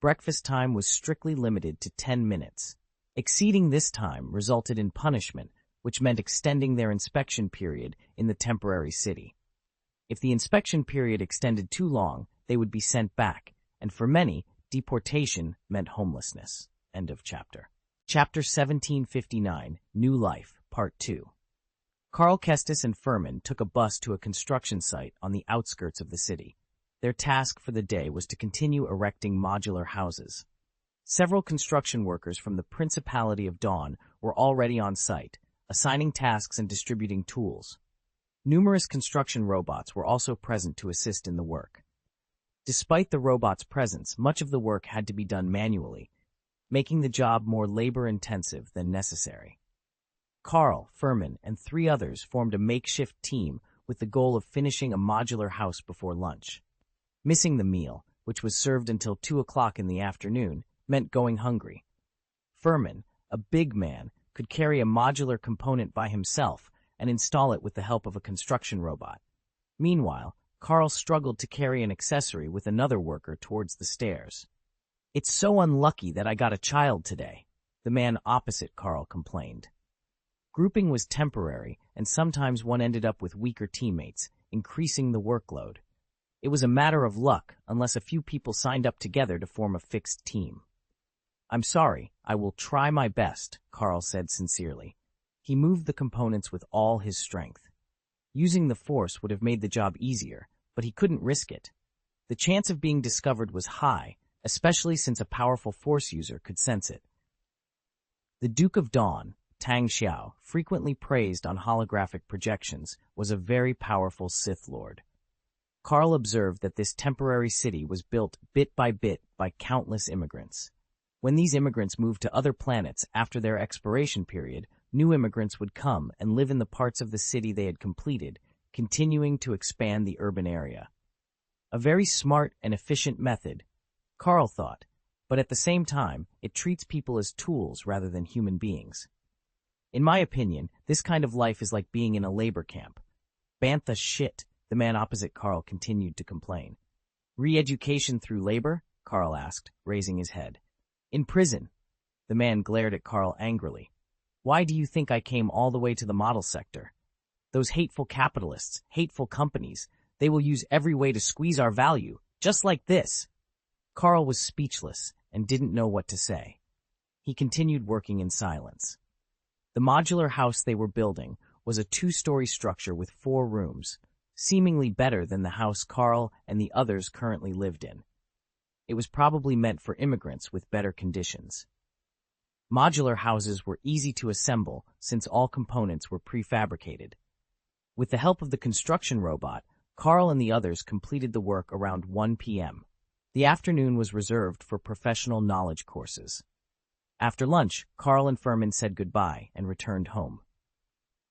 Breakfast time was strictly limited to 10 minutes. Exceeding this time resulted in punishment, which meant extending their inspection period in the temporary city. If the inspection period extended too long, they would be sent back, and for many, deportation meant homelessness. End of chapter. Chapter 1759, New Life, Part 2. Carl Kestis and Furman took a bus to a construction site on the outskirts of the city. Their task for the day was to continue erecting modular houses. Several construction workers from the Principality of Dawn were already on site, assigning tasks and distributing tools. Numerous construction robots were also present to assist in the work. Despite the robots' presence, much of the work had to be done manually, making the job more labor-intensive than necessary. Carl, Furman, and 3 others formed a makeshift team with the goal of finishing a modular house before lunch. Missing the meal, which was served until 2 o'clock in the afternoon, meant going hungry. Furman, a big man, could carry a modular component by himself and install it with the help of a construction robot. Meanwhile, Carl struggled to carry an accessory with another worker towards the stairs. It's so unlucky that I got a child today, the man opposite Carl complained. Grouping was temporary, and sometimes one ended up with weaker teammates, increasing the workload. It was a matter of luck, unless a few people signed up together to form a fixed team. I'm sorry, I will try my best, Carl said sincerely. He moved the components with all his strength. Using the force would have made the job easier, but he couldn't risk it. The chance of being discovered was high, especially since a powerful force user could sense it. The Duke of Dawn, Tang Xiao, frequently praised on holographic projections, was a very powerful Sith Lord. Carl observed that this temporary city was built bit by countless immigrants. When these immigrants moved to other planets after their expiration period, new immigrants would come and live in the parts of the city they had completed, continuing to expand the urban area. A very smart and efficient method, Carl thought, but at the same time, it treats people as tools rather than human beings. In my opinion, this kind of life is like being in a labor camp. Bantha shit, the man opposite Carl continued to complain. Re-education through labor? Carl asked, raising his head. In prison. The man glared at Carl angrily. Why do you think I came all the way to the model sector? Those hateful capitalists, hateful companies, they will use every way to squeeze our value, just like this. Carl was speechless and didn't know what to say. He continued working in silence. The modular house they were building was a 2-story structure with 4 rooms, seemingly better than the house Carl and the others currently lived in. It was probably meant for immigrants with better conditions. Modular houses were easy to assemble since all components were prefabricated. With the help of the construction robot, Carl and the others completed the work around 1 p.m. The afternoon was reserved for professional knowledge courses. After lunch, Carl and Furman said goodbye and returned home.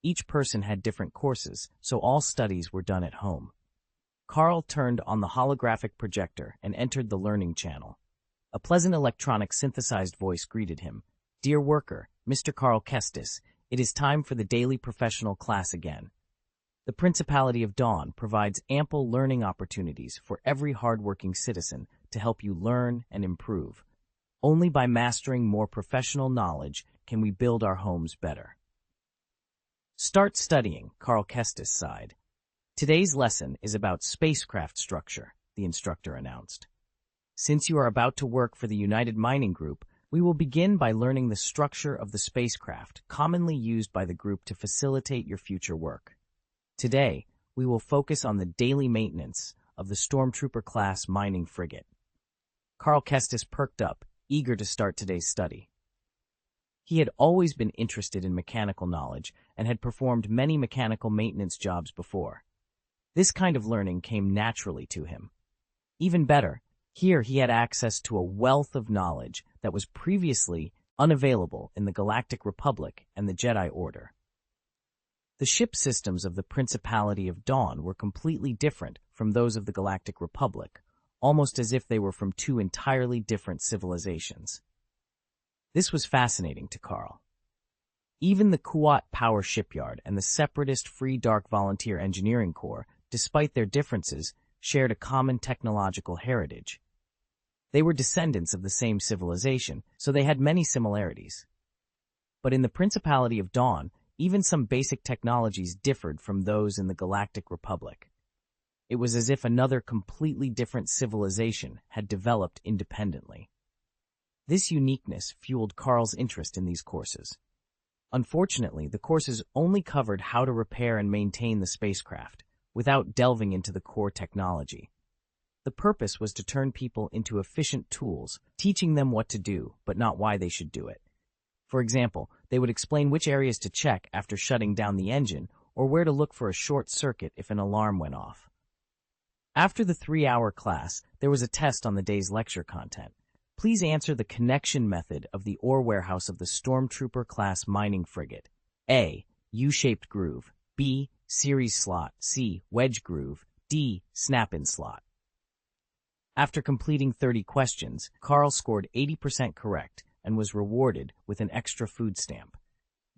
Each person had different courses, so all studies were done at home. Carl turned on the holographic projector and entered the learning channel. A pleasant electronic synthesized voice greeted him. "Dear worker, Mr. Carl Kestis, it is time for the daily professional class again. The Principality of Dawn provides ample learning opportunities for every hardworking citizen to help you learn and improve. Only by mastering more professional knowledge can we build our homes better." "Start studying," Carl Kestis sighed. "Today's lesson is about spacecraft structure," the instructor announced. "Since you are about to work for the United Mining Group, we will begin by learning the structure of the spacecraft commonly used by the group to facilitate your future work. Today, we will focus on the daily maintenance of the Stormtrooper-class mining frigate." Carl Kestis perked up, eager to start today's study. He had always been interested in mechanical knowledge and had performed many mechanical maintenance jobs before. This kind of learning came naturally to him. Even better, here he had access to a wealth of knowledge that was previously unavailable in the Galactic Republic and the Jedi Order. The ship systems of the Principality of Dawn were completely different from those of the Galactic Republic, almost as if they were from two entirely different civilizations. This was fascinating to Carl. Even the Kuat Power Shipyard and the separatist Free Dark Volunteer Engineering Corps, despite their differences, shared a common technological heritage. They were descendants of the same civilization, so they had many similarities. But in the Principality of Dawn, even some basic technologies differed from those in the Galactic Republic. It was as if another completely different civilization had developed independently. This uniqueness fueled Carl's interest in these courses. Unfortunately, the courses only covered how to repair and maintain the spacecraft, without delving into the core technology. The purpose was to turn people into efficient tools, teaching them what to do, but not why they should do it. For example, they would explain which areas to check after shutting down the engine, or where to look for a short circuit if an alarm went off. After the 3-hour class, there was a test on the day's lecture content. Please answer the connection method of the ore warehouse of the Stormtrooper-class mining frigate. A. U-shaped groove. B. Series slot. C. Wedge groove. D. Snap-in slot. After completing 30 questions, Carl scored 80% correct and was rewarded with an extra food stamp.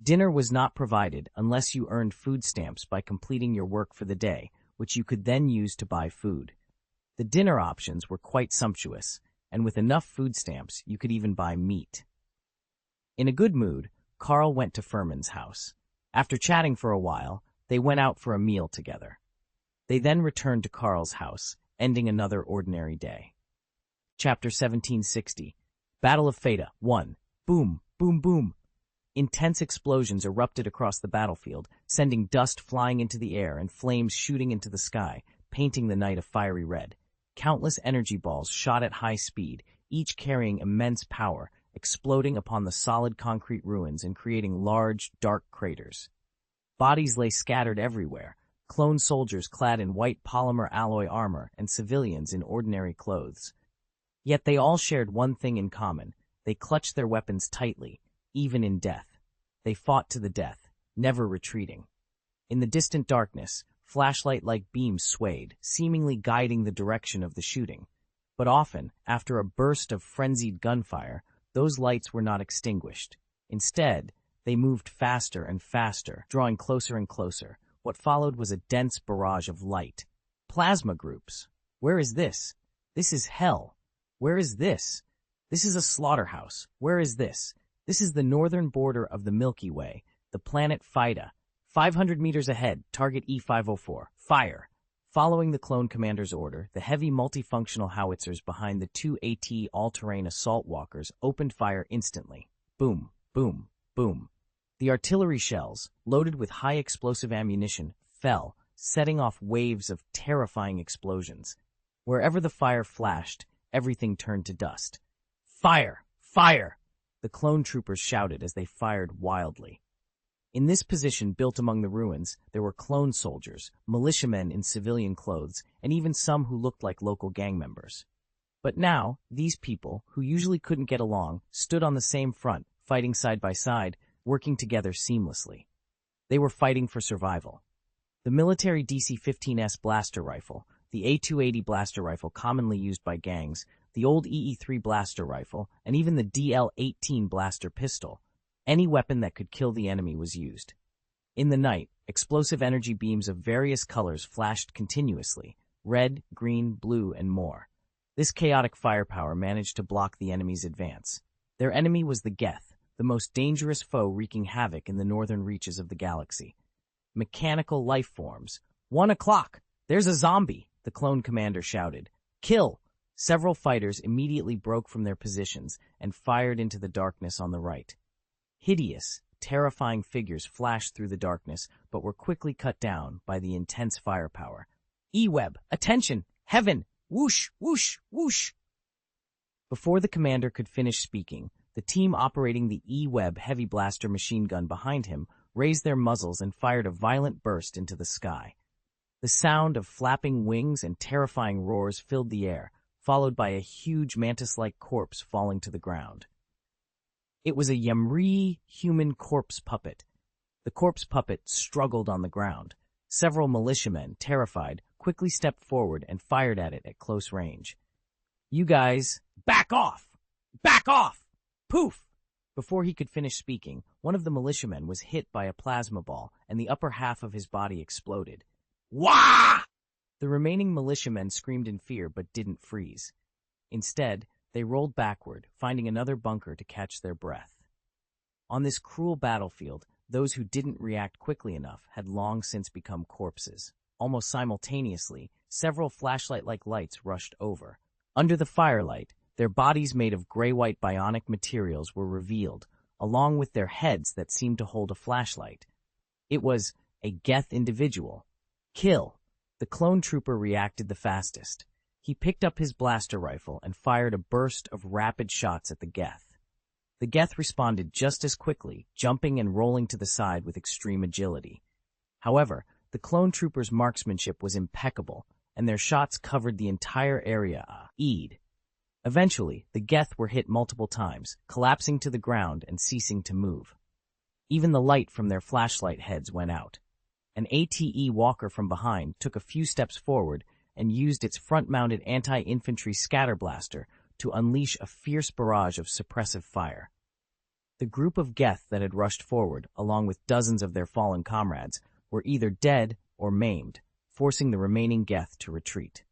Dinner was not provided unless you earned food stamps by completing your work for the day, which you could then use to buy food. The dinner options were quite sumptuous, and with enough food stamps, you could even buy meat. In a good mood, Carl went to Furman's house. After chatting for a while, they went out for a meal together. They then returned to Carl's house, ending another ordinary day. Chapter 1760. Battle of Feta 1. Boom, boom, boom. Intense explosions erupted across the battlefield, sending dust flying into the air and flames shooting into the sky, painting the night a fiery red. Countless energy balls shot at high speed, each carrying immense power, exploding upon the solid concrete ruins and creating large, dark craters. Bodies lay scattered everywhere, clone soldiers clad in white polymer alloy armor and civilians in ordinary clothes. Yet they all shared one thing in common. They clutched their weapons tightly, even in death. They fought to the death, never retreating. In the distant darkness, flashlight-like beams swayed, seemingly guiding the direction of the shooting. But often, after a burst of frenzied gunfire, those lights were not extinguished. Instead, they moved faster and faster, drawing closer and closer. What followed was a dense barrage of light. Plasma groups. Where is this? This is hell. Where is this? This is a slaughterhouse. Where is this? This is the northern border of the Milky Way, the planet Phaida. 500 meters ahead, target E504. Fire! Following the clone commander's order, the heavy multifunctional howitzers behind the 2 AT all-terrain assault walkers opened fire instantly. Boom, boom, boom. The artillery shells, loaded with high explosive ammunition, fell, setting off waves of terrifying explosions. Wherever the fire flashed, everything turned to dust. Fire! Fire! The clone troopers shouted as they fired wildly. In this position built among the ruins, there were clone soldiers, militiamen in civilian clothes, and even some who looked like local gang members. But now, these people, who usually couldn't get along, stood on the same front, fighting side by side, working together seamlessly. They were fighting for survival. The military DC-15S blaster rifle, the A280 blaster rifle commonly used by gangs, the old EE-3 blaster rifle, and even the DL-18 blaster pistol. Any weapon that could kill the enemy was used. In the night, explosive energy beams of various colors flashed continuously, red, green, blue, and more. This chaotic firepower managed to block the enemy's advance. Their enemy was the Geth, the most dangerous foe wreaking havoc in the northern reaches of the galaxy. Mechanical life forms. 1 o'clock! There's a zombie! The clone commander shouted. Kill! Several fighters immediately broke from their positions and fired into the darkness on the right. Hideous, terrifying figures flashed through the darkness, but were quickly cut down by the intense firepower. E-Web! Attention! Heaven! Whoosh! Whoosh! Whoosh! Before the commander could finish speaking, the team operating the E-Web heavy blaster machine gun behind him raised their muzzles and fired a violent burst into the sky. The sound of flapping wings and terrifying roars filled the air, followed by a huge mantis-like corpse falling to the ground. It was a Yamri human corpse puppet. The corpse puppet struggled on the ground. Several militiamen, terrified, quickly stepped forward and fired at it at close range. You guys, back off! Back off! Poof! Before he could finish speaking, one of the militiamen was hit by a plasma ball and the upper half of his body exploded. Wah! The remaining militiamen screamed in fear but didn't freeze. Instead, they rolled backward, finding another bunker to catch their breath. On this cruel battlefield, those who didn't react quickly enough had long since become corpses. Almost simultaneously, several flashlight-like lights rushed over. Under the firelight, their bodies made of gray-white bionic materials were revealed, along with their heads that seemed to hold a flashlight. It was a Geth individual. Kill! The clone trooper reacted the fastest. He picked up his blaster rifle and fired a burst of rapid shots at the Geth. The Geth responded just as quickly, jumping and rolling to the side with extreme agility. However, the clone trooper's marksmanship was impeccable, and their shots covered the entire area. Eventually, the Geth were hit multiple times, collapsing to the ground and ceasing to move. Even the light from their flashlight heads went out. An ATE walker from behind took a few steps forward and used its front-mounted anti-infantry scatter blaster to unleash a fierce barrage of suppressive fire. The group of Geth that had rushed forward, along with dozens of their fallen comrades, were either dead or maimed, forcing the remaining Geth to retreat.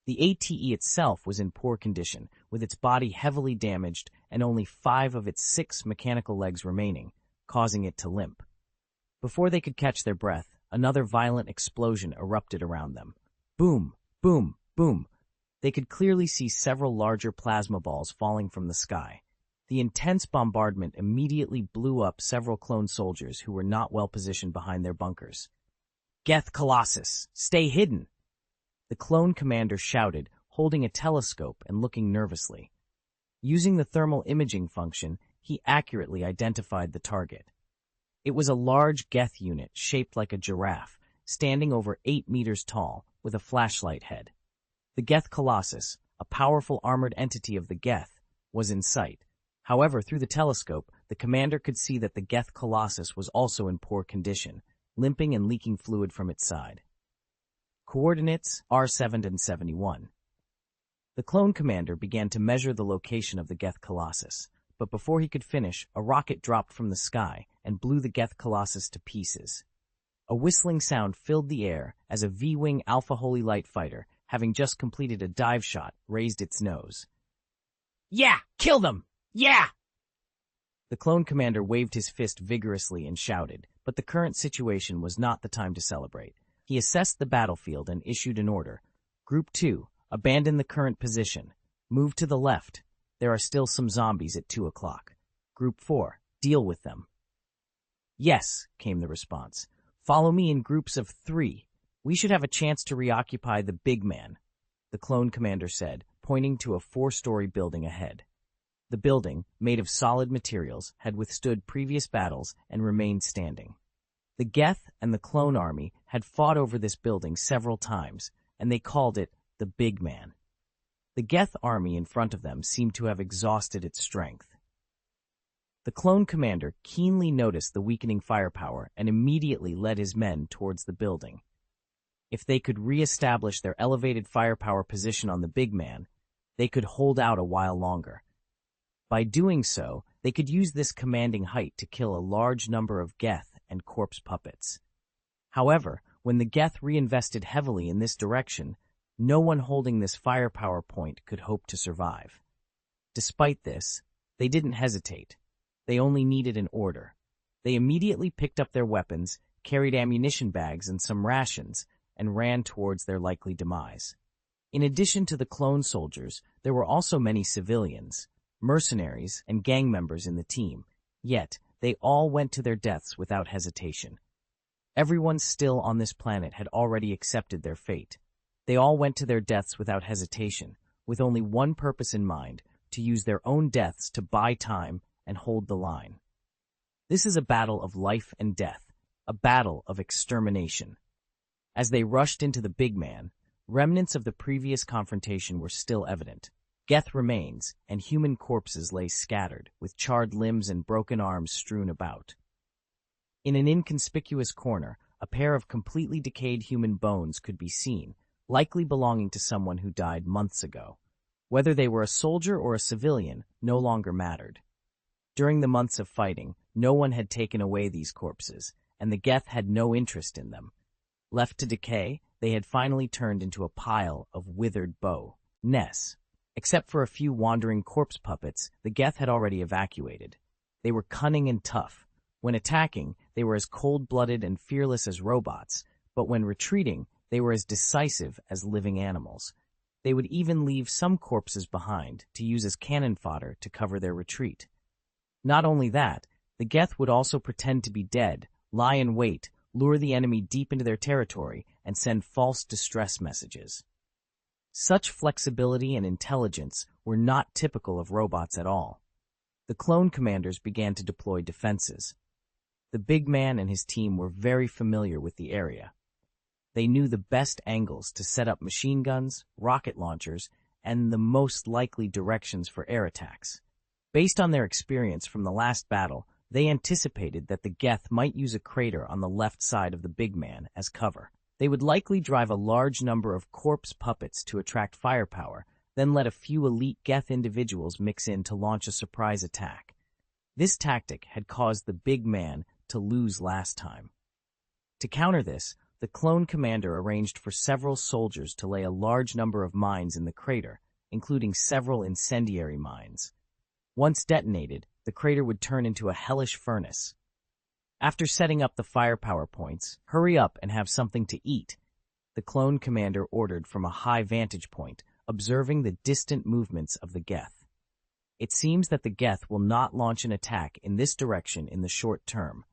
The ATE itself was in poor condition, with its body heavily damaged and only 5 of its 6 mechanical legs remaining, causing it to limp. Before they could catch their breath, another violent explosion erupted around them. Boom, boom, boom. They could clearly see several larger plasma balls falling from the sky. The intense bombardment immediately blew up several clone soldiers who were not well positioned behind their bunkers. Geth Colossus, stay hidden! The clone commander shouted, holding a telescope and looking nervously. Using the thermal imaging function, he accurately identified the target. It was a large Geth unit shaped like a giraffe, standing over 8 meters tall, with a flashlight head. The Geth Colossus, a powerful armored entity of the Geth, was in sight. However, through the telescope, the commander could see that the Geth Colossus was also in poor condition, limping and leaking fluid from its side. Coordinates R7 and 71. The clone commander began to measure the location of the Geth Colossus, but before he could finish, a rocket dropped from the sky and blew the Geth Colossus to pieces. A whistling sound filled the air as a V-Wing Alpha Holy Light fighter, having just completed a dive shot, raised its nose. Yeah! Kill them! Yeah! The clone commander waved his fist vigorously and shouted, but the current situation was not the time to celebrate. He assessed the battlefield and issued an order. Group 2, abandon the current position. Move to the left. There are still some zombies at 2 o'clock. Group 4, deal with them. Yes, came the response. Follow me in groups of 3. We should have a chance to reoccupy the big man, the clone commander said, pointing to a 4-story building ahead. The building, made of solid materials, had withstood previous battles and remained standing. The Geth and the clone army had fought over this building several times, and they called it the Big Man. The Geth army in front of them seemed to have exhausted its strength. The clone commander keenly noticed the weakening firepower and immediately led his men towards the building. If they could re-establish their elevated firepower position on the Big Man, they could hold out a while longer. By doing so, they could use this commanding height to kill a large number of Geth and corpse puppets. However, when the Geth reinvested heavily in this direction, no one holding this firepower point could hope to survive. Despite this, they didn't hesitate. They only needed an order. They immediately picked up their weapons, carried ammunition bags and some rations, and ran towards their likely demise. In addition to the clone soldiers, there were also many civilians, mercenaries, and gang members in the team, yet they all went to their deaths without hesitation. Everyone still on this planet had already accepted their fate. They all went to their deaths without hesitation, with only one purpose in mind, to use their own deaths to buy time and hold the line. This is a battle of life and death, a battle of extermination. As they rushed into the big man, remnants of the previous confrontation were still evident. Geth remains and human corpses lay scattered, with charred limbs and broken arms strewn about. In an inconspicuous corner, a pair of completely decayed human bones could be seen, likely belonging to someone who died months ago. Whether they were a soldier or a civilian no longer mattered. During the months of fighting, no one had taken away these corpses, and the Geth had no interest in them. Left to decay, they had finally turned into a pile of withered bones. Except for a few wandering corpse puppets, the Geth had already evacuated. They were cunning and tough. When attacking, they were as cold-blooded and fearless as robots, but when retreating, they were as decisive as living animals. They would even leave some corpses behind to use as cannon fodder to cover their retreat. Not only that, the Geth would also pretend to be dead, lie in wait, lure the enemy deep into their territory, and send false distress messages. Such flexibility and intelligence were not typical of robots at all. The clone commanders began to deploy defenses. The big man and his team were very familiar with the area. They knew the best angles to set up machine guns, rocket launchers, and the most likely directions for air attacks. Based on their experience from the last battle, they anticipated that the Geth might use a crater on the left side of the big man as cover. They would likely drive a large number of corpse puppets to attract firepower, then let a few elite Geth individuals mix in to launch a surprise attack. This tactic had caused the big man to lose last time. To counter this, the clone commander arranged for several soldiers to lay a large number of mines in the crater, including several incendiary mines. Once detonated, the crater would turn into a hellish furnace. After setting up the firepower points, hurry up and have something to eat, the clone commander ordered from a high vantage point, observing the distant movements of the Geth. It seems that the Geth will not launch an attack in this direction in the short term.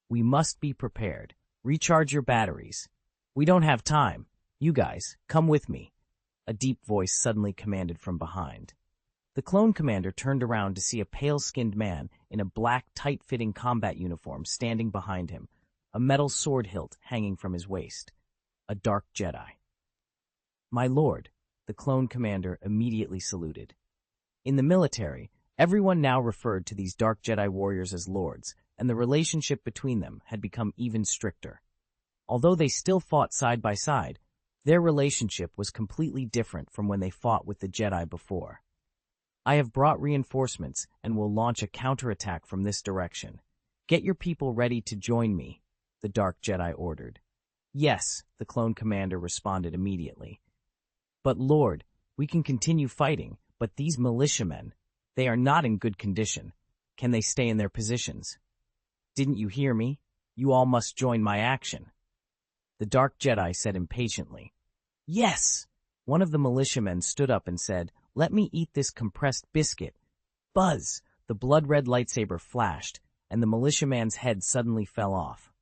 We must be prepared. Recharge your batteries. We don't have time. You guys, come with me. A deep voice suddenly commanded from behind. The clone commander turned around to see a pale-skinned man in a black, tight-fitting combat uniform standing behind him, a metal sword hilt hanging from his waist. A dark Jedi. My lord, the clone commander immediately saluted. In the military, everyone now referred to these dark Jedi warriors as lords, and the relationship between them had become even stricter. Although they still fought side by side, their relationship was completely different from when they fought with the Jedi before. I have brought reinforcements and will launch a counterattack from this direction. Get your people ready to join me, the Dark Jedi ordered. Yes, the clone commander responded immediately. But Lord, we can continue fighting, but these militiamen, they are not in good condition. Can they stay in their positions? Didn't you hear me? You all must join my action. The Dark Jedi said impatiently. Yes! One of the militiamen stood up and said, Let me eat this compressed biscuit. Buzz! The blood-red lightsaber flashed, and the militiaman's head suddenly fell off.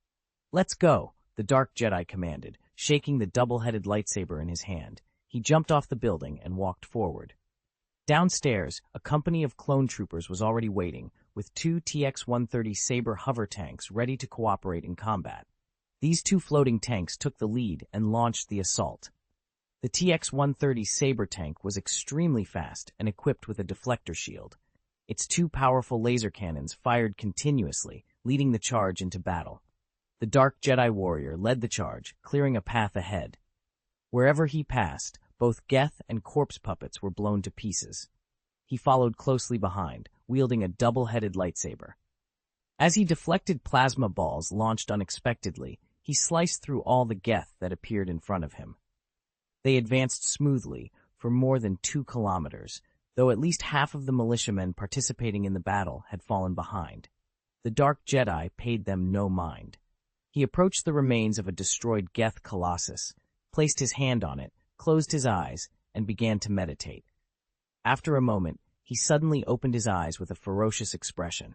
Let's go, the Dark Jedi commanded, shaking the double-headed lightsaber in his hand. He jumped off the building and walked forward. Downstairs, a company of clone troopers was already waiting, with 2 TX-130 Saber hover tanks ready to cooperate in combat. These 2 floating tanks took the lead and launched the assault. The TX-130 Saber tank was extremely fast and equipped with a deflector shield. Its 2 powerful laser cannons fired continuously, leading the charge into battle. The Dark Jedi warrior led the charge, clearing a path ahead. Wherever he passed, Both Geth and corpse puppets were blown to pieces. He followed closely behind, wielding a double-headed lightsaber. As he deflected plasma balls launched unexpectedly, he sliced through all the Geth that appeared in front of him. They advanced smoothly for more than 2 kilometers, though at least half of the militiamen participating in the battle had fallen behind. The Dark Jedi paid them no mind. He approached the remains of a destroyed Geth colossus, placed his hand on it, closed his eyes, and began to meditate. After a moment, he suddenly opened his eyes with a ferocious expression.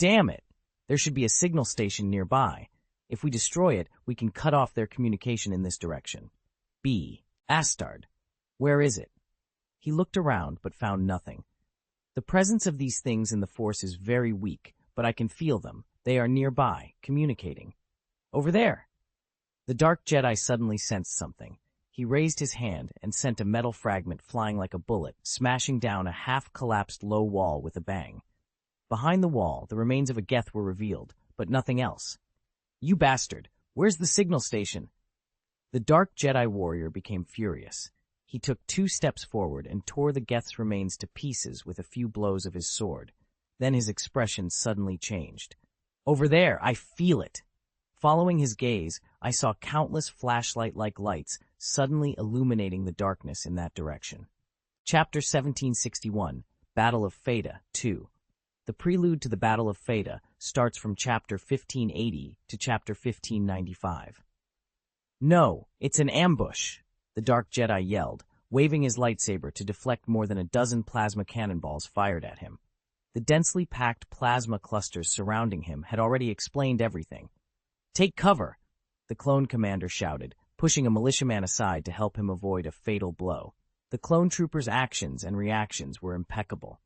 Damn it! There should be a signal station nearby. If we destroy it, we can cut off their communication in this direction. B. Astard. Where is it? He looked around, but found nothing. The presence of these things in the Force is very weak, but I can feel them. They are nearby, communicating. Over there! The Dark Jedi suddenly sensed something. He raised his hand and sent a metal fragment flying like a bullet, smashing down a half-collapsed low wall with a bang. Behind the wall, the remains of a Geth were revealed, but nothing else. You bastard! Where's the signal station? The Dark Jedi warrior became furious. He took 2 steps forward and tore the Geth's remains to pieces with a few blows of his sword. Then his expression suddenly changed. Over there, I feel it! Following his gaze, I saw countless flashlight-like lights suddenly illuminating the darkness in that direction. Chapter 1761, Battle of Feda, 2. The prelude to the Battle of Feda starts from Chapter 1580 to Chapter 1595. No, it's an ambush, the Dark Jedi yelled, waving his lightsaber to deflect more than a dozen plasma cannonballs fired at him. The densely packed plasma clusters surrounding him had already explained everything. Take cover, the clone commander shouted, pushing a militiaman aside to help him avoid a fatal blow. The clone troopers' actions and reactions were impeccable.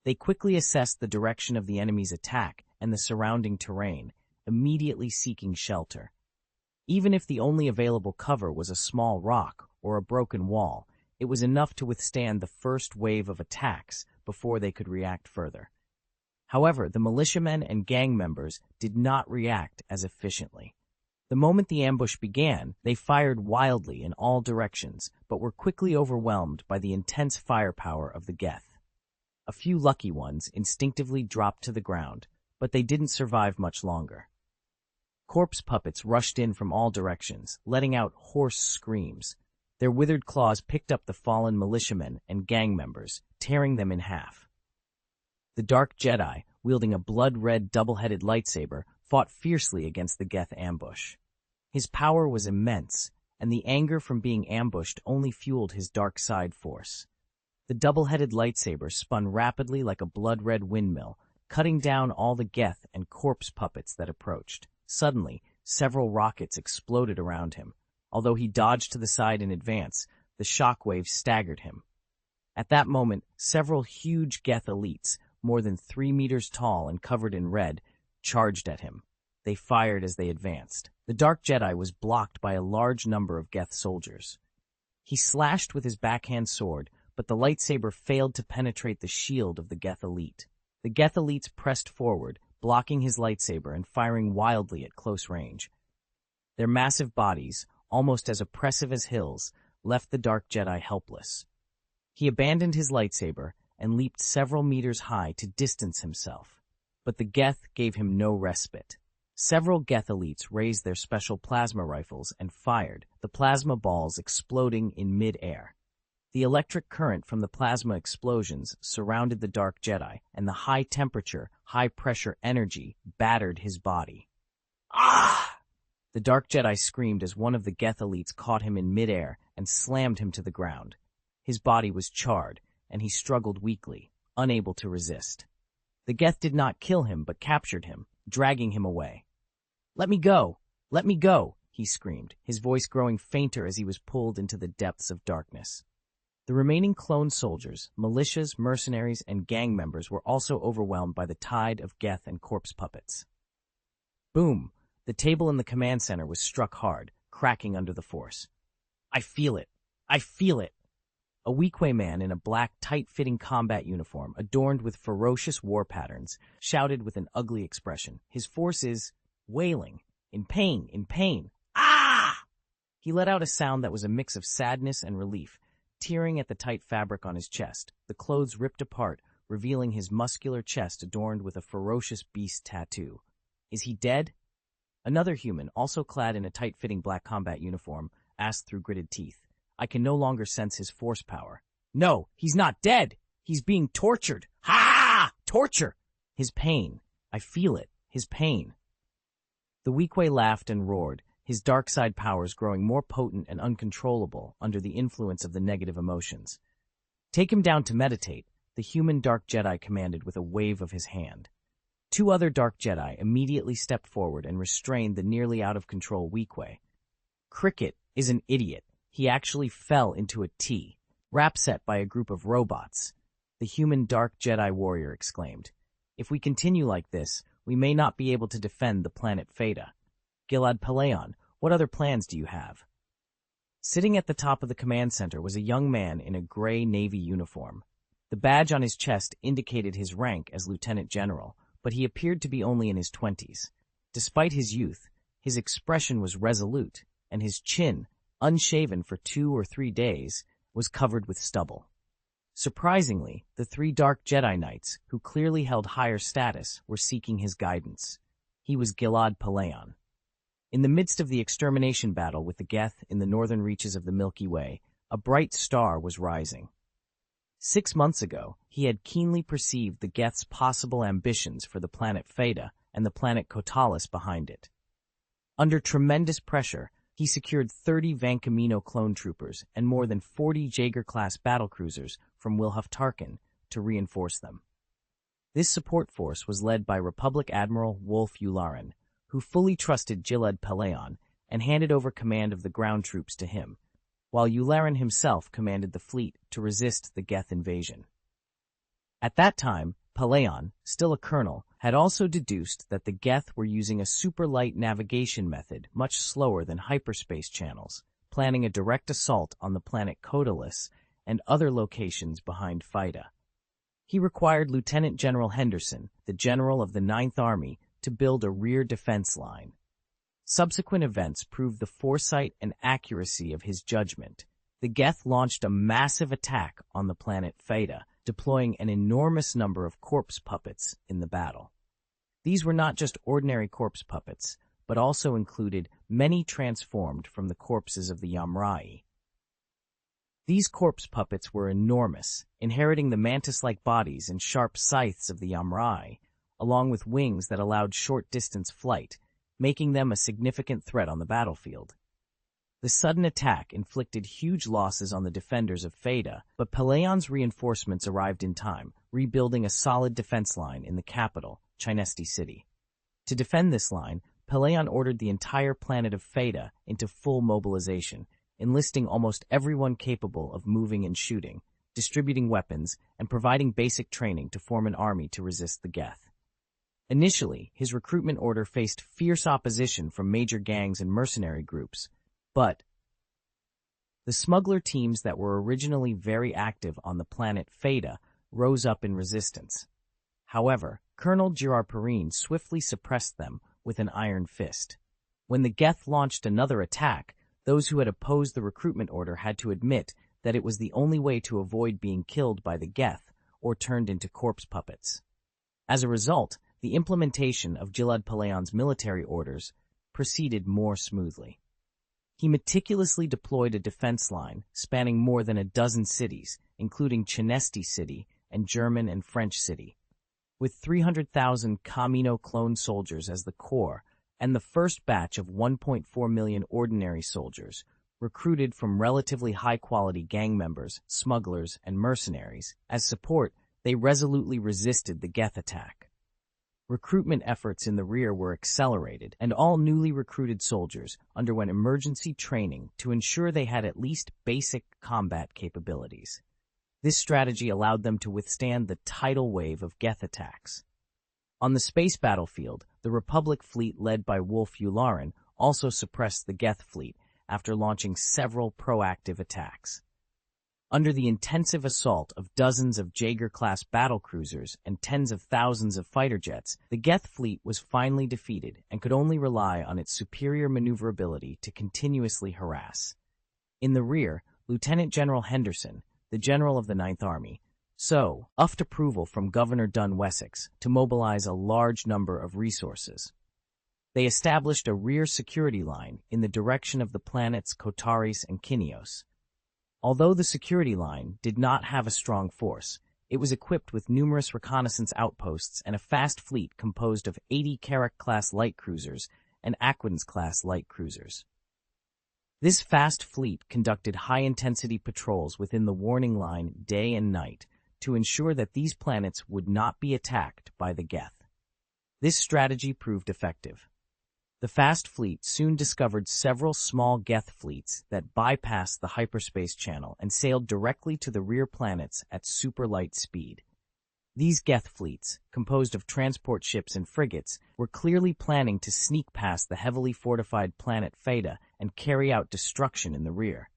They quickly assessed the direction of the enemy's attack and the surrounding terrain, immediately seeking shelter. Even if the only available cover was a small rock or a broken wall, it was enough to withstand the first wave of attacks before they could react further. However, the militiamen and gang members did not react as efficiently. The moment the ambush began, they fired wildly in all directions, but were quickly overwhelmed by the intense firepower of the Geth. A few lucky ones instinctively dropped to the ground, but they didn't survive much longer. Corpse puppets rushed in from all directions, letting out hoarse screams. Their withered claws picked up the fallen militiamen and gang members, tearing them in half. The Dark Jedi, wielding a blood-red double-headed lightsaber, fought fiercely against the Geth ambush. His power was immense, and the anger from being ambushed only fueled his dark side force. The double-headed lightsaber spun rapidly like a blood-red windmill, cutting down all the Geth and corpse puppets that approached. Suddenly, several rockets exploded around him. Although he dodged to the side in advance, the shockwaves staggered him. At that moment, several huge Geth elites, more than 3 meters tall and covered in red, charged at him. They fired as they advanced. The Dark Jedi was blocked by a large number of Geth soldiers. He slashed with his backhand sword, but the lightsaber failed to penetrate the shield of the Geth elite. The Geth elites pressed forward, blocking his lightsaber and firing wildly at close range. Their massive bodies, almost as oppressive as hills, left the Dark Jedi helpless. He abandoned his lightsaber and leaped several meters high to distance himself, but the Geth gave him no respite. Several Geth elites raised their special plasma rifles and fired, the plasma balls exploding in mid-air. The electric current from the plasma explosions surrounded the Dark Jedi, and the high-temperature, high-pressure energy battered his body. Ah! The Dark Jedi screamed as one of the Geth elites caught him in mid-air and slammed him to the ground. His body was charred, and he struggled weakly, unable to resist. The Geth did not kill him, but captured him, dragging him away. "Let me go! Let me go!" he screamed, his voice growing fainter as he was pulled into the depths of darkness. The remaining clone soldiers, militias, mercenaries, and gang members were also overwhelmed by the tide of Geth and corpse puppets. Boom! The table in the command center was struck hard, cracking under the force. "I feel it! I feel it!" A Weequay man in a black, tight-fitting combat uniform, adorned with ferocious war patterns, shouted with an ugly expression. His force is wailing, in pain, in pain. Ah! He let out a sound that was a mix of sadness and relief, tearing at the tight fabric on his chest. The clothes ripped apart, revealing his muscular chest adorned with a ferocious beast tattoo. Is he dead? Another human, also clad in a tight-fitting black combat uniform, asked through gritted teeth. I can no longer sense his force power. No, he's not dead! He's being tortured! Ha! Torture! His pain. I feel it. His pain. The Weequay laughed and roared, his dark side powers growing more potent and uncontrollable under the influence of the negative emotions. Take him down to meditate, the human Dark Jedi commanded with a wave of his hand. Two other Dark Jedi immediately stepped forward and restrained the nearly out-of-control Weequay. Cricket is an idiot. He actually fell into a T, rap-set by a group of robots. The human Dark Jedi warrior exclaimed. If we continue like this, we may not be able to defend the planet Theta. Gilad Palaeon, what other plans do you have? Sitting at the top of the command center was a young man in a gray Navy uniform. The badge on his chest indicated his rank as Lieutenant General, but he appeared to be only in his 20s. Despite his youth, his expression was resolute, and his chin, unshaven for 2 or 3 days, was covered with stubble. Surprisingly, the 3 Dark Jedi Knights, who clearly held higher status, were seeking his guidance. He was Gilad Palaeon. In the midst of the extermination battle with the Geth in the northern reaches of the Milky Way, a bright star was rising. 6 months ago, he had keenly perceived the Geth's possible ambitions for the planet Theta and the planet Kotalis behind it. Under tremendous pressure, he secured 30 Van Camino clone troopers and more than 40 Jaeger-class battlecruisers from Wilhuff Tarkin to reinforce them. This support force was led by Republic Admiral Wolf Yularen, who fully trusted Gilad Palaeon and handed over command of the ground troops to him, while Yularen himself commanded the fleet to resist the Geth invasion. At that time, Palaeon, still a colonel, had also deduced that the Geth were using a super-light navigation method much slower than hyperspace channels, planning a direct assault on the planet Kotalis and other locations behind Theta. He required Lieutenant General Henderson, the general of the Ninth Army, to build a rear defense line. Subsequent events proved the foresight and accuracy of his judgment. The Geth launched a massive attack on the planet Theta, deploying an enormous number of corpse puppets in the battle. These were not just ordinary corpse puppets, but also included many transformed from the corpses of the Yamrai. These corpse puppets were enormous, inheriting the mantis-like bodies and sharp scythes of the Yamrai, along with wings that allowed short-distance flight, making them a significant threat on the battlefield. The sudden attack inflicted huge losses on the defenders of Theta, but Palaeon's reinforcements arrived in time, rebuilding a solid defense line in the capital, Chinesti City. To defend this line, Palaeon ordered the entire planet of Theta into full mobilization, enlisting almost everyone capable of moving and shooting, distributing weapons, and providing basic training to form an army to resist the Geth. Initially, his recruitment order faced fierce opposition from major gangs and mercenary groups, but the smuggler teams that were originally very active on the planet Theta rose up in resistance. However, Colonel Girard Perrine swiftly suppressed them with an iron fist. When the Geth launched another attack, those who had opposed the recruitment order had to admit that it was the only way to avoid being killed by the Geth or turned into corpse puppets. As a result, the implementation of Gilad Palaeon's military orders proceeded more smoothly. He meticulously deployed a defense line spanning more than a dozen cities, including Chinesti City and German and French City. With 300,000 Camino clone soldiers as the core and the first batch of 1.4 million ordinary soldiers, recruited from relatively high-quality gang members, smugglers, and mercenaries, as support, they resolutely resisted the Geth attack. Recruitment efforts in the rear were accelerated, and all newly recruited soldiers underwent emergency training to ensure they had at least basic combat capabilities. This strategy allowed them to withstand the tidal wave of Geth attacks. On the space battlefield, the Republic fleet led by Wolf Yularen also suppressed the Geth fleet after launching several proactive attacks. Under the intensive assault of dozens of Jaeger-class battlecruisers and tens of thousands of fighter jets, the Geth fleet was finally defeated and could only rely on its superior maneuverability to continuously harass. In the rear, Lieutenant General Henderson, the general of the Ninth Army, uffed approval from Governor Dunn Wessex to mobilize a large number of resources. They established a rear security line in the direction of the planets Kotaris and Kinios. Although the security line did not have a strong force, it was equipped with numerous reconnaissance outposts and a fast fleet composed of 80 Carrack-class light cruisers and Aquins-class light cruisers. This fast fleet conducted high-intensity patrols within the warning line day and night to ensure that these planets would not be attacked by the Geth. This strategy proved effective. The fast fleet soon discovered several small Geth fleets that bypassed the hyperspace channel and sailed directly to the rear planets at super-light speed. These Geth fleets, composed of transport ships and frigates, were clearly planning to sneak past the heavily fortified planet Theta and carry out destruction in the rear.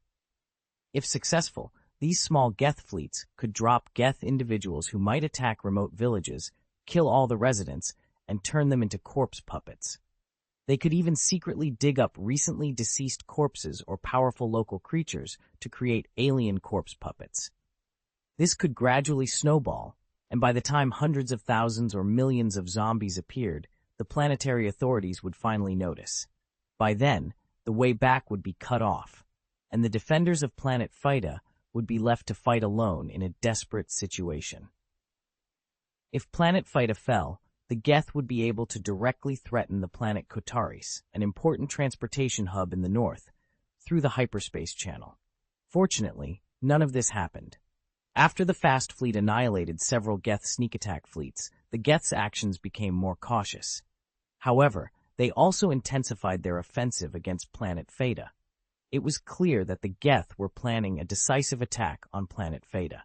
If successful, these small Geth fleets could drop Geth individuals who might attack remote villages, kill all the residents, and turn them into corpse puppets. They could even secretly dig up recently deceased corpses or powerful local creatures to create alien corpse puppets. This could gradually snowball, and by the time hundreds of thousands or millions of zombies appeared, the planetary authorities would finally notice. By then, the way back would be cut off, and the defenders of planet Theta would be left to fight alone in a desperate situation. If planet Theta fell, the Geth would be able to directly threaten the planet Kotaris, an important transportation hub in the north, through the hyperspace channel. Fortunately, none of this happened. After the fast fleet annihilated several Geth sneak attack fleets, the Geth's actions became more cautious. However, they also intensified their offensive against planet Theta. It was clear that the Geth were planning a decisive attack on planet Theta.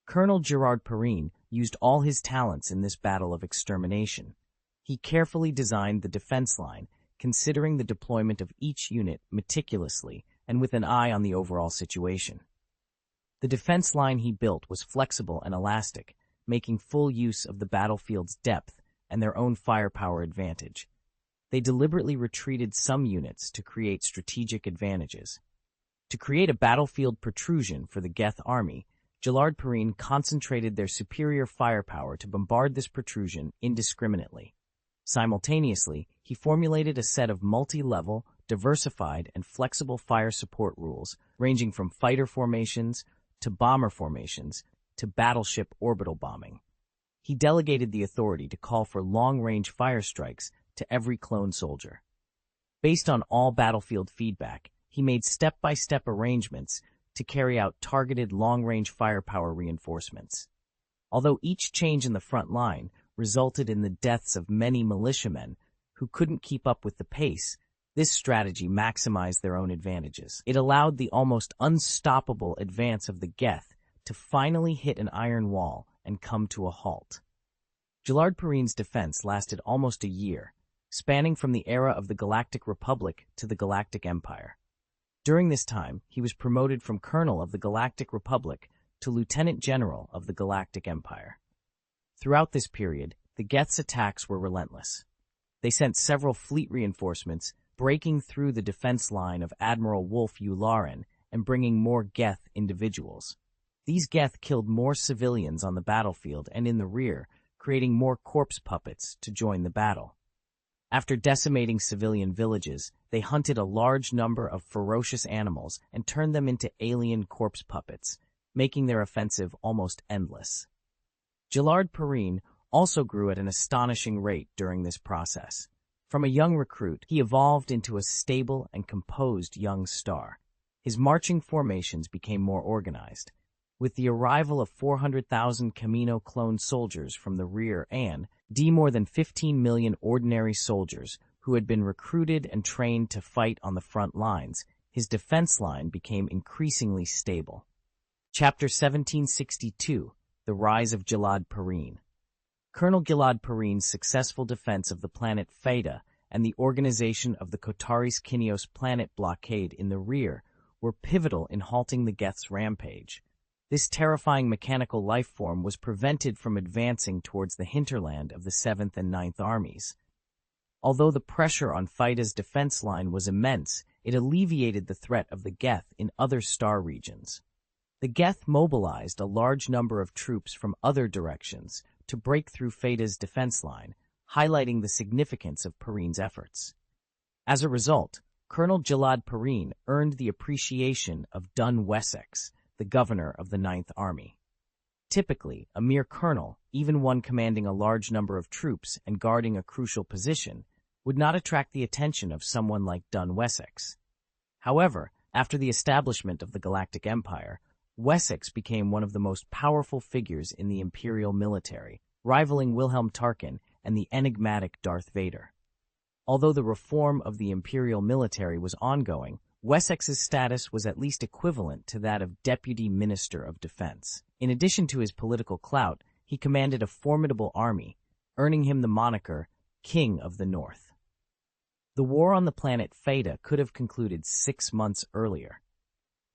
Colonel Gerard Perrine used all his talents in this battle of extermination. He carefully designed the defense line, considering the deployment of each unit meticulously and with an eye on the overall situation. The defense line he built was flexible and elastic, making full use of the battlefield's depth and their own firepower advantage. They deliberately retreated some units to create strategic advantages. To create a battlefield protrusion for the Geth army, Gerard Perrine concentrated their superior firepower to bombard this protrusion indiscriminately. Simultaneously, he formulated a set of multi-level, diversified, and flexible fire support rules, ranging from fighter formations to bomber formations to battleship orbital bombing. He delegated the authority to call for long-range fire strikes to every clone soldier. Based on all battlefield feedback, he made step-by-step arrangements to carry out targeted long-range firepower reinforcements. Although each change in the front line resulted in the deaths of many militiamen who couldn't keep up with the pace, this strategy maximized their own advantages. It allowed the almost unstoppable advance of the Geth to finally hit an iron wall and come to a halt. Gerard Perrine's defense lasted almost a year, spanning from the era of the Galactic Republic to the Galactic Empire. During this time, he was promoted from Colonel of the Galactic Republic to Lieutenant General of the Galactic Empire. Throughout this period, the Geth's attacks were relentless. They sent several fleet reinforcements, breaking through the defense line of Admiral Wolf Yularen and bringing more Geth individuals. These Geth killed more civilians on the battlefield and in the rear, creating more corpse puppets to join the battle. After decimating civilian villages, they hunted a large number of ferocious animals and turned them into alien corpse puppets, making their offensive almost endless. Gerard Perrine also grew at an astonishing rate during this process. From a young recruit, he evolved into a stable and composed young star. His marching formations became more organized. With the arrival of 400,000 Camino clone soldiers from the rear and more than 15 million ordinary soldiers who had been recruited and trained to fight on the front lines, his defense line became increasingly stable. Chapter 1762, The Rise of Gerard Perrine. Colonel Gerard Perrine's successful defense of the planet Theta and the organization of the Kotaris-Kinios planet blockade in the rear were pivotal in halting the Geth's rampage. This terrifying mechanical life form was prevented from advancing towards the hinterland of the 7th and 9th Armies. Although the pressure on Phaeda's defense line was immense, it alleviated the threat of the Geth in other star regions. The Geth mobilized a large number of troops from other directions to break through Phaeda's defense line, highlighting the significance of Perrine's efforts. As a result, Colonel Jalad Perrine earned the appreciation of Dun Wessex, the governor of the 9th Army. Typically, a mere colonel, even one commanding a large number of troops and guarding a crucial position, would not attract the attention of someone like Dun Wessex. However, after the establishment of the Galactic Empire, Wessex became one of the most powerful figures in the imperial military, rivaling Wilhelm Tarkin and the enigmatic Darth Vader. Although the reform of the imperial military was ongoing, Wessex's status was at least equivalent to that of Deputy Minister of Defense. In addition to his political clout, he commanded a formidable army, earning him the moniker King of the North. The war on the planet Phaeda could have concluded 6 months earlier.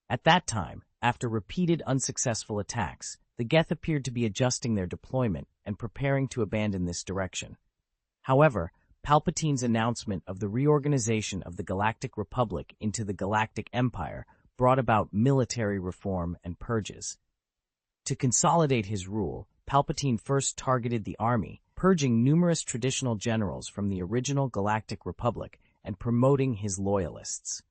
At that time, after repeated unsuccessful attacks, the Geth appeared to be adjusting their deployment and preparing to abandon this direction. However, Palpatine's announcement of the reorganization of the Galactic Republic into the Galactic Empire brought about military reform and purges. To consolidate his rule, Palpatine first targeted the army, purging numerous traditional generals from the original Galactic Republic and promoting his loyalists.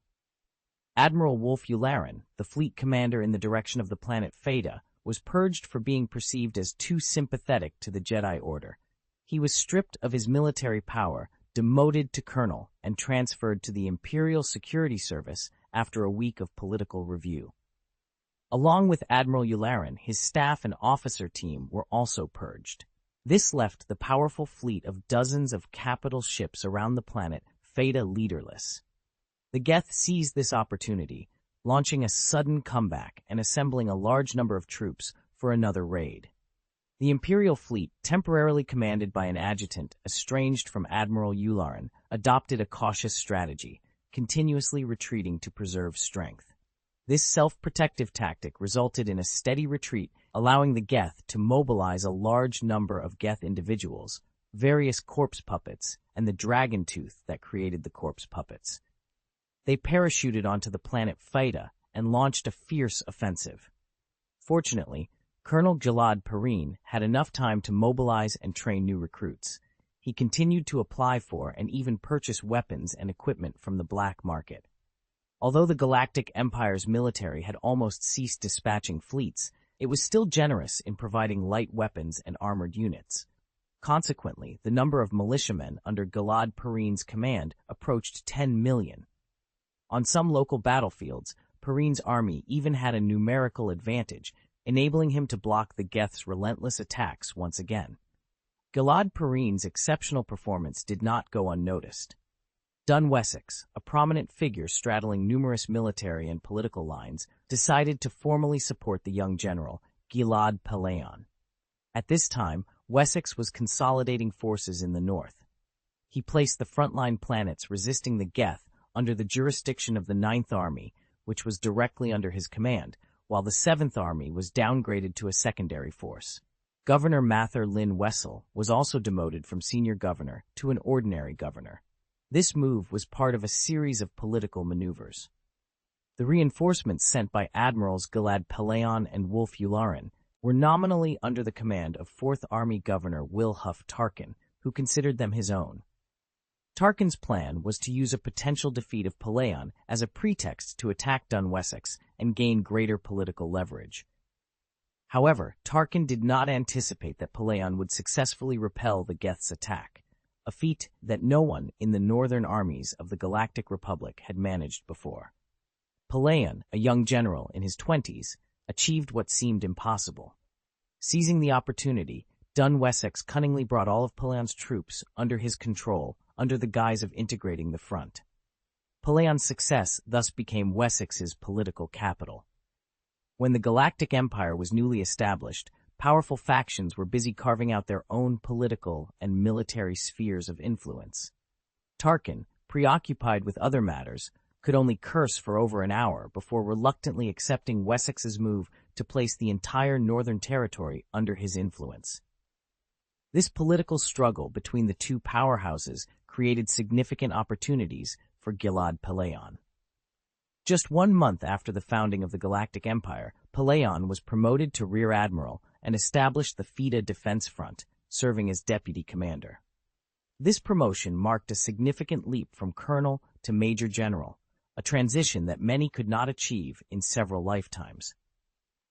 Admiral Wolf Yularen, the fleet commander in the direction of the planet Phaeda, was purged for being perceived as too sympathetic to the Jedi Order. He was stripped of his military power, demoted to colonel, and transferred to the Imperial Security Service after a week of political review. Along with Admiral Yularen, his staff and officer team were also purged. This left the powerful fleet of dozens of capital ships around the planet Phaeda leaderless. The Geth seized this opportunity, launching a sudden comeback and assembling a large number of troops for another raid. The Imperial fleet, temporarily commanded by an adjutant estranged from Admiral Yularen, adopted a cautious strategy, continuously retreating to preserve strength. This self-protective tactic resulted in a steady retreat, allowing the Geth to mobilize a large number of Geth individuals, various corpse puppets, and the dragon tooth that created the corpse puppets. They parachuted onto the planet Phaeda and launched a fierce offensive. Fortunately, Colonel Jalad Perrine had enough time to mobilize and train new recruits. He continued to apply for and even purchase weapons and equipment from the black market. Although the Galactic Empire's military had almost ceased dispatching fleets, it was still generous in providing light weapons and armored units. Consequently, the number of militiamen under Jalad Perrine's command approached 10 million. On some local battlefields, Perrine's army even had a numerical advantage, enabling him to block the Geth's relentless attacks once again. Jalad Perrine's exceptional performance did not go unnoticed. Dun Wessex, a prominent figure straddling numerous military and political lines, decided to formally support the young general, Gilad Pellaeon. At this time, Wessex was consolidating forces in the north. He placed the frontline planets resisting the Geth under the jurisdiction of the 9th Army, which was directly under his command, while the 7th Army was downgraded to a secondary force. Governor Mather Lynn Wessel was also demoted from senior governor to an ordinary governor. This move was part of a series of political maneuvers. The reinforcements sent by Admirals Gilad Pellaeon and Wolf Yularen were nominally under the command of 4th Army Governor Wilhuff Tarkin, who considered them his own. Tarkin's plan was to use a potential defeat of Pellaeon as a pretext to attack Dun Wessex and gain greater political leverage. However, Tarkin did not anticipate that Pellaeon would successfully repel the Geth's attack, a feat that no one in the northern armies of the Galactic Republic had managed before. Pellaeon, a young general in his 20s, achieved what seemed impossible. Seizing the opportunity, Dun Wessex cunningly brought all of Pellaeon's troops under his control under the guise of integrating the front. Pellaeon's success thus became Wessex's political capital. When the Galactic Empire was newly established, powerful factions were busy carving out their own political and military spheres of influence. Tarkin, preoccupied with other matters, could only curse for over an hour before reluctantly accepting Wessex's move to place the entire Northern Territory under his influence. This political struggle between the two powerhouses created significant opportunities for Gilad Pellaeon. Just 1 month after the founding of the Galactic Empire, Pellaeon was promoted to Rear Admiral and established the FETA Defense Front, serving as deputy commander. This promotion marked a significant leap from colonel to major general, a transition that many could not achieve in several lifetimes.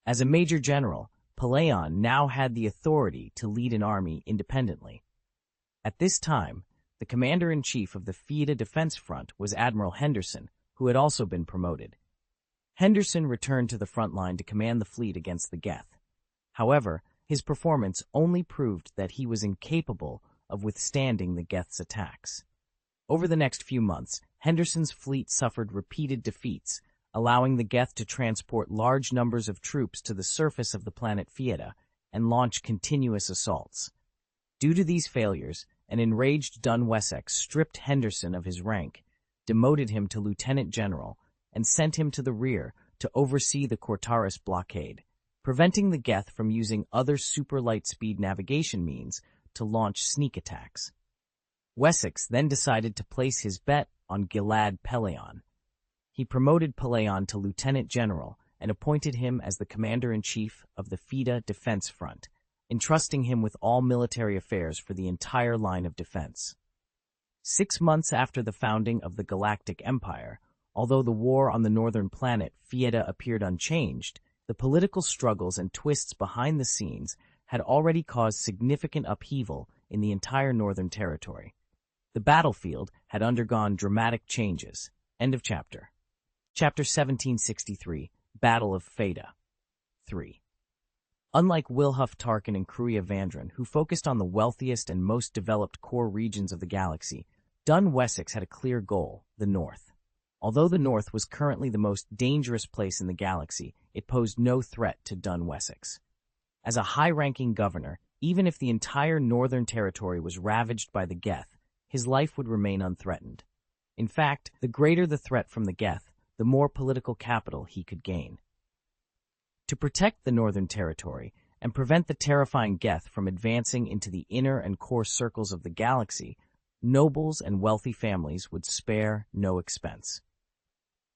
As a major general, Pellaeon now had the authority to lead an army independently. At this time, the commander-in-chief of the FETA Defense Front was Admiral Henderson, who had also been promoted. Henderson returned to the front line to command the fleet against the Geth. However, his performance only proved that he was incapable of withstanding the Geth's attacks. Over the next few months, Henderson's fleet suffered repeated defeats, allowing the Geth to transport large numbers of troops to the surface of the planet FETA and launch continuous assaults. Due to these failures, an enraged Dun Wessex stripped Henderson of his rank, demoted him to lieutenant general, and sent him to the rear to oversee the Cortaris blockade, preventing the Geth from using other super-light-speed navigation means to launch sneak attacks. Wessex then decided to place his bet on Gilad Pellaeon. He promoted Pellaeon to lieutenant general and appointed him as the commander-in-chief of the FETA Defense Front, entrusting him with all military affairs for the entire line of defense. 6 months after the founding of the Galactic Empire, although the war on the northern planet FETA appeared unchanged, the political struggles and twists behind the scenes had already caused significant upheaval in the entire Northern Territory. The battlefield had undergone dramatic changes. End of chapter. Chapter 1763, Battle of FETA. 3. Unlike Wilhuff Tarkin and Cruia Vandran, who focused on the wealthiest and most developed core regions of the galaxy, Dun Wessex had a clear goal, the North. Although the North was currently the most dangerous place in the galaxy, it posed no threat to Dun Wessex. As a high-ranking governor, even if the entire Northern Territory was ravaged by the Geth, his life would remain unthreatened. In fact, the greater the threat from the Geth, the more political capital he could gain. To protect the Northern Territory and prevent the terrifying Geth from advancing into the inner and core circles of the galaxy, nobles and wealthy families would spare no expense.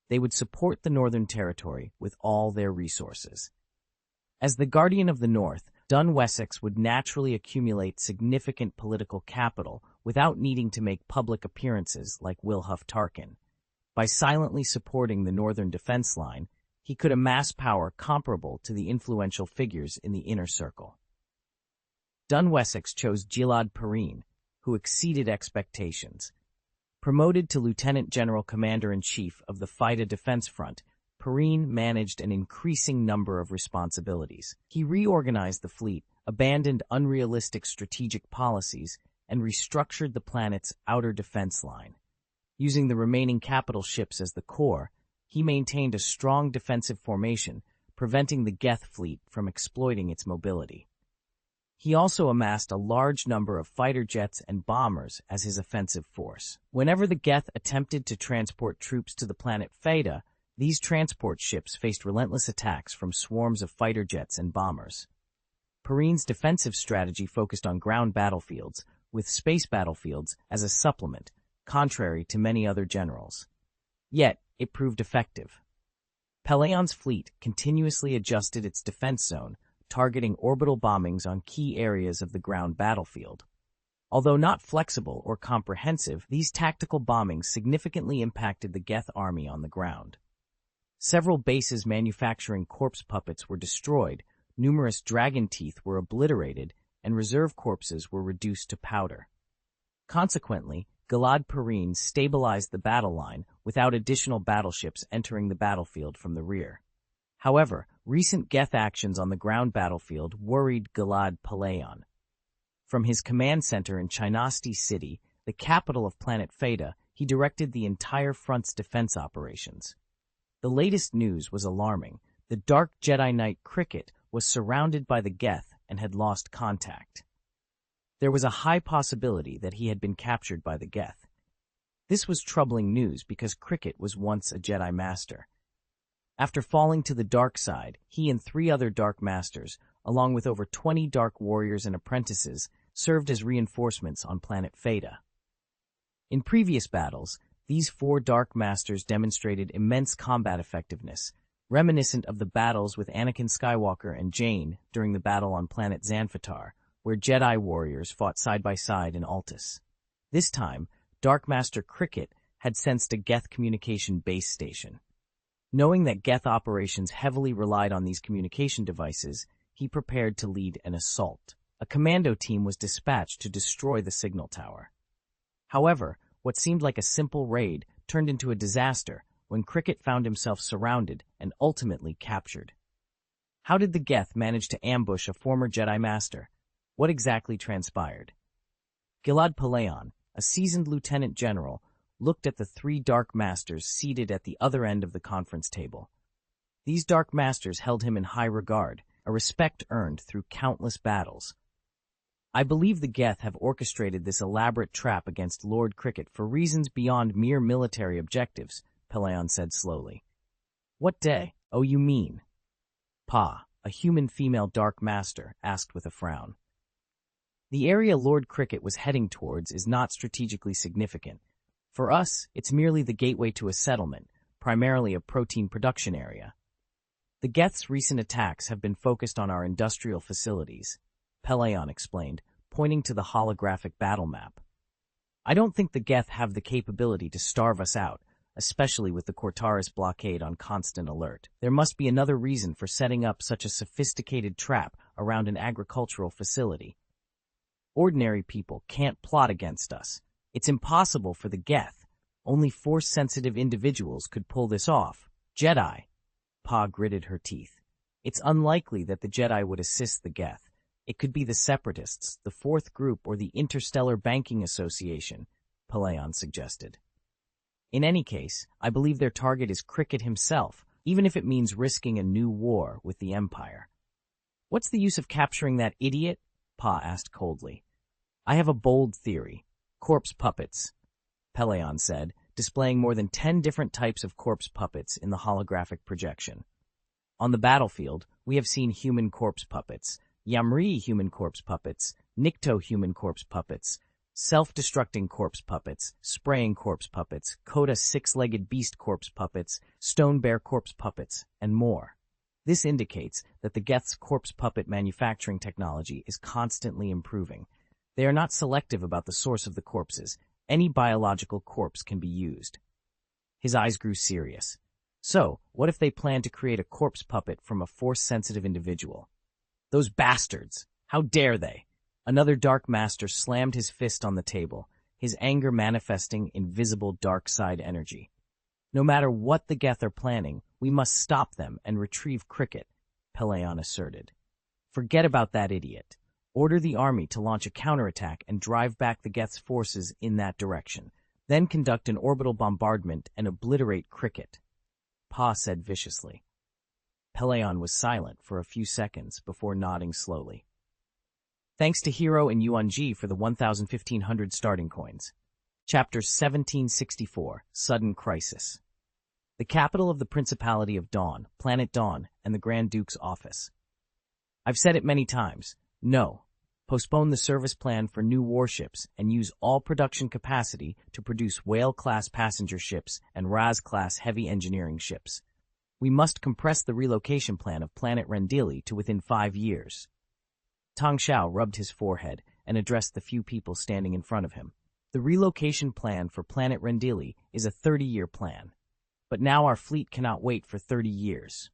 They would support the Northern Territory with all their resources. As the Guardian of the North, Dun Wessex would naturally accumulate significant political capital without needing to make public appearances like Wilhuff Tarkin. By silently supporting the Northern Defense Line, he could amass power comparable to the influential figures in the inner circle. Dun Wessex chose Gilad Pellaeon, who exceeded expectations. Promoted to Lieutenant General Commander-in-Chief of the FETA Defense Front, Pellaeon managed an increasing number of responsibilities. He reorganized the fleet, abandoned unrealistic strategic policies, and restructured the planet's outer defense line. Using the remaining capital ships as the core, he maintained a strong defensive formation, preventing the Geth fleet from exploiting its mobility. He also amassed a large number of fighter jets and bombers as his offensive force. Whenever the Geth attempted to transport troops to the planet FETA, these transport ships faced relentless attacks from swarms of fighter jets and bombers. Pellaeon's defensive strategy focused on ground battlefields, with space battlefields as a supplement, contrary to many other generals. Yet, it proved effective. Pellaeon's fleet continuously adjusted its defense zone, targeting orbital bombings on key areas of the ground battlefield. Although not flexible or comprehensive, these tactical bombings significantly impacted the Geth army on the ground. Several bases manufacturing corpse puppets were destroyed, numerous dragon teeth were obliterated, and reserve corpses were reduced to powder. Consequently, Gilad Pellaeon stabilized the battle line without additional battleships entering the battlefield from the rear. However, recent Geth actions on the ground battlefield worried Gilad Pellaeon. From his command center in Chinasti City, the capital of planet FETA, he directed the entire front's defense operations. The latest news was alarming. The Dark Jedi Knight Cricket was surrounded by the Geth and had lost contact. There was a high possibility that he had been captured by the Geth. This was troubling news because Cricket was once a Jedi Master. After falling to the dark side, he and 3 other Dark Masters, along with over 20 Dark Warriors and apprentices, served as reinforcements on planet Theta. In previous battles, these 4 Dark Masters demonstrated immense combat effectiveness, reminiscent of the battles with Anakin Skywalker and Jane during the battle on planet Xanfatar, where Jedi warriors fought side by side in Altus. This time, Dark Master Cricket had sensed a Geth communication base station. Knowing that Geth operations heavily relied on these communication devices, he prepared to lead an assault. A commando team was dispatched to destroy the signal tower. However, what seemed like a simple raid turned into a disaster when Cricket found himself surrounded and ultimately captured. How did the Geth manage to ambush a former Jedi Master? What exactly transpired? Gilad Palayon, a seasoned lieutenant general, looked at the 3 Dark Masters seated at the other end of the conference table. These Dark Masters held him in high regard, a respect earned through countless battles. I believe the Geth have orchestrated this elaborate trap against Lord Cricket for reasons beyond mere military objectives, Palayon said slowly. What day? Oh, you mean? Pa, a human female Dark Master, asked with a frown. The area Lord Cricket was heading towards is not strategically significant. For us, it's merely the gateway to a settlement, primarily a protein production area. The Geth's recent attacks have been focused on our industrial facilities, Palayon explained, pointing to the holographic battle map. I don't think the Geth have the capability to starve us out, especially with the Cortaris blockade on constant alert. There must be another reason for setting up such a sophisticated trap around an agricultural facility. Ordinary people can't plot against us. It's impossible for the Geth. Only force-sensitive individuals could pull this off. Jedi. Pa gritted her teeth. It's unlikely that the Jedi would assist the Geth. It could be the Separatists, the Fourth Group, or the Interstellar Banking Association, Palayon suggested. In any case, I believe their target is Cricket himself, even if it means risking a new war with the Empire. What's the use of capturing that idiot? Pa asked coldly. I have a bold theory. Corpse puppets, Palayon said, displaying more than 10 different types of corpse puppets in the holographic projection. On the battlefield, we have seen human corpse puppets, Yamri human corpse puppets, Nikto human corpse puppets, self-destructing corpse puppets, spraying corpse puppets, Coda 6-legged beast corpse puppets, stone bear corpse puppets, and more. This indicates that the Geth's corpse puppet manufacturing technology is constantly improving. They are not selective about the source of the corpses. Any biological corpse can be used. His eyes grew serious. So, what if they plan to create a corpse puppet from a force-sensitive individual? Those bastards! How dare they? Another Dark Master slammed his fist on the table, his anger manifesting in visible dark side energy. No matter what the Geth are planning, we must stop them and retrieve Cricket, Palayon asserted. Forget about that idiot. Order the army to launch a counterattack and drive back the Geth's forces in that direction. Then conduct an orbital bombardment and obliterate Cricket, Pa said viciously. Palayon was silent for a few seconds before nodding slowly. Thanks to Hero and Yuan-Ji for the 1,1500 starting coins. Chapter 1764, Sudden Crisis. The capital of the Principality of Dawn, Planet Dawn, and the Grand Duke's office. I've said it many times. No. Postpone the service plan for new warships and use all production capacity to produce Whale-class passenger ships and Raz-class heavy engineering ships. We must compress the relocation plan of planet Rendili to within 5 years. Tang Xiao rubbed his forehead and addressed the few people standing in front of him. The relocation plan for planet Rendili is a 30-year plan. But now our fleet cannot wait for 30 years.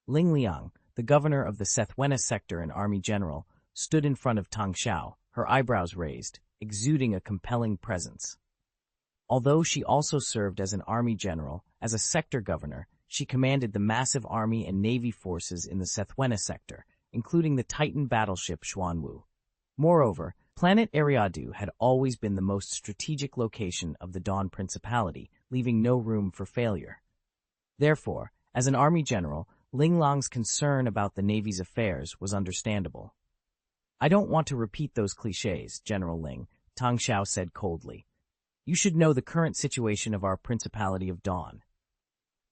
Ling Liang, the governor of the Sethwena sector and army general, stood in front of Tang Xiao, her eyebrows raised, exuding a compelling presence. Although she also served as an army general, as a sector governor, she commanded the massive army and navy forces in the Sethwena sector, including the Titan battleship Xuanwu. Moreover, planet Eriadu had always been the most strategic location of the Dawn Principality, leaving no room for failure. Therefore, as an army general, Ling Lang's concern about the Navy's affairs was understandable. I don't want to repeat those cliches, General Ling, Tang Xiao said coldly. You should know the current situation of our Principality of Dawn.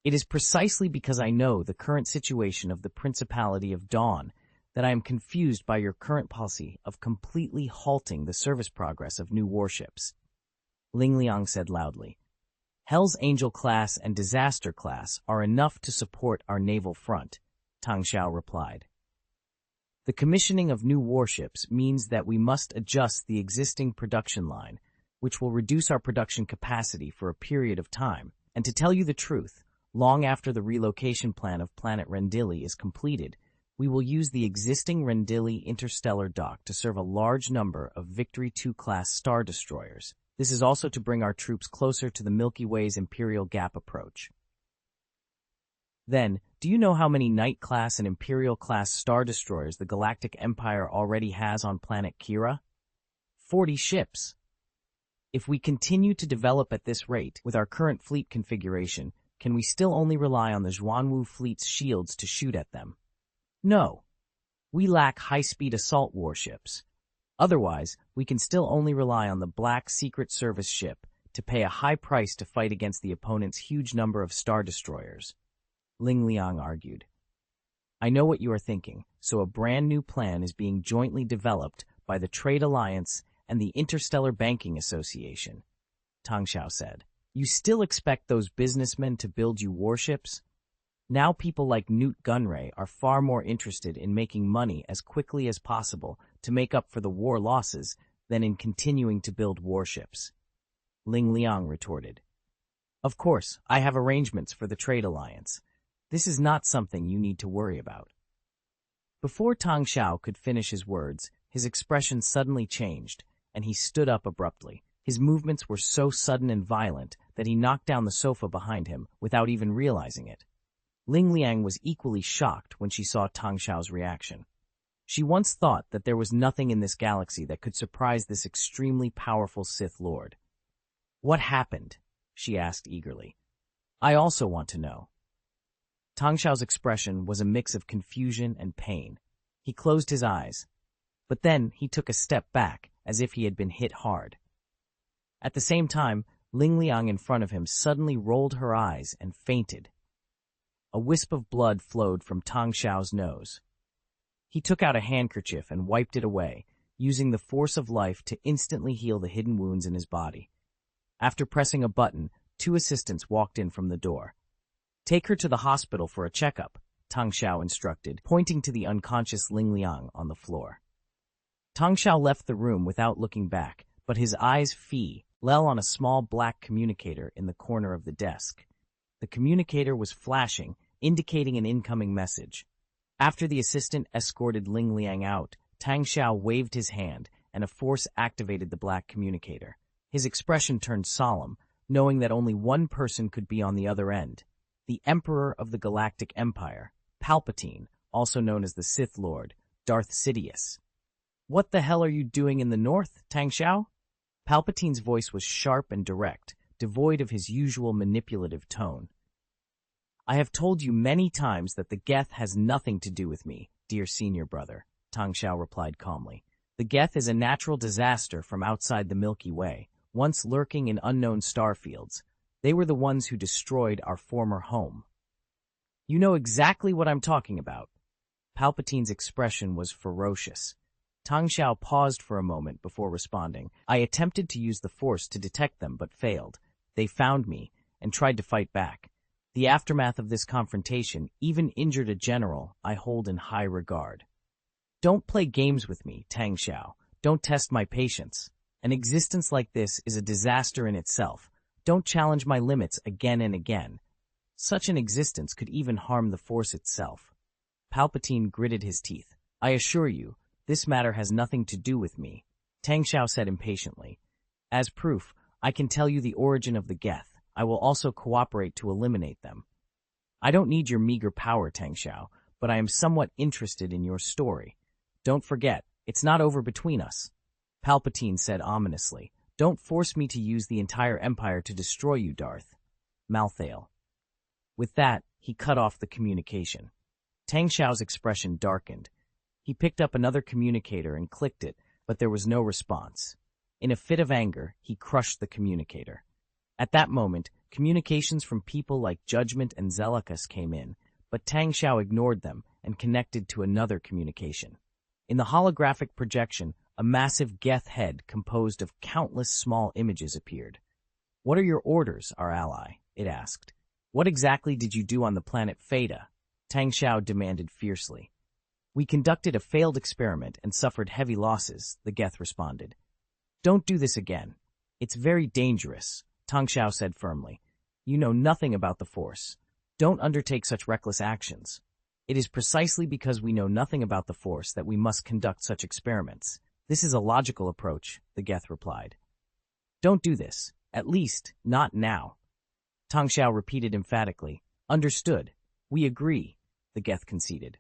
It is precisely because I know the current situation of the Principality of Dawn that I am confused by your current policy of completely halting the service progress of new warships. Ling Liang said loudly. Hell's Angel class and Disaster class are enough to support our naval front, Tang Xiao replied. The commissioning of new warships means that we must adjust the existing production line, which will reduce our production capacity for a period of time. And to tell you the truth, long after the relocation plan of planet Rendili is completed, we will use the existing Rendili interstellar dock to serve a large number of Victory II class star destroyers. This is also to bring our troops closer to the Milky Way's Imperial Gap approach. Then, do you know how many Knight-class and Imperial-class star destroyers the Galactic Empire already has on planet Kira? 40 ships. If we continue to develop at this rate with our current fleet configuration, can we still only rely on the Zhuanwu fleet's shields to shoot at them? No. We lack high-speed assault warships. Otherwise, we can still only rely on the Black Secret Service ship to pay a high price to fight against the opponent's huge number of star destroyers. Ling Liang argued. I know what you are thinking, so a brand new plan is being jointly developed by the Trade Alliance and the Interstellar Banking Association, Tang Xiao said. You still expect those businessmen to build you warships? Now people like Newt Gunray are far more interested in making money as quickly as possible to make up for the war losses than in continuing to build warships. Ling Liang retorted. Of course, I have arrangements for the Trade Alliance. This is not something you need to worry about. Before Tang Xiao could finish his words, his expression suddenly changed, and he stood up abruptly. His movements were so sudden and violent that he knocked down the sofa behind him without even realizing it. Ling Liang was equally shocked when she saw Tang Xiao's reaction. She once thought that there was nothing in this galaxy that could surprise this extremely powerful Sith Lord. What happened? She asked eagerly. I also want to know. Tang Xiao's expression was a mix of confusion and pain. He closed his eyes, but then he took a step back as if he had been hit hard. At the same time, Ling Liang in front of him suddenly rolled her eyes and fainted. A wisp of blood flowed from Tang Xiao's nose. He took out a handkerchief and wiped it away, using the force of life to instantly heal the hidden wounds in his body. After pressing a button, 2 assistants walked in from the door. Take her to the hospital for a checkup, Tang Xiao instructed, pointing to the unconscious Ling Liang on the floor. Tang Xiao left the room without looking back, but his eyes fell on a small black communicator in the corner of the desk. The communicator was flashing, indicating an incoming message. After the assistant escorted Ling Liang out, Tang Xiao waved his hand, and a force activated the black communicator. His expression turned solemn, knowing that only one person could be on the other end. The Emperor of the Galactic Empire, Palpatine, also known as the Sith Lord, Darth Sidious. What the hell are you doing in the north, Tang Xiao? Palpatine's voice was sharp and direct, devoid of his usual manipulative tone. I have told you many times that the Geth has nothing to do with me, dear senior brother, Tang Xiao replied calmly. The Geth is a natural disaster from outside the Milky Way, once lurking in unknown star fields. They were the ones who destroyed our former home. You know exactly what I'm talking about. Palpatine's expression was ferocious. Tang Xiao paused for a moment before responding. I attempted to use the Force to detect them, but failed. They found me and tried to fight back. The aftermath of this confrontation even injured a general I hold in high regard. Don't play games with me, Tang Xiao. Don't test my patience. An existence like this is a disaster in itself. Don't challenge my limits again and again. Such an existence could even harm the Force itself. Palpatine gritted his teeth. I assure you, this matter has nothing to do with me, Tang Xiao said impatiently. As proof, I can tell you the origin of the Geth. I will also cooperate to eliminate them. I don't need your meager power, Tang Xiao, but I am somewhat interested in your story. Don't forget, it's not over between us. Palpatine said ominously. Don't force me to use the entire Empire to destroy you, Darth Malthael. With that, he cut off the communication. Tang Xiao's expression darkened. He picked up another communicator and clicked it, but there was no response. In a fit of anger, he crushed the communicator. At that moment, communications from people like Judgment and Zealous came in, but Tang Xiao ignored them and connected to another communication. In the holographic projection, a massive Geth head composed of countless small images appeared. "What are your orders, our ally?" it asked. "What exactly did you do on the planet Theta?" Tang Xiao demanded fiercely. "We conducted a failed experiment and suffered heavy losses," the Geth responded. "Don't do this again. It's very dangerous," Tang Xiao said firmly. "You know nothing about the Force. Don't undertake such reckless actions. It is precisely because we know nothing about the Force that we must conduct such experiments. This is a logical approach," the Geth replied. "Don't do this. At least, not now." Tang Xiao repeated emphatically. "Understood. We agree," the Geth conceded.